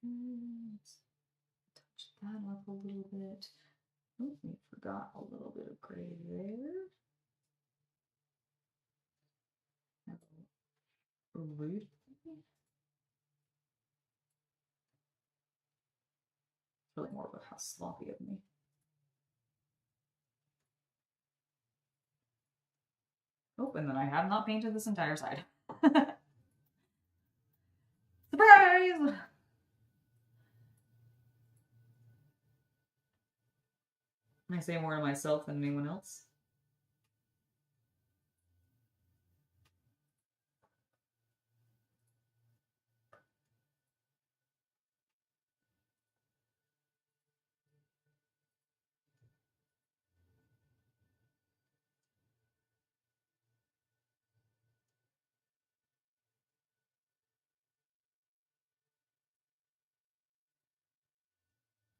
Let's touch that up a little bit. Oh, we forgot a little bit of gray there. Rude. It's really more about how sloppy of me. Oh, and then I have not painted this entire side. Surprise! Can I say more to myself than anyone else?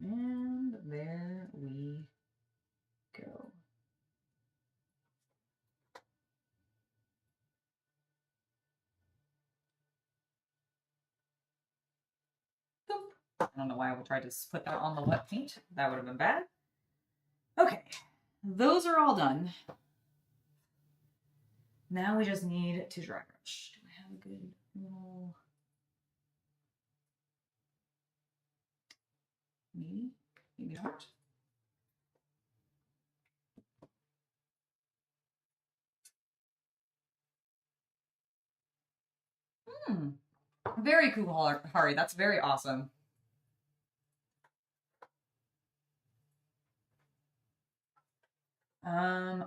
And there we go. Boop. I don't know why I tried to put that on the wet paint. That would have been bad. Okay, those are all done. Now we just need to dry brush. Do I have a good little... Maybe not. Very cool, Hari. That's very awesome.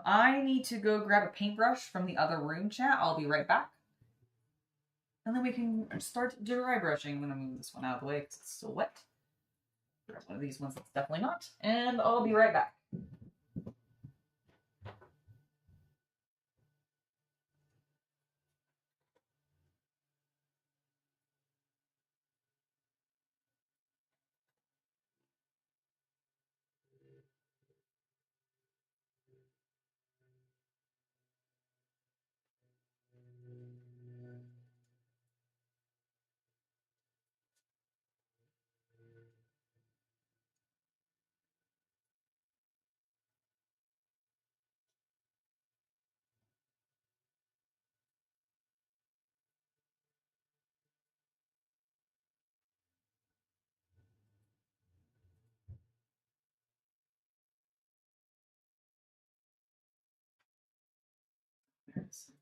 I need to go grab a paintbrush from the other room, chat. I'll be right back. And then we can start dry brushing. I'm going to move this one out of the way because it's still wet. Grab one of these ones that's definitely not. And I'll be right back. There it is.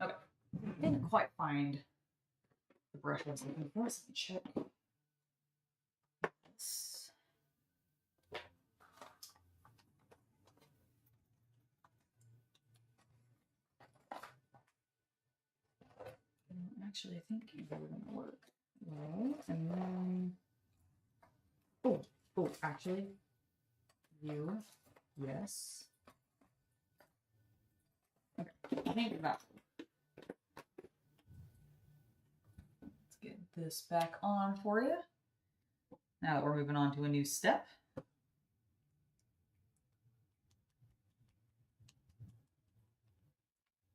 Okay. Didn't quite find the brush I was looking for, so let me check this. Actually, I think they're going to work. Right, and then... Oh, actually, you, yes. Okay, I think that. Let's get this back on for you. Now that we're moving on to a new step.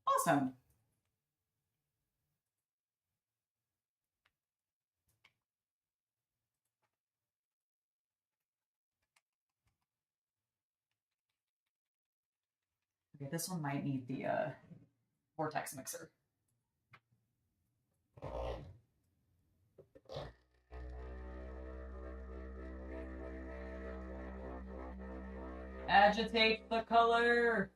Awesome. Okay, this one might need the vortex mixer. Agitate the color.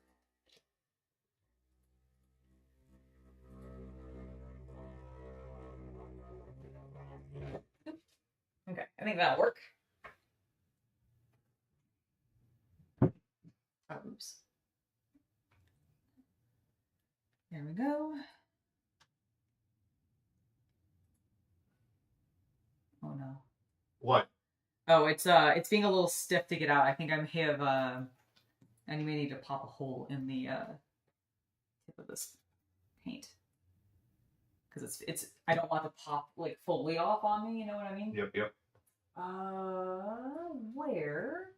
Okay, I think that'll work. Oh, oops. There we go. Oh no. What? Oh, it's being a little stiff to get out. I think I may have and you may need to pop a hole in the tip of this paint. Because it's I don't want to pop like fully off on me, you know what I mean? Yep. Where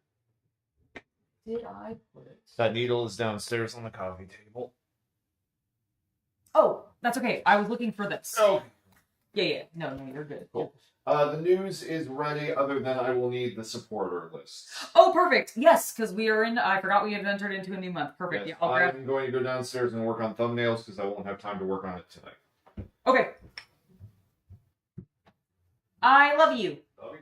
did I put it? That needle is downstairs on the coffee table. Oh, that's okay. I was looking for this. Oh. Yeah. No, you're good. Cool. The news is ready, other than I will need the supporter list. Oh, perfect. Yes, because we are in... I forgot we had entered into a new month. Perfect. Yes, Yeah, I'm going to go downstairs and work on thumbnails because I won't have time to work on it tonight. Okay. I love you. Love you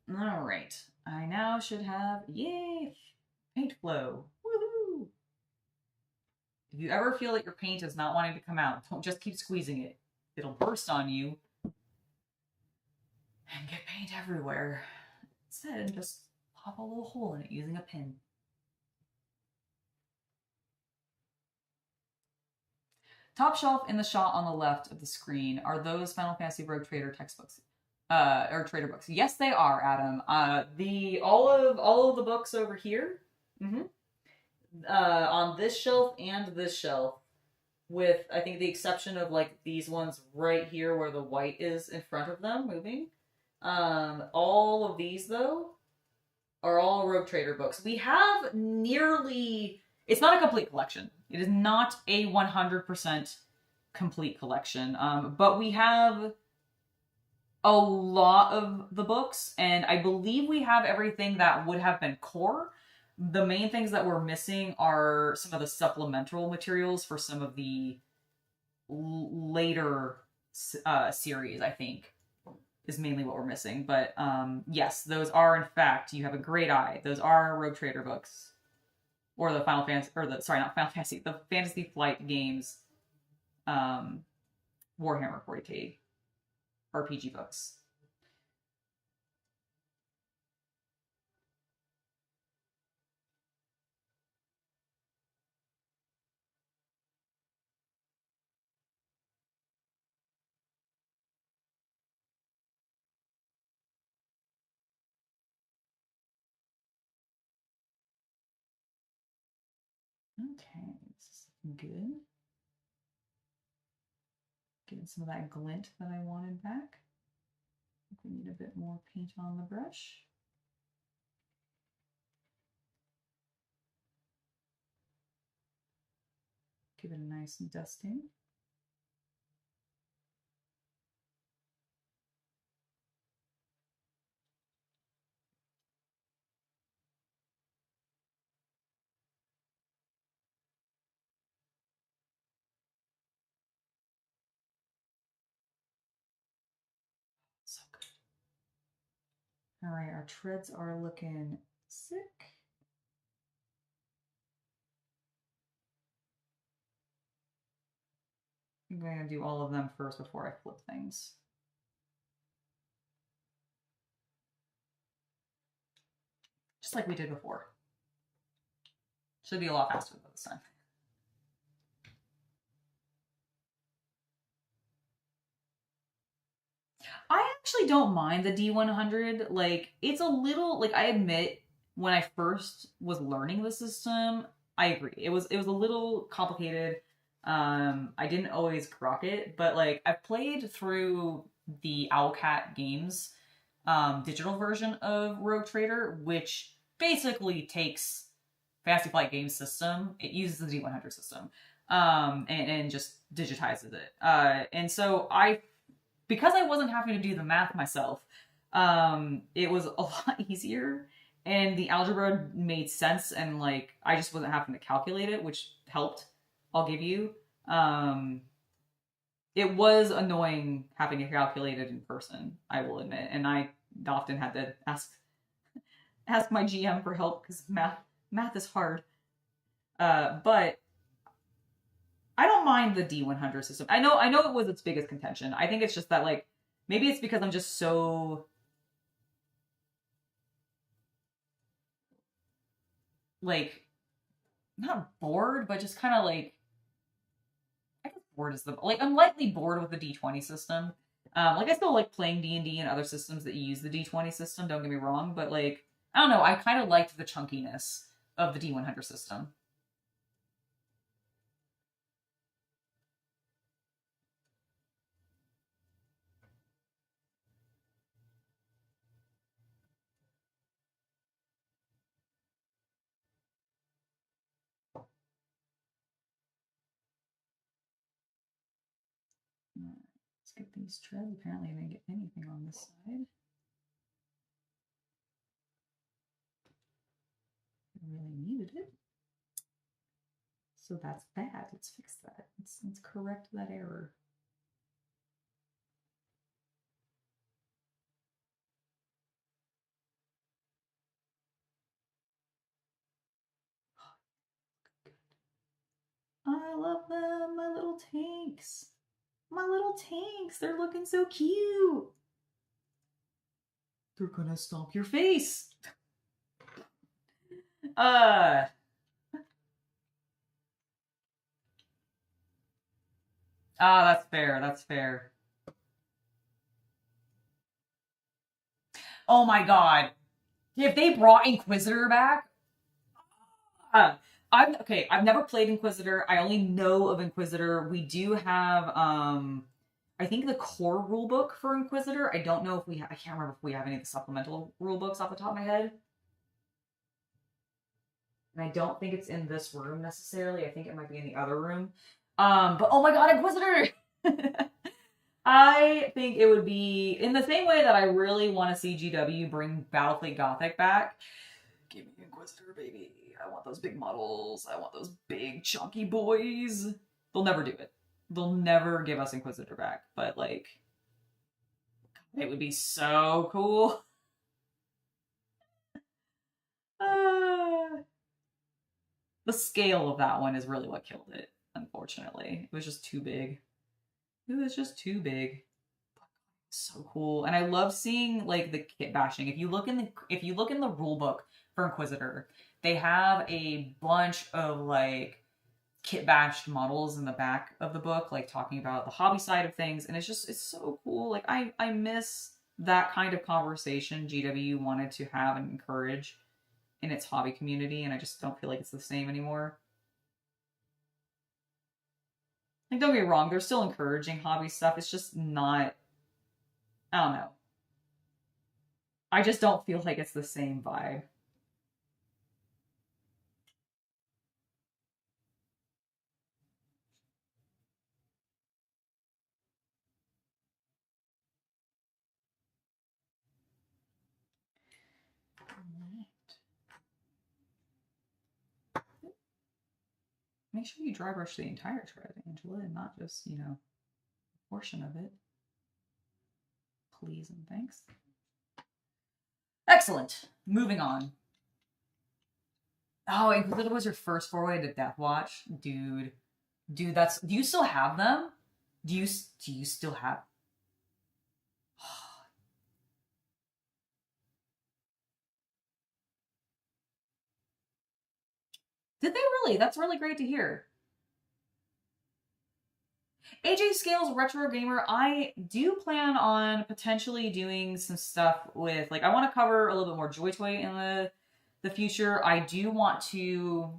too. All right. I now should have... Yay! Paint flow. Woohoo! If you ever feel that your paint is not wanting to come out, don't just keep squeezing it. It'll burst on you and get paint everywhere. Instead, just pop a little hole in it using a pin. Top shelf in the shot on the left of the screen are those Final Fantasy Rogue Trader textbooks. Or trader books. Yes, they are, Adam. All of the books over here. on this shelf and this shelf, with I think the exception of like these ones right here where the white is in front of them moving. All of these though are all Rogue Trader books. We have nearly. It's not a complete collection. It is not a 100% complete collection. But we have a lot of the books, and I believe we have everything that would have been core. The main things that we're missing are some of the supplemental materials for some of the later series, I think, is mainly what we're missing. But yes, those are in fact, you have a great eye. Those are Rogue Trader books. Or the Final Fantasy, or the, sorry, not Final Fantasy, the Fantasy Flight Games Warhammer 40k RPG books. Okay, this is good. Getting some of that glint that I wanted back. I think we need a bit more paint on the brush. Give it a nice dusting. So good. All right, our treads are looking sick. I'm going to do all of them first before I flip things. Just like we did before. Should be a lot faster this time. I actually don't mind the D100. Like, it's a little, like, I admit, when I first was learning the system, I agree. It was a little complicated. I didn't always grok it, but like I've played through the Owlcat Games digital version of Rogue Trader, which basically takes Fantasy Flight Games system. It uses the D100 system and just digitizes it. And so because I wasn't having to do the math myself, it was a lot easier. And the algebra made sense, and like I just wasn't having to calculate it, which helped. I'll give you. It was annoying having to calculate it in person, I will admit, and I often had to ask my GM for help because math is hard. But I don't mind the D100 system. I know it was its biggest contention. I think it's just that like maybe it's because I'm just so like not bored, but just kind of like I guess bored is the like I'm lightly bored with the D20 system. Like I still like playing D&D and other systems that use the D20 system. Don't get me wrong, but like I don't know. I kind of liked the chunkiness of the D100 system. Let's get these treads. Apparently I didn't get anything on this side. I really needed it. So that's bad. Let's fix that. Let's correct that error. I love them, my little tanks. My little tanks. They're looking so cute. They're gonna stomp your face. That's fair. That's fair. Oh my god. If they brought Inquisitor back, I I've never played Inquisitor. I only know of Inquisitor. We do have I think the core rulebook for Inquisitor. I don't know if I can't remember if we have any of the supplemental rulebooks off the top of my head. And I don't think it's in this room necessarily. I think it might be in the other room. But oh my god, Inquisitor! I think it would be in the same way that I really want to see GW bring Battlefleet Gothic back. Give me Inquisitor, baby. I want those big models. I want those big chunky boys. They'll never do it. They'll never give us Inquisitor back. But like, it would be so cool. The scale of that one is really what killed it, unfortunately. It was just too big. It was just too big. So cool. And I love seeing like the kit bashing. If you look in the rule book for Inquisitor, they have a bunch of like kit bashed models in the back of the book, like talking about the hobby side of things, and it's so cool. Like I miss that kind of conversation GW wanted to have and encourage in its hobby community, and I just don't feel like it's the same anymore. Like, don't get me wrong, they're still encouraging hobby stuff. It's just not, I don't know. I just don't feel like it's the same vibe. Make sure you dry brush the entire tread, Angela, and not just, a portion of it. Please and thanks. Excellent. Moving on. Oh, Inquisitor was your first foray to Death Watch? Dude, do you still have them? Do you still have... Did they really? That's really great to hear. AJ Scales Retro Gamer, I do plan on potentially doing some stuff with, like, I want to cover a little bit more Joy Toy in the future. I do want to...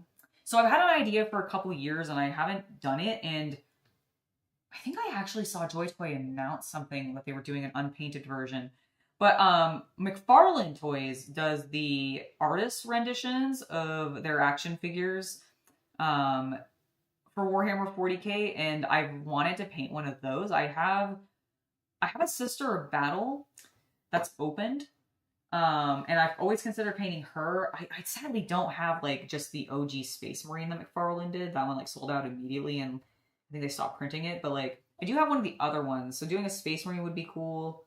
So I've had an idea for a couple years and I haven't done it, and I think I actually saw Joy Toy announce something that they were doing an unpainted version. But McFarlane Toys does the artist renditions of their action figures for Warhammer 40k, and I've wanted to paint one of those. I have a Sister of Battle that's opened, and I've always considered painting her. I sadly don't have like just the OG Space Marine that McFarlane did. That one like sold out immediately, and I think they stopped printing it. But like I do have one of the other ones, so doing a Space Marine would be cool.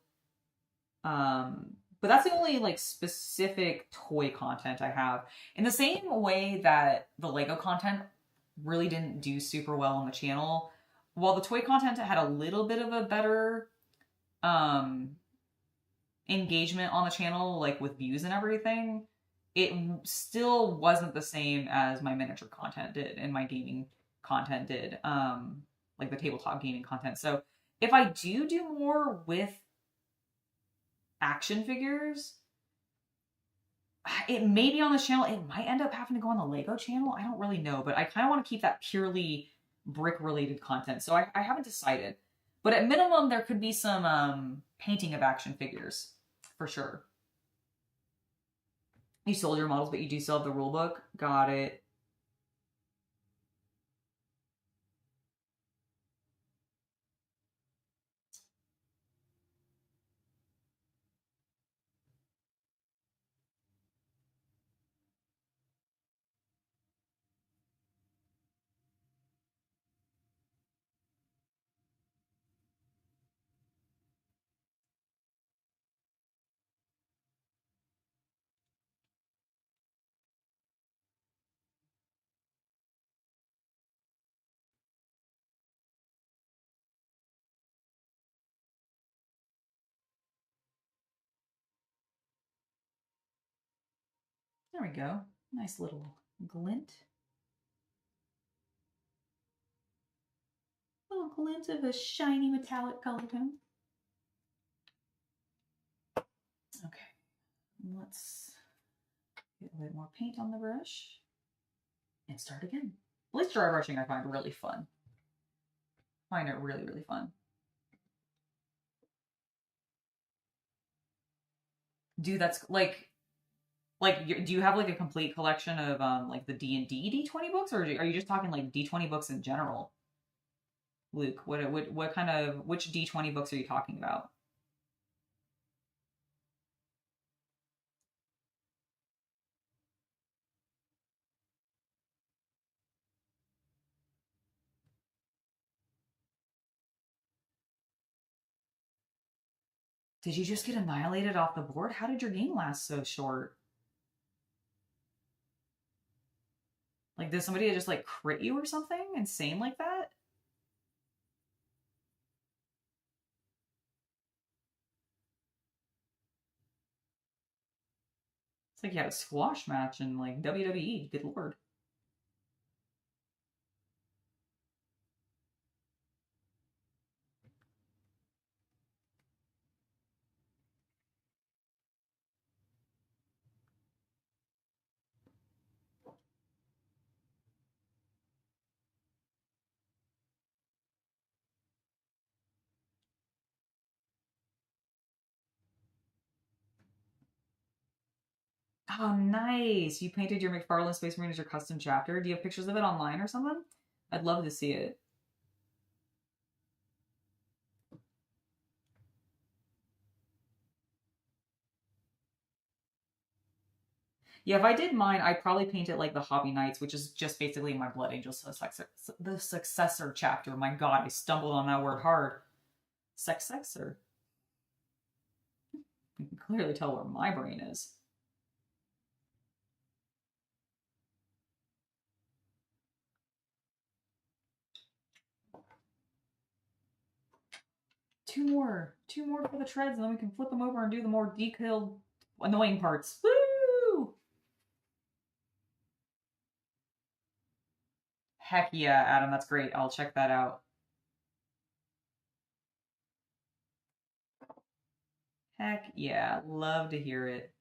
But that's the only like specific toy content I have. In the same way that the Lego content really didn't do super well on the channel, while the toy content had a little bit of a better engagement on the channel, like with views and everything, it still wasn't the same as my miniature content did and my gaming content did, like the tabletop gaming content. So if I do more with action figures, it may be on this channel. It might end up having to go on the Lego channel. I don't really know, but I kind of want to keep that purely brick related content. So I haven't decided, but at minimum there could be some painting of action figures for sure. You sold your models, but you do still have the rule book. Got it. There we go. Nice little glint. Little glint of a shiny metallic color tone. Okay, let's get a bit more paint on the brush. And start again. At least dry brushing I find really fun. I find it really, really fun. Dude, that's like, do you have like a complete collection of like the D&D D20 books, or are you just talking like D20 books in general? Luke, what kind of, which D20 books are you talking about? Did you just get annihilated off the board? How did your game last so short? Like, did somebody just like crit you or something insane like that? It's like you had a squash match in like WWE. Good lord. Oh, nice. You painted your McFarlane Space Marine as your custom chapter. Do you have pictures of it online or something? I'd love to see it. Yeah, if I did mine, I'd probably paint it like the Hobby Knights, which is just basically my Blood Angels, the successor chapter. My god, I stumbled on that word hard. Successor. You can clearly tell where my brain is. Two more for the treads, and then we can flip them over and do the more detailed, annoying parts. Woo! Heck yeah, Adam, that's great. I'll check that out. Heck yeah, love to hear it.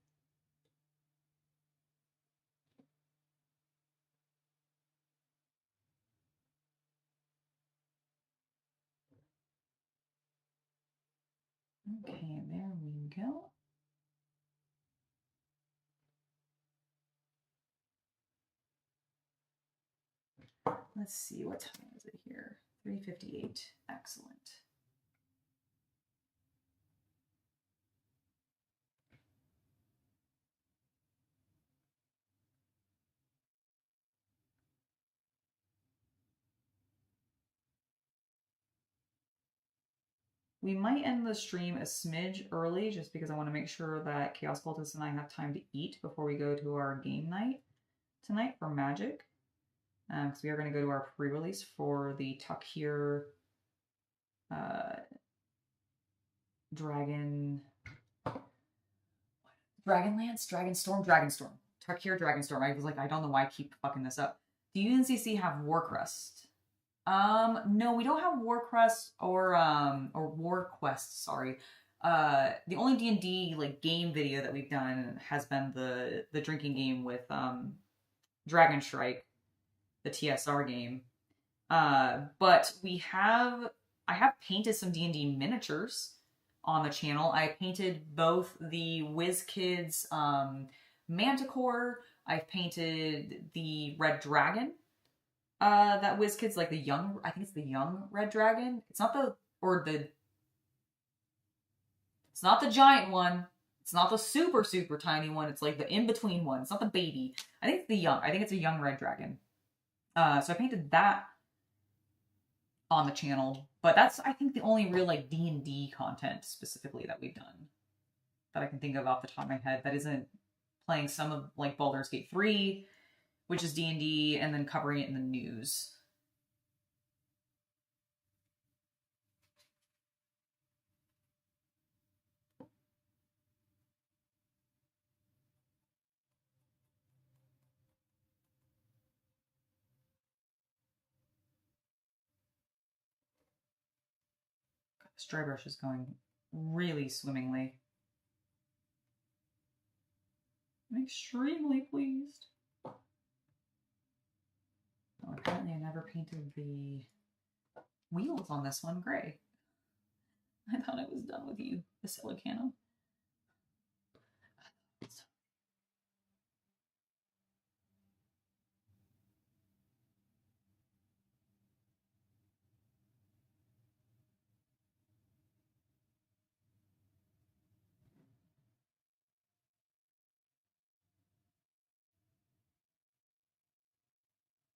Okay, there we go. Let's see, what time is it here? 3:58. Excellent. We might end the stream a smidge early just because I want to make sure that Chaos Cultist and I have time to eat before we go to our game night tonight for Magic. Because we are going to go to our pre-release for the Tuck Here Dragonstorm. Tuck Here Dragonstorm. I was like, I don't know why I keep fucking this up. Do UNCC have Warcrest? No, we don't have Warcrest or Warquest, sorry. The only D&D like game video that we've done has been the drinking game with Dragon Strike, the TSR game. But I have painted some D&D miniatures on the channel. I painted both the WizKids Manticore. I've painted the Red Dragon. That WizKids, like the young, I think it's the young Red Dragon. It's not it's not the giant one. It's not the super, super tiny one. It's like the in-between one. It's not the baby. I think it's a young Red Dragon. So I painted that on the channel, but that's, I think, the only real like D&D content specifically that we've done that I can think of off the top of my head that isn't playing some of like Baldur's Gate 3, which is D&D, and then covering it in the news. This dry brush is going really swimmingly. I'm extremely pleased. Well, apparently I never painted the wheels on this one gray. I thought I was done with you, Basilicano.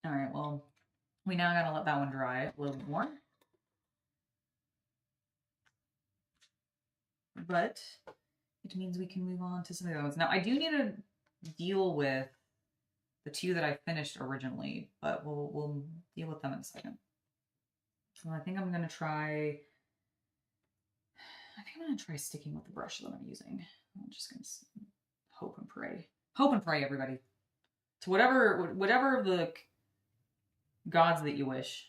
All right, well, we now gotta let that one dry a little more. But it means we can move on to some of the other ones. Now, I do need to deal with the two that I finished originally, but we'll deal with them in a second. So I think I'm gonna try. I think I'm gonna try sticking with the brush that I'm using. I'm just gonna hope and pray. Hope and pray, everybody. To whatever the gods that you wish.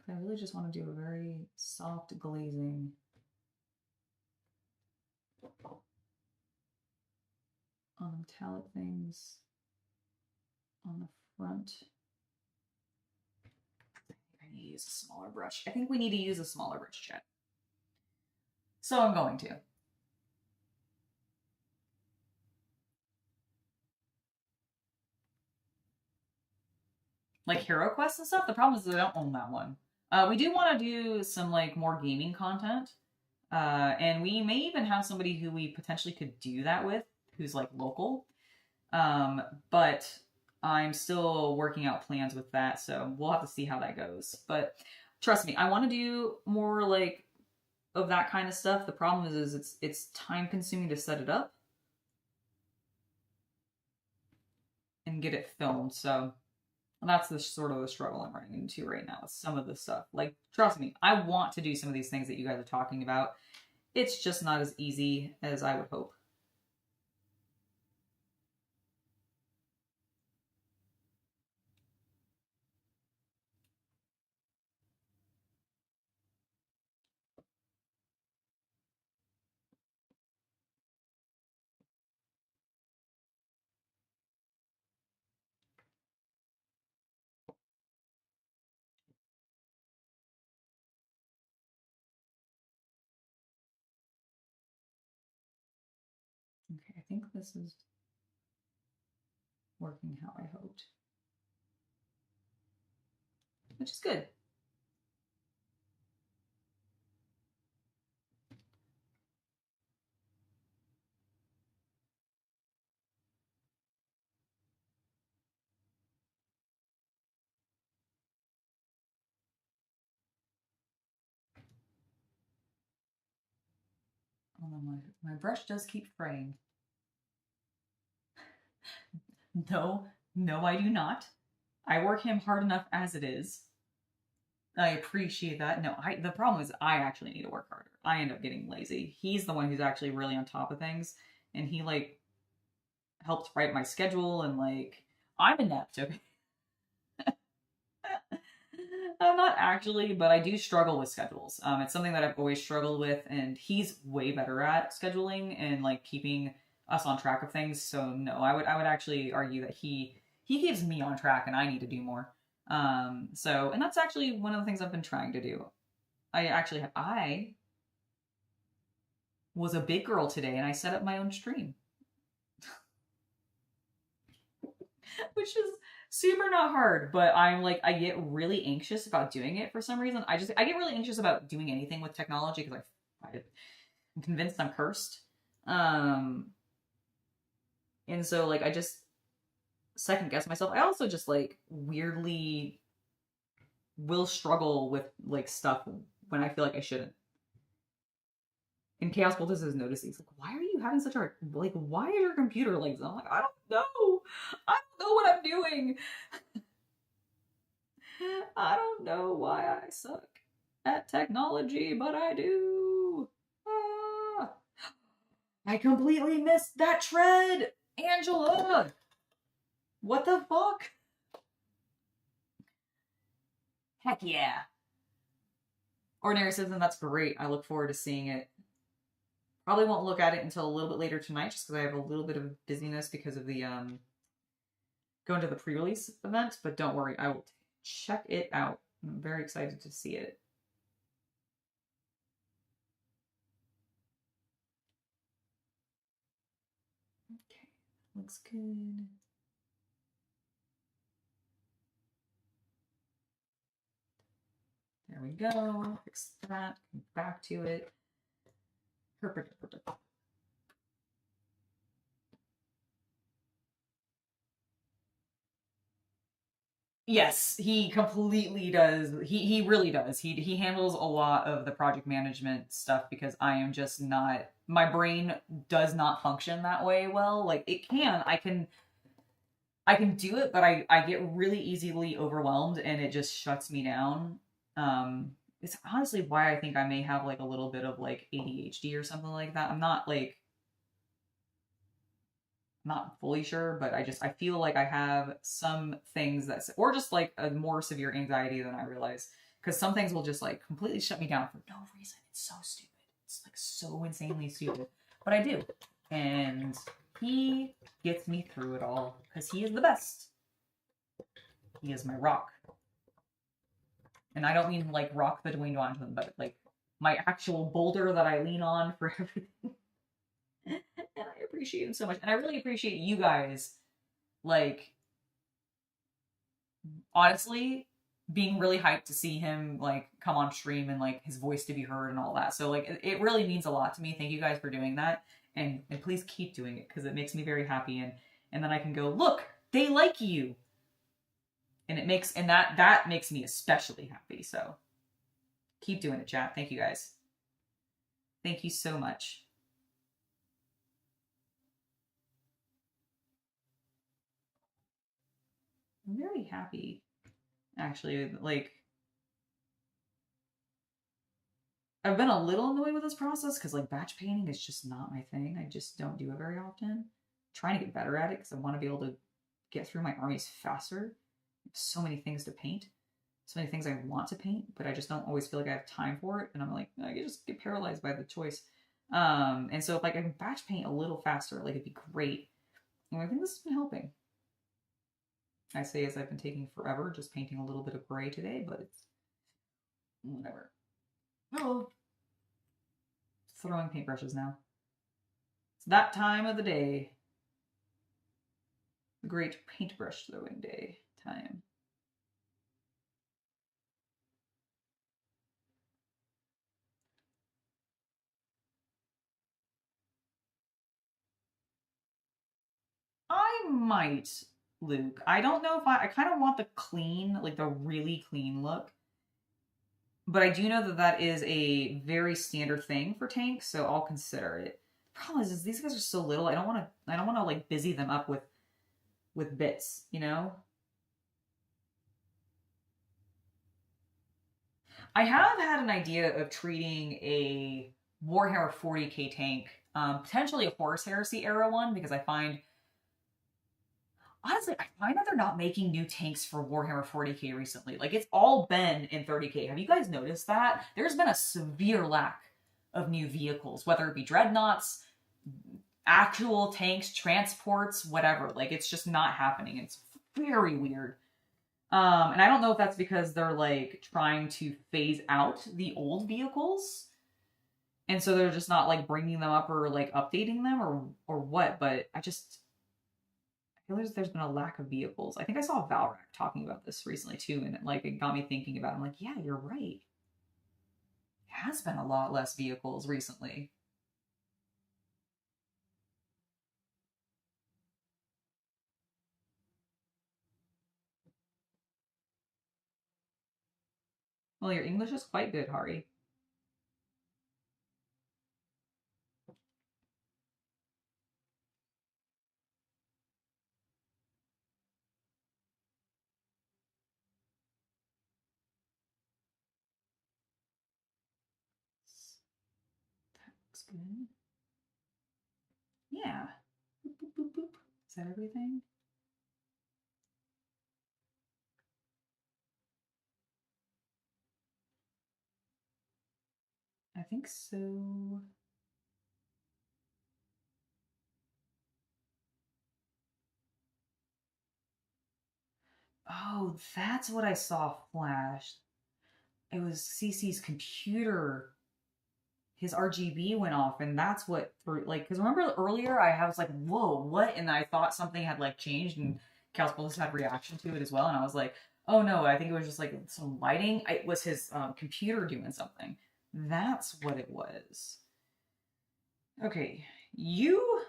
I really just want to do a very soft glazing. On the metallic things on the front. I need to use a smaller brush. I think we need to use a smaller brush, chat. So I'm going to. Like Hero Quest and stuff, the problem is I don't own that one. We do want to do some like more gaming content. And we may even have somebody who we potentially could do that with, who's like local. But I'm still working out plans with that, so we'll have to see how that goes. But trust me, I want to do more like of that kind of stuff. The problem is it's time consuming to set it up and get it filmed. So that's the sort of the struggle I'm running into right now with some of this stuff. Like, trust me, I want to do some of these things that you guys are talking about. It's just not as easy as I would hope. Okay, I think this is working how I hoped. Which is good. Although my brush does keep fraying. No, I do not. I work him hard enough as it is. I appreciate that. No, the problem is I actually need to work harder. I end up getting lazy. He's the one who's actually really on top of things, and he like helped write my schedule and like I'm inept. Okay? I'm not actually, but I do struggle with schedules. It's something that I've always struggled with, and he's way better at scheduling and like keeping us on track of things. So no, I would actually argue that he keeps me on track, and I need to do more. So, and that's actually one of the things I've been trying to do. I was a big girl today, and I set up my own stream, which is super not hard, but I'm like, I get really anxious about doing it for some reason. I get really anxious about doing anything with technology because I'm convinced I'm cursed. And so like I just second guess myself. I also just like weirdly will struggle with like stuff when I feel like I shouldn't. And Chaos Cultist has noticed these. Like, why are you having such a like? Why is your computer like? I'm like, I don't know. I don't know what I'm doing. I don't know why I suck at technology, but I do. Ah. I completely missed that tread, Angela. What the fuck? Heck yeah. Ordinary Citizen, that's great. I look forward to seeing it Probably won't look at it until a little bit later tonight, just because I have a little bit of busyness because of the going to the pre-release event. But don't worry, I will check it out. I'm very excited to see it. Okay, looks good. There we go. Fix that. Come back to it. Perfect. Yes, he completely does. He really does. He handles a lot of the project management stuff because I am just not, my brain does not function that way well. Like it can, I can do it, but I get really easily overwhelmed and it just shuts me down. It's honestly why I think I may have like a little bit of like ADHD or something like that. I'm not like not fully sure, but I feel like I have some things that, or just like a more severe anxiety than I realize. Because some things will just like completely shut me down for no reason. It's so stupid. It's like so insanely stupid. But I do. And he gets me through it all because he is the best. He is my rock. And I don't mean like rock the Dwayne Johnson, but like my actual boulder that I lean on for everything. And I appreciate him so much. And I really appreciate you guys, like, honestly, being really hyped to see him, like, come on stream and, like, his voice to be heard and all that. So, like, it really means a lot to me. Thank you guys for doing that. And please keep doing it because it makes me very happy. And then I can go, look, they like you. And that makes me especially happy. So keep doing it, chat. Thank you guys. Thank you so much. I'm very happy, actually. Like, I've been a little annoyed with this process because, like, batch painting is just not my thing. I just don't do it very often. I'm trying to get better at it because I want to be able to get through my armies faster. So many things to paint. So many things I want to paint, but I just don't always feel like I have time for it. And I'm like, I just get paralyzed by the choice. And so if like I can batch paint a little faster, like it'd be great. And I think this has been helping. I say as I've been taking forever, just painting a little bit of gray today, but it's whatever. Oh, throwing paintbrushes now. It's that time of the day. The great paintbrush throwing day time. I might, Luke. I don't know if I kind of want the clean, like the really clean look. But I do know that that is a very standard thing for tanks, so I'll consider it. The problem is these guys are so little. I don't want to like busy them up with bits, you know? I have had an idea of treating a Warhammer 40k tank, potentially a Horus Heresy era one, because honestly, I find that they're not making new tanks for Warhammer 40k recently. Like, it's all been in 30k. Have you guys noticed that? There's been a severe lack of new vehicles, whether it be dreadnoughts, actual tanks, transports, whatever. Like, it's just not happening. It's very weird. And I don't know if that's because they're, like, trying to phase out the old vehicles. And so they're just not, like, bringing them up or, like, updating them or what. But I feel there's been a lack of vehicles. I think I saw Valrak talking about this recently too, and it got me thinking about it. I'm like, yeah, you're right. It has been a lot less vehicles recently. Well, your English is quite good, Hari. That looks good. Yeah. Boop, boop, boop, boop. Is that everything? I think so. Oh, that's what I saw flashed. It was CC's computer. His RGB went off, and that's what, like, because remember earlier I was like, whoa, what? And I thought something had, like, changed, and Chaos Cultist had reaction to it as well, and I was like, oh no, I think it was just, like, some lighting. It was his computer doing something. That's what it was. Okay, you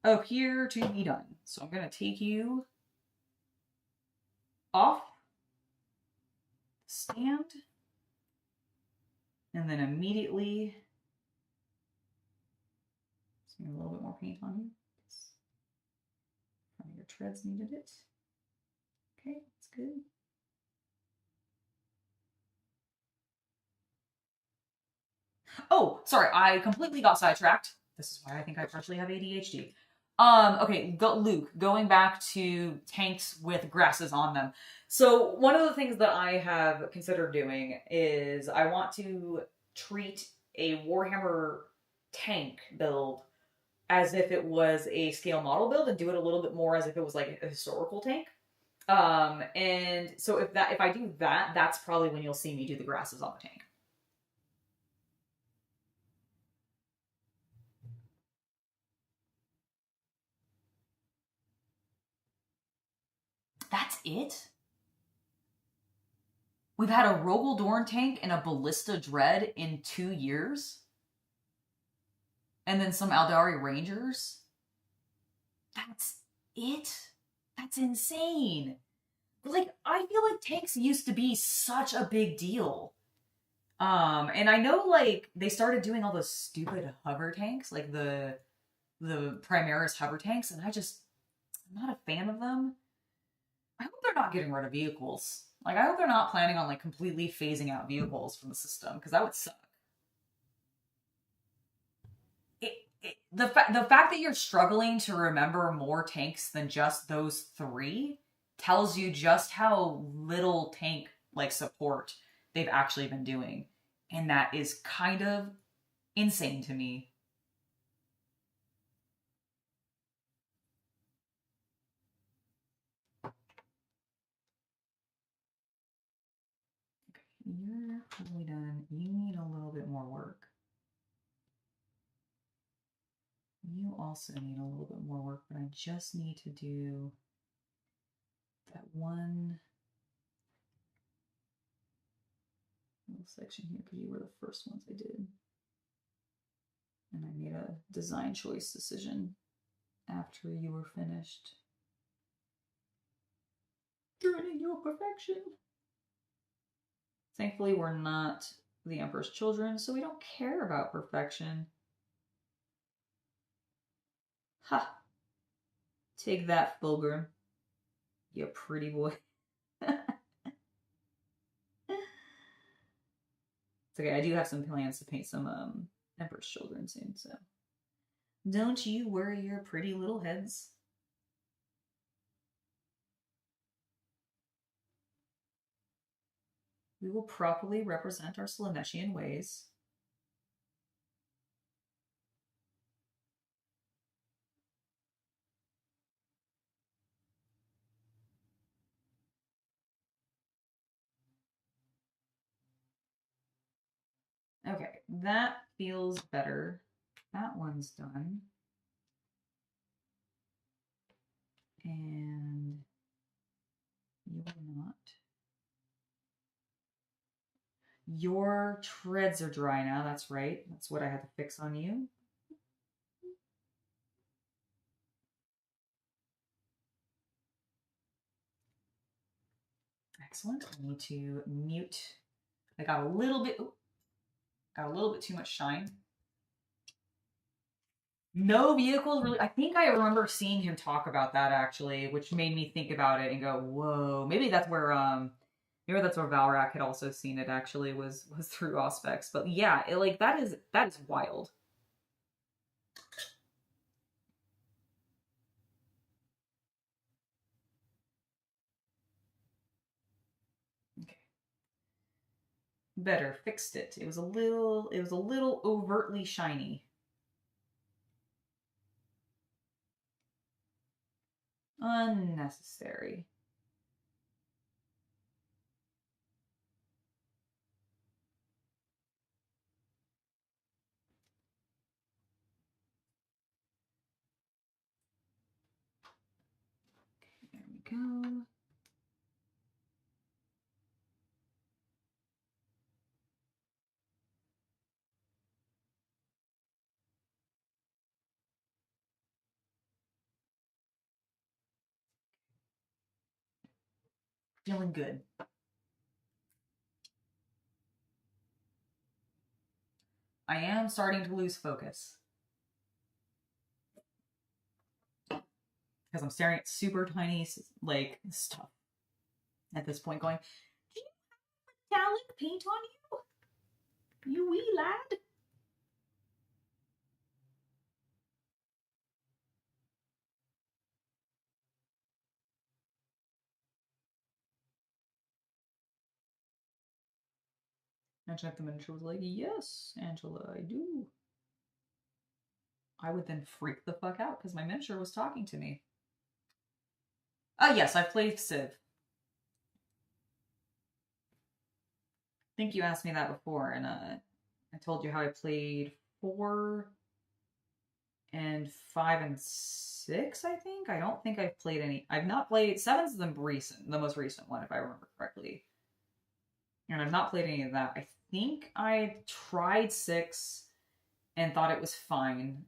appear to be done. So I'm going to take you off stand, and then immediately a little bit more paint on you. One of your treads needed it. Okay, that's good. Oh, sorry, I completely got sidetracked. This is why I think I partially have ADHD. Okay, Luke, going back to tanks with grasses on them. So one of the things that I have considered doing is I want to treat a Warhammer tank build as if it was a scale model build and do it a little bit more as if it was like a historical tank. And so if I do that, that's probably when you'll see me do the grasses on the tank. That's it? We've had a Rogel Dorn tank and a Ballista Dread in 2 years? And then some Aldari Rangers? That's it? That's insane. Like, I feel like tanks used to be such a big deal. And I know, like, they started doing all those stupid hover tanks, like the Primaris hover tanks, and I'm not a fan of them. I hope they're not getting rid of vehicles. Like, I hope they're not planning on, like, completely phasing out vehicles from the system, because that would suck. The fact that you're struggling to remember more tanks than just those 3 tells you just how little tank, like, support they've actually been doing. And that is kind of insane to me. You're probably done. You need a little bit more work. You also need a little bit more work, but I just need to do that one little section here because you were the first ones I did. And I made a design choice decision after you were finished. Turning your perfection. Thankfully, we're not the Emperor's children, so we don't care about perfection. Ha! Take that, Fulgrim. You pretty boy. It's okay, I do have some plans to paint some Emperor's children soon, so don't you worry your pretty little heads. We will properly represent our Slaneshian ways. Okay, that feels better. That one's done. And you're not. Your treads are dry now, that's right. That's what I had to fix on you. Excellent. I need to mute. I got a little bit too much shine. No vehicles really. I think I remember seeing him talk about that actually, which made me think about it and go, "Whoa, maybe that's where Valrak had also seen it actually was through Auspex." But yeah, that is wild. Okay. Better fixed it. It was a little overtly shiny. Unnecessary. go. Feeling good. I am starting to lose focus. Because I'm staring at super tiny, like, stuff at this point going, do you have metallic paint on you? You wee lad? And Jack the Miniature was like, yes, Angela, I do. I would then freak the fuck out because my miniature was talking to me. Yes, I've played Civ. I think you asked me that before, and I told you how I played 4 and 5 and 6, I think. I don't think I've played any. I've not played 7's the most recent one, if I remember correctly. And I've not played any of that. I think I tried 6 and thought it was fine.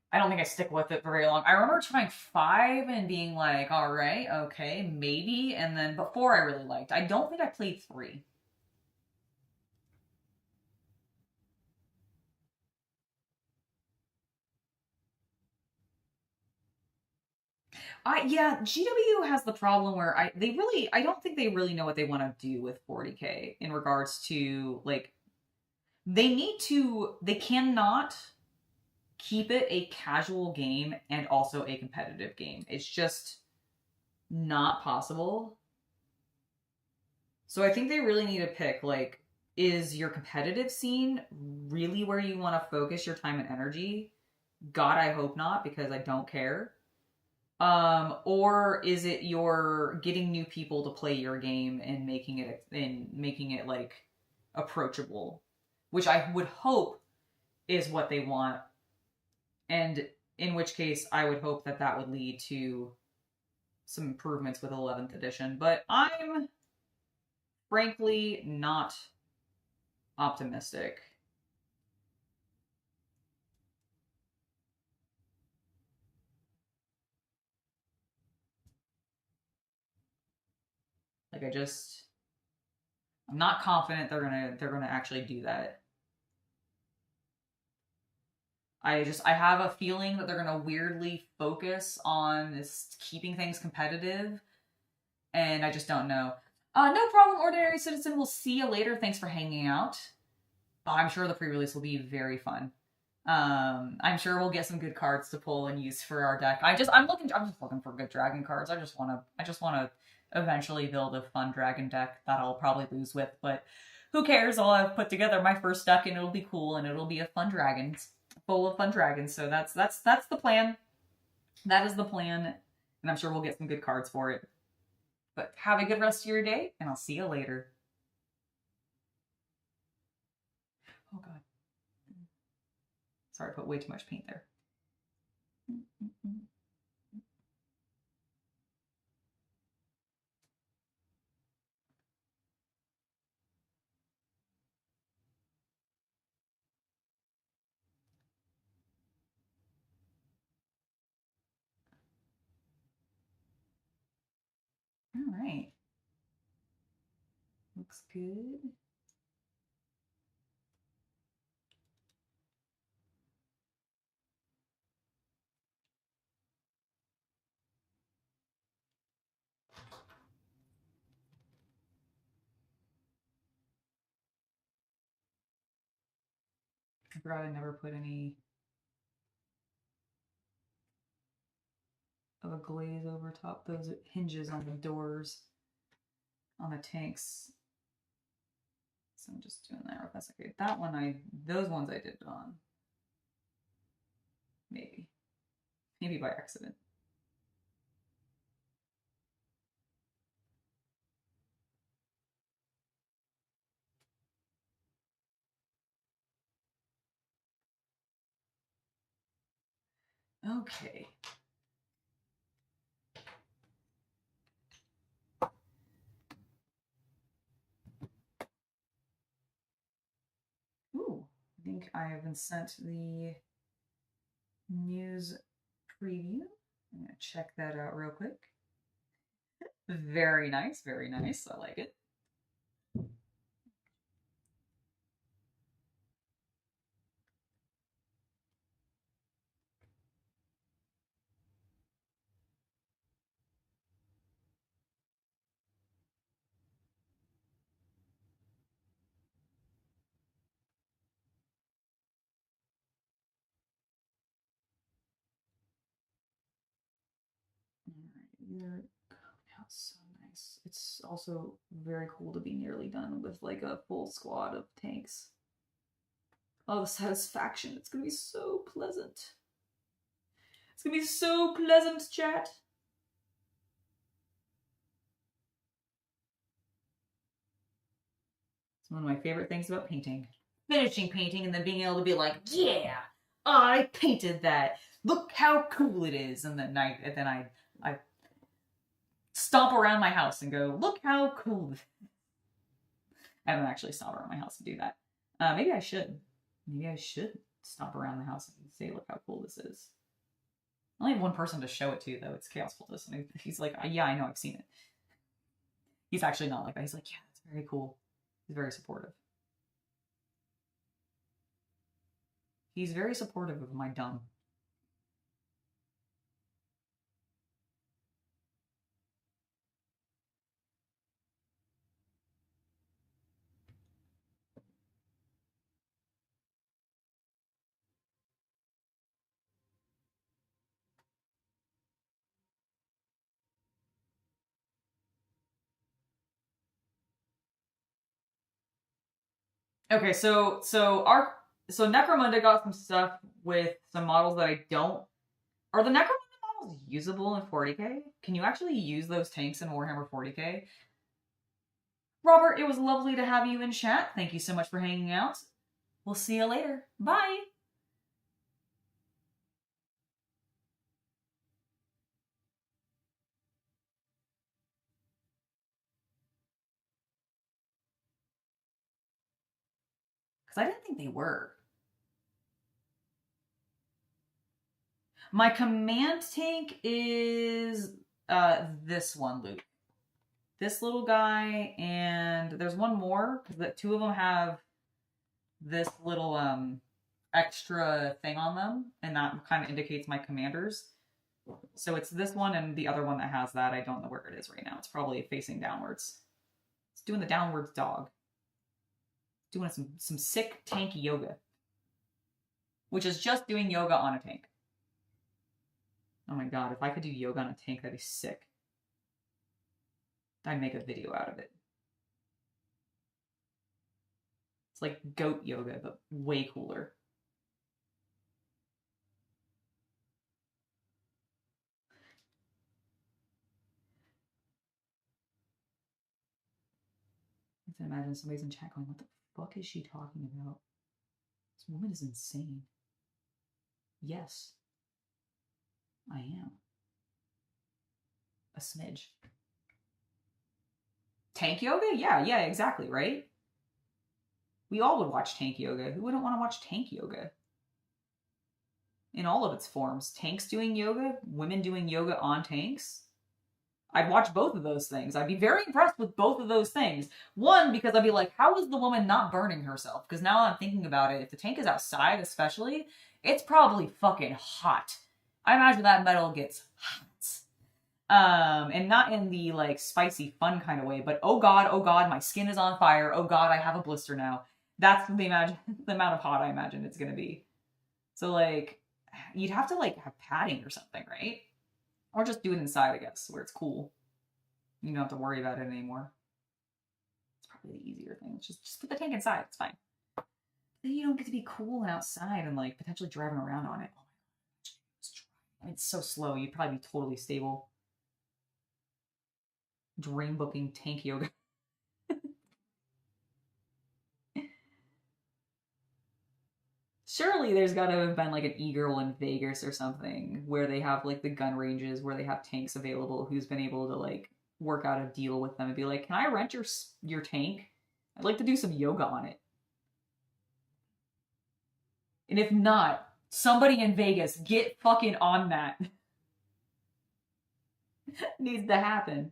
I don't think I stick with it for very long. I remember trying 5 and being like, all right, okay, maybe. And then before I really liked. I don't think I played 3. Yeah, GW has the problem where I don't think they really know what they want to do with 40K in regards to, like, they cannot keep it a casual game and also a competitive game. It's just not possible. So I think they really need to pick, like, is your competitive scene really where you want to focus your time and energy? God, I hope not, because I don't care. Or is it you're getting new people to play your game and making it like approachable, which I would hope is what they want. And in which case I would hope that that would lead to some improvements with 11th edition, but I'm frankly not optimistic. Like I'm not confident they're gonna actually do that. I have a feeling that they're gonna weirdly focus on this keeping things competitive, and I just don't know. No problem, ordinary citizen. We'll see you later. Thanks for hanging out. I'm sure the pre-release will be very fun. I'm sure we'll get some good cards to pull and use for our deck. I'm just looking for good dragon cards. I just wanna eventually build a fun dragon deck that I'll probably lose with, but who cares? I'll put together my first deck and it'll be cool and it'll be a fun dragons. Full of fun dragons. So that's the plan. That is the plan. And I'm sure we'll get some good cards for it. But have a good rest of your day, and I'll see you later. Oh god. Sorry, I put way too much paint there. All right. Looks good. I forgot I never put any of a glaze over top those hinges on the doors on the tanks. So I'm just doing that. That's okay. That one those ones I did on. Maybe by accident. Okay. think I have been sent the news preview. I'm gonna check that out real quick. Very nice, very nice. I like it. Alright, so nice. It's also very cool to be nearly done with like a full squad of tanks. Oh, the satisfaction. It's gonna be so pleasant. It's gonna be so pleasant, chat. It's one of my favorite things about painting. Finishing painting and then being able to be like, yeah, I painted that. Look how cool it is. And then I stomp around my house and go, look how cool. I don't actually stomp around my house to do that. Maybe I should. Maybe I should stomp around the house and say, look how cool this is. I only have one person to show it to, though. It's Chaos Cultist. And he's like, yeah, I know, I've seen it. He's actually not like that. He's like, yeah, that's very cool. He's very supportive. He's very supportive of my dumb. Okay, so Necromunda got some stuff with some models that I don't. Are the Necromunda models usable in 40k? Can you actually use those tanks in Warhammer 40k? Robert, it was lovely to have you in chat. Thank you so much for hanging out. We'll see you later. Bye! Because I didn't think they were. My command tank is this one, Luke. This little guy, and there's one more, because the two of them have this little extra thing on them, and that kind of indicates my commanders. So it's this one and the other one that has that. I don't know where it is right now. It's probably facing downwards. It's doing the downwards dog. Doing some sick tank yoga. Which is just doing yoga on a tank. Oh my god, if I could do yoga on a tank, that'd be sick. I'd make a video out of it. It's like goat yoga, but way cooler. I can imagine somebody's in chat going, what the fuck is she talking about? This woman is insane. Yes. I am. A smidge. Tank yoga? Yeah, exactly, right? We all would watch tank yoga. Who wouldn't want to watch tank yoga? In all of its forms. Tanks doing yoga, women doing yoga on tanks. I'd watch both of those things. I'd be very impressed with both of those things. One, because I'd be like, how is the woman not burning herself? Because now I'm thinking about it, if the tank is outside especially, it's probably fucking hot. I imagine that metal gets hot. And not in the like spicy fun kind of way, but oh god, my skin is on fire. Oh god, I have a blister now. That's the amount of hot I imagine it's gonna be. So like, you'd have to like have padding or something, right? Or just do it inside, I guess, where it's cool. You don't have to worry about it anymore. It's probably the easier thing. Just put the tank inside. It's fine. Then you don't get to be cool and outside and like potentially driving around on it. Oh my god, it's so slow. You'd probably be totally stable. Dream booking tank yoga. Surely there's got to have been like an e-girl in Vegas or something where they have like the gun ranges where they have tanks available who's been able to like work out a deal with them and be like, can I rent your tank? I'd like to do some yoga on it. And if not, somebody in Vegas, get fucking on that. Needs to happen.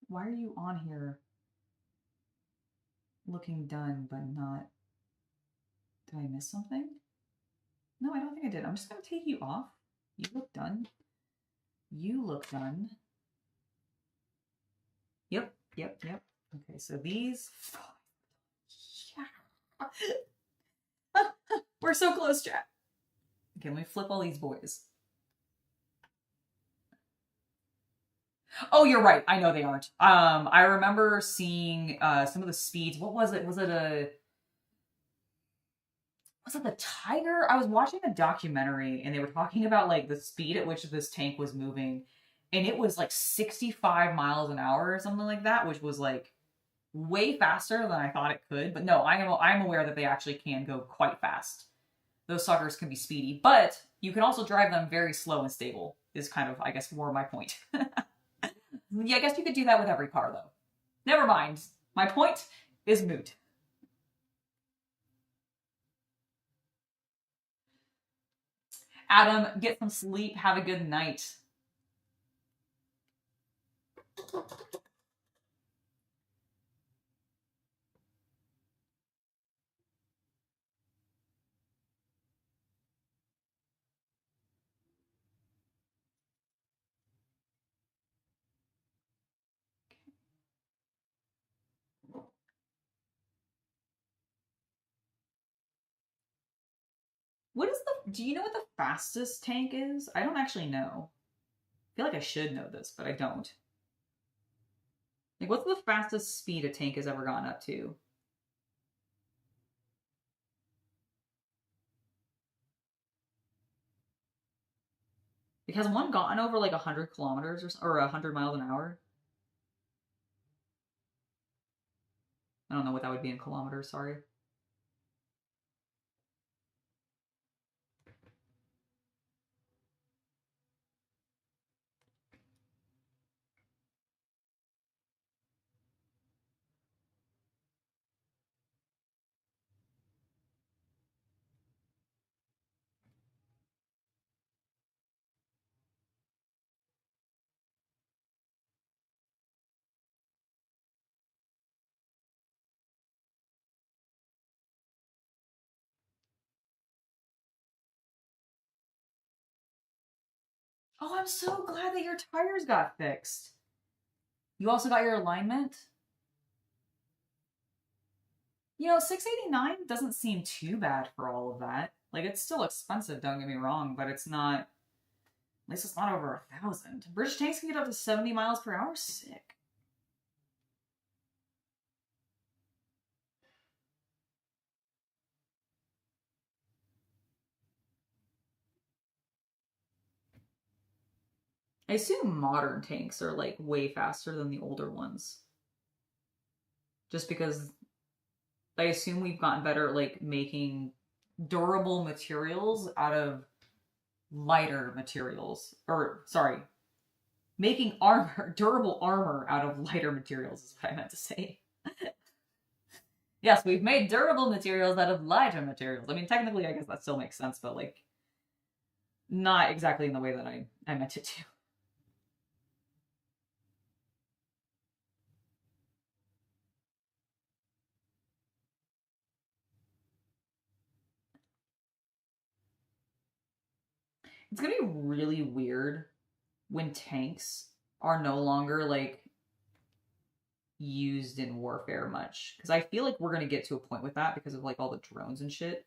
Why are you on here looking done but not... Did I miss something? No, I don't think I did. I'm just going to take you off. You look done. You look done. Yep. Okay, so these... Yeah. We're so close, chat. Okay, let me flip all these boys. Oh, you're right. I know they aren't. I remember seeing some of the speeds. What was it? Was it the Tiger? I was watching a documentary and they were talking about like the speed at which this tank was moving, and it was like 65 miles an hour or something like that, which was like way faster than I thought it could. But no, I'm aware that they actually can go quite fast. Those suckers can be speedy, but you can also drive them very slow and stable, is kind of, I guess, more my point. Yeah, I guess you could do that with every car, though. Never mind. My point is moot. Adam, get some sleep. Have a good night. Do you know what the fastest tank is? I don't actually know. I feel like I should know this, but I don't. Like, what's the fastest speed a tank has ever gone up to? Like, has one gotten over like 100 kilometers or 100 miles an hour? I don't know what that would be in kilometers, sorry. Oh, I'm so glad that your tires got fixed. You also got your alignment? You know, $689 doesn't seem too bad for all of that. Like, it's still expensive, don't get me wrong, but it's not... At least it's not over 1,000. British tanks can get up to 70 miles per hour? Sick. I assume modern tanks are, like, way faster than the older ones. Just because I assume we've gotten better at, like, making durable materials out of lighter materials. Or, sorry, making durable armor out of lighter materials is what I meant to say. Yes, we've made durable materials out of lighter materials. I mean, technically, I guess that still makes sense, but, like, not exactly in the way that I meant it to. It's gonna be really weird when tanks are no longer, like, used in warfare much. Because I feel like we're gonna get to a point with that because of, like, all the drones and shit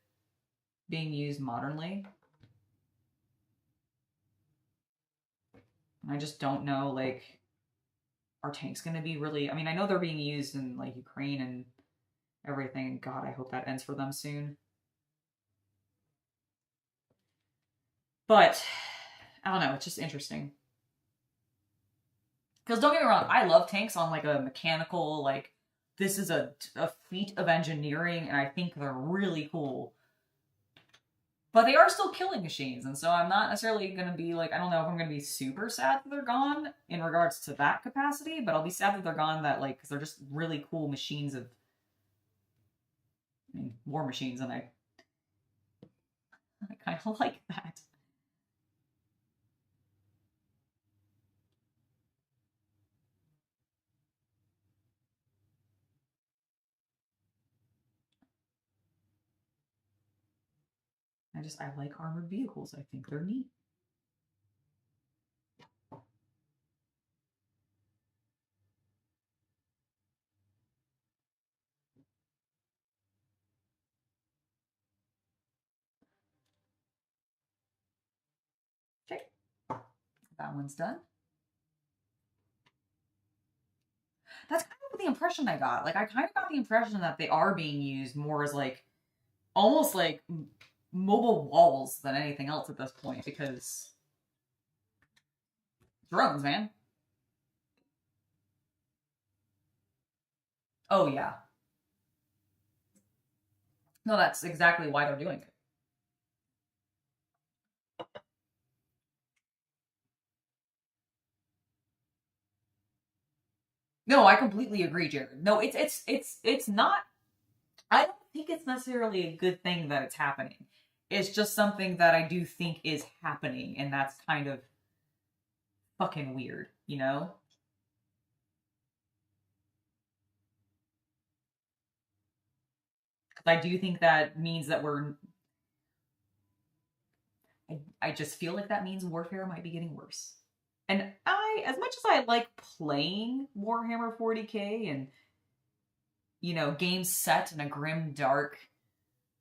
being used modernly. And I just don't know, like, are tanks gonna be really... I mean, I know they're being used in, like, Ukraine and everything. God, I hope that ends for them soon. But I don't know, it's just interesting. Because don't get me wrong, I love tanks on like a mechanical, like, this is a feat of engineering, and I think they're really cool. But they are still killing machines, and so I'm not necessarily going to be like, I don't know if I'm going to be super sad that they're gone in regards to that capacity, but I'll be sad that they're gone that, like, because they're just really cool machines of, I mean, war machines, and I kind of like that. I like armored vehicles. I think they're neat. Okay. That one's done. That's kind of the impression I got. Like, I kind of got the impression that they are being used more as, like, almost like mobile walls than anything else at this point, because drones, man. Oh, yeah. No, that's exactly why they're doing it. No, I completely agree, Jared. No, it's not. I don't think it's necessarily a good thing that it's happening. It's just something that I do think is happening, and that's kind of fucking weird, you know? I do think that means that I just feel like that means warfare might be getting worse. And as much as I like playing Warhammer 40k and, you know, games set in a grim, dark,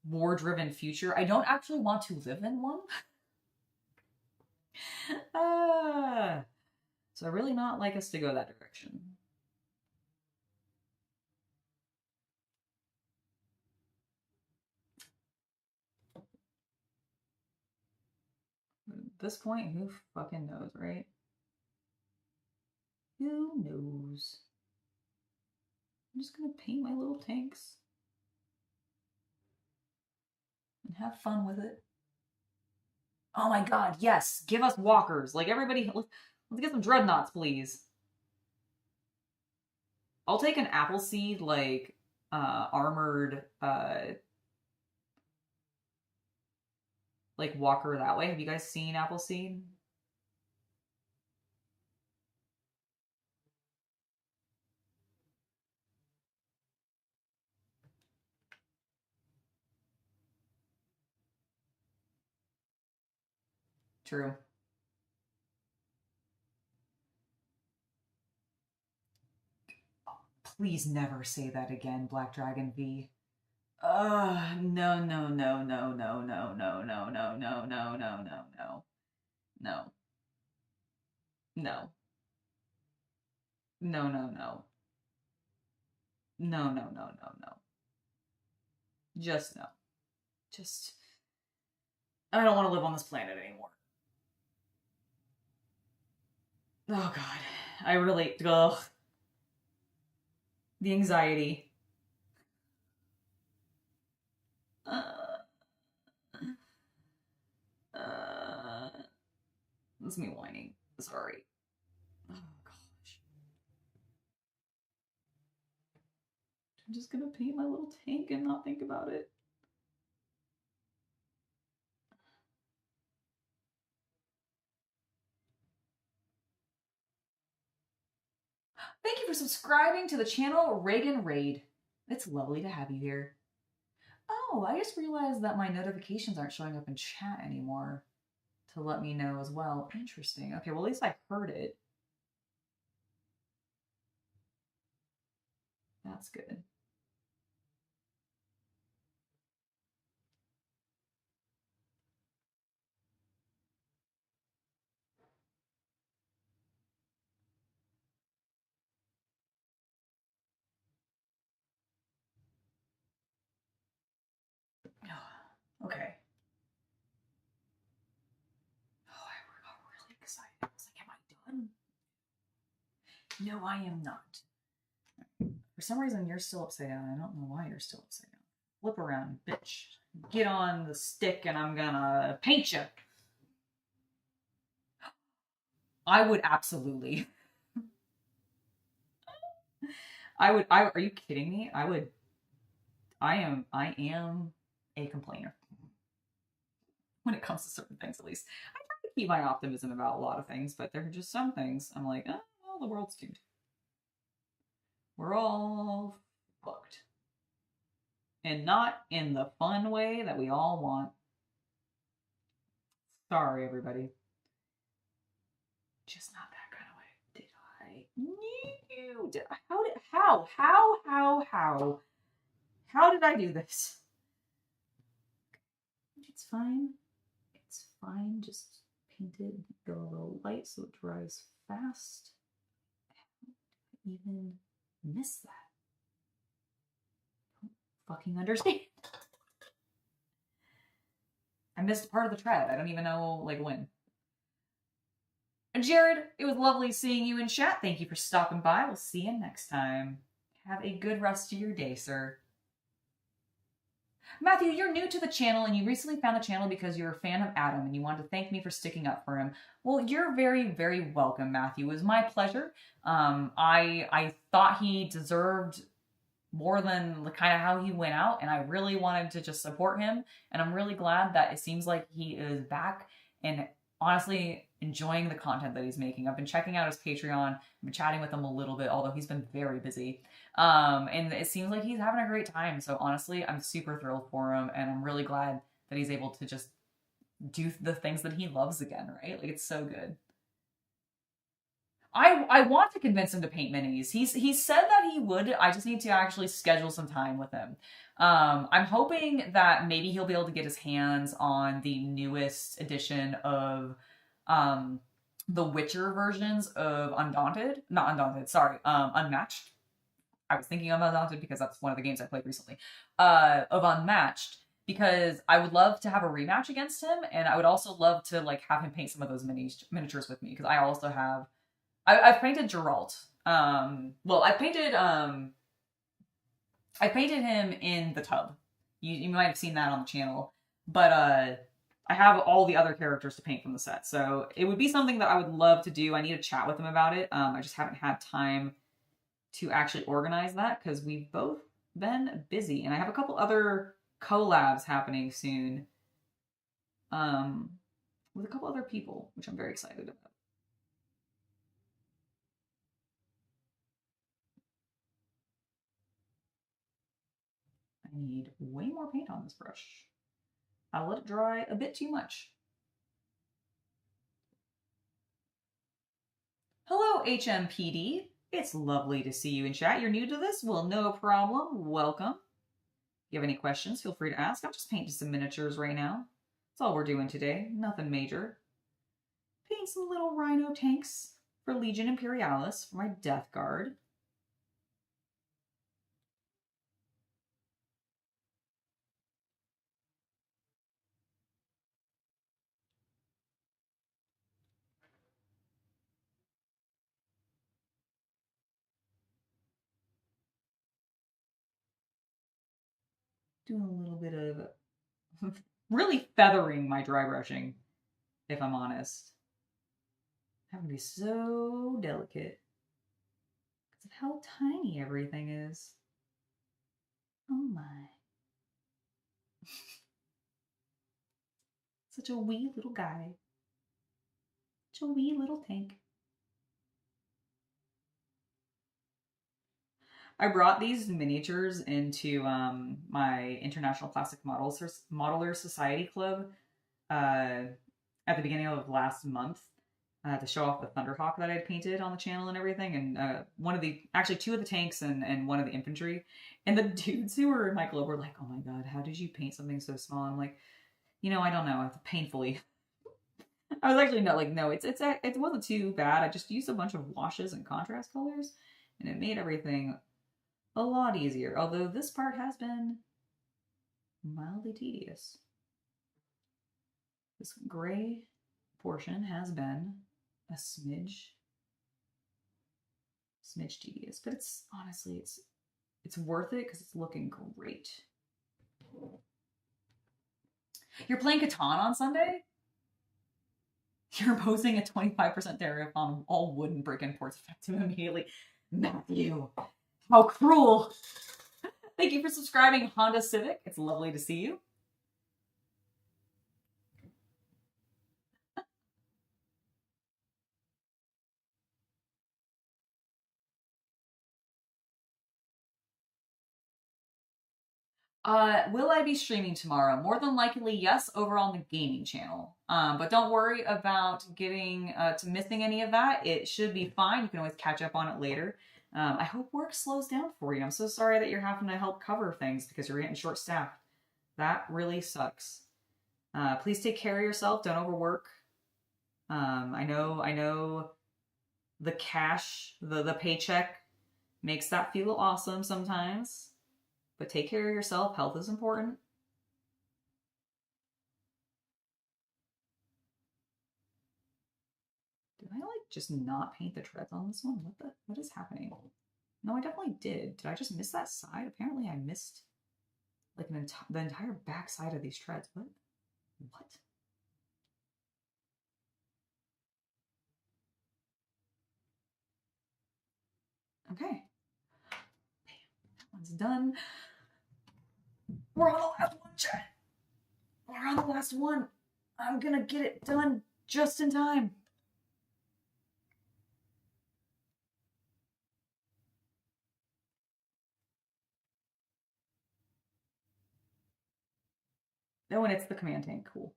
war-driven future, I don't actually want to live in one. So I really not like us to go that direction. At this point, who fucking knows, right? Who knows? I'm just gonna paint my little tanks and have fun with it. Oh my god, yes! Give us walkers! Like, everybody, let's get some dreadnoughts, please. I'll take an Appleseed, like, armored, like, walker that way. Have you guys seen Appleseed? True. Please never say that again, Black Dragon V. No, no, no, no, no, no, no, no, no, no, no, no, no, no. No. No. No, no, no. No, no, no, no, no. Just no. Just, I don't want to live on this planet anymore. Oh god. I really, ugh. The anxiety. That's me whining. Sorry. Oh gosh. I'm just gonna paint my little tank and not think about it. Thank you for subscribing to the channel, Reagan Raid. It's lovely to have you here. Oh, I just realized that my notifications aren't showing up in chat anymore to let me know as well. Interesting. Okay, well, at least I heard it. That's good. Okay. No, I am not. For some reason, you're still upside down. I don't know why you're still upside down. Flip around, bitch. Get on the stick and I'm gonna paint you. I would absolutely. Are you kidding me? I am a complainer. When it comes to certain things, at least. I try to keep my optimism about a lot of things, but there are just some things I'm like, oh, well, the world's doomed. We're all fucked. And not in the fun way that we all want. Sorry, everybody. Just not that kind of way. Did I? No. Did I? How did I do this? It's fine. It's fine. Just paint it, go a little light so it dries fast. How did I even miss that? I don't fucking understand. I missed part of the thread. I don't even know, like, when. And Jared, it was lovely seeing you in chat. Thank you for stopping by. We'll see you next time. Have a good rest of your day, sir. Matthew, you're new to the channel and you recently found the channel because you're a fan of Adam and you wanted to thank me for sticking up for him. Well, you're very, very welcome, Matthew. It was my pleasure. I thought he deserved more than kind of how he went out, and I really wanted to just support him. And I'm really glad that it seems like he is back and honestly enjoying the content that he's making. I've been checking out his Patreon. I've been chatting with him a little bit, although he's been very busy. And it seems like he's having a great time. So honestly, I'm super thrilled for him, and I'm really glad that he's able to just do the things that he loves again, right? Like, it's so good. I want to convince him to paint minis. He said that he would. I just need to actually schedule some time with him. I'm hoping that maybe he'll be able to get his hands on the newest edition of the Witcher versions of Unmatched. I was thinking of Undaunted because that's one of the games I played recently. Of Unmatched, because I would love to have a rematch against him, and I would also love to like have him paint some of those miniatures with me, because I also have. I've painted Geralt. Well, I painted him in the tub. You might have seen that on the channel, but I have all the other characters to paint from the set, so it would be something that I would love to do. I need to chat with him about it. I just haven't had time to actually organize that because we've both been busy, and I have a couple other collabs happening soon, with a couple other people, which I'm very excited about. I need way more paint on this brush. I'll let it dry a bit too much. Hello, HMPD. It's lovely to see you in chat. You're new to this? Well, no problem. Welcome. If you have any questions, feel free to ask. I'm just painting some miniatures right now. That's all we're doing today. Nothing major. Painting some little rhino tanks for Legion Imperialis for my Death Guard. Doing a little bit of really feathering my dry brushing, if I'm honest. Having to be so delicate because of how tiny everything is. Oh my. Such a wee little guy. Such a wee little tank. I brought these miniatures into my International Plastic Modeler Society Club at the beginning of last month to show off the Thunderhawk that I had painted on the channel and everything, and actually two of the tanks and one of the infantry. And the dudes who were in my club were like, "Oh my god, how did you paint something so small?" I'm like, I don't know, painfully. I was actually no, it wasn't too bad. I just used a bunch of washes and contrast colors, and it made everything a lot easier, although this part has been mildly tedious. This gray portion has been a smidge smidge tedious, but it's honestly, it's worth it because it's looking great. You're playing Catan on Sunday? You're imposing a 25% tariff on all wooden brick imports effective immediately. Matthew, how cruel. Thank you for subscribing, Honda Civic. It's lovely to see you. Will I be streaming tomorrow? More than likely, yes, over on the gaming channel. But don't worry about getting to missing any of that. It should be fine. You can always catch up on it later. I hope work slows down for you. I'm so sorry that you're having to help cover things because you're getting short-staffed. That really sucks. Please take care of yourself. Don't overwork. I know the cash, the paycheck makes that feel awesome sometimes. But take care of yourself. Health is important. Did I just not paint the treads on this one? What is happening? No, I definitely did. Did I just miss that side? Apparently I missed like the entire back side of these treads. What? Okay. That one's done. We're on the last one, chat. We're on the last one. I'm gonna get it done just in time. Oh, and it's the command tank. Cool.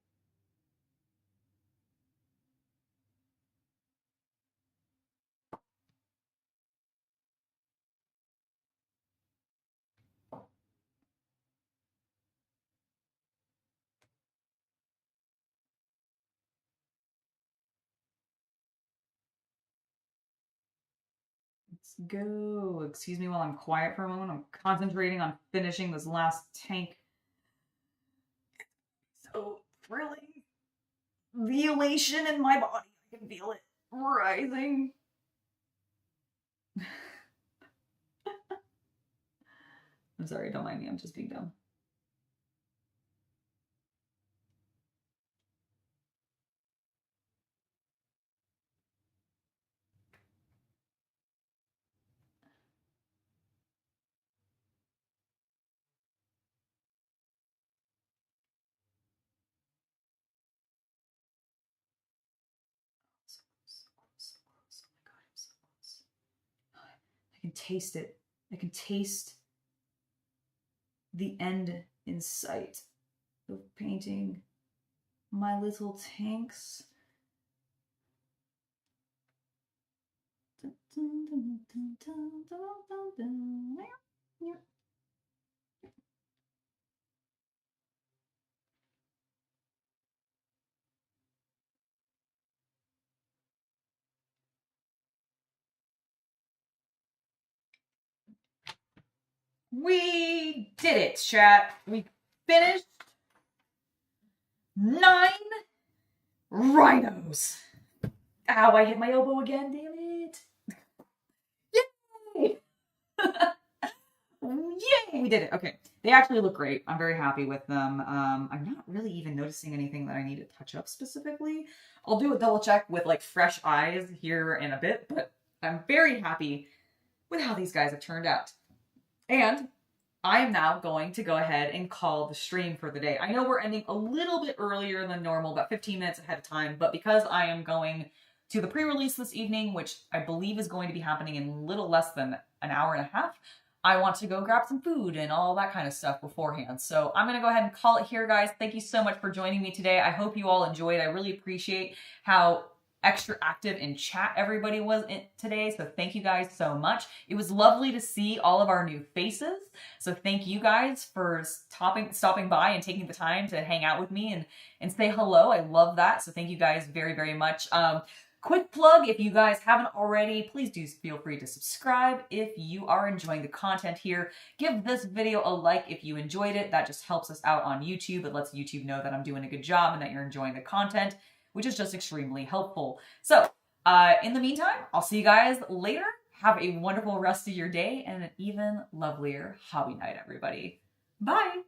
Let's go. Excuse me while I'm quiet for a moment. I'm concentrating on finishing this last tank. So thrilling. The elation in my body. I can feel it rising. I'm sorry, don't mind me. I'm just being dumb. I can taste it. I can taste the end in sight of painting my little tanks. We did it, chat. We finished 9 rhinos. Ow, I hit my elbow again, damn it. Yay! Yay, we did it. Okay, they actually look great. I'm very happy with them. I'm not really even noticing anything that I need to touch up specifically. I'll do a double check with like fresh eyes here in a bit, but I'm very happy with how these guys have turned out. And I am now going to go ahead and call the stream for the day. I know we're ending a little bit earlier than normal, about 15 minutes ahead of time, but because I am going to the pre-release this evening, which I believe is going to be happening in a little less than an hour and a half, I want to go grab some food and all that kind of stuff beforehand. So I'm going to go ahead and call it here, guys. Thank you so much for joining me today. I hope you all enjoyed. I really appreciate how extra active in chat everybody was today, so thank you guys so much. It was lovely to see all of our new faces, so thank you guys for stopping by and taking the time to hang out with me and say hello. I love that, so thank you guys very, very much. Quick plug, if you guys haven't already, please do feel free to subscribe if you are enjoying the content here. Give this video a like if you enjoyed it. That just helps us out on YouTube. It lets YouTube know that I'm doing a good job and that you're enjoying the content, which is just extremely helpful. So, in the meantime, I'll see you guys later. Have a wonderful rest of your day and an even lovelier hobby night, everybody. Bye!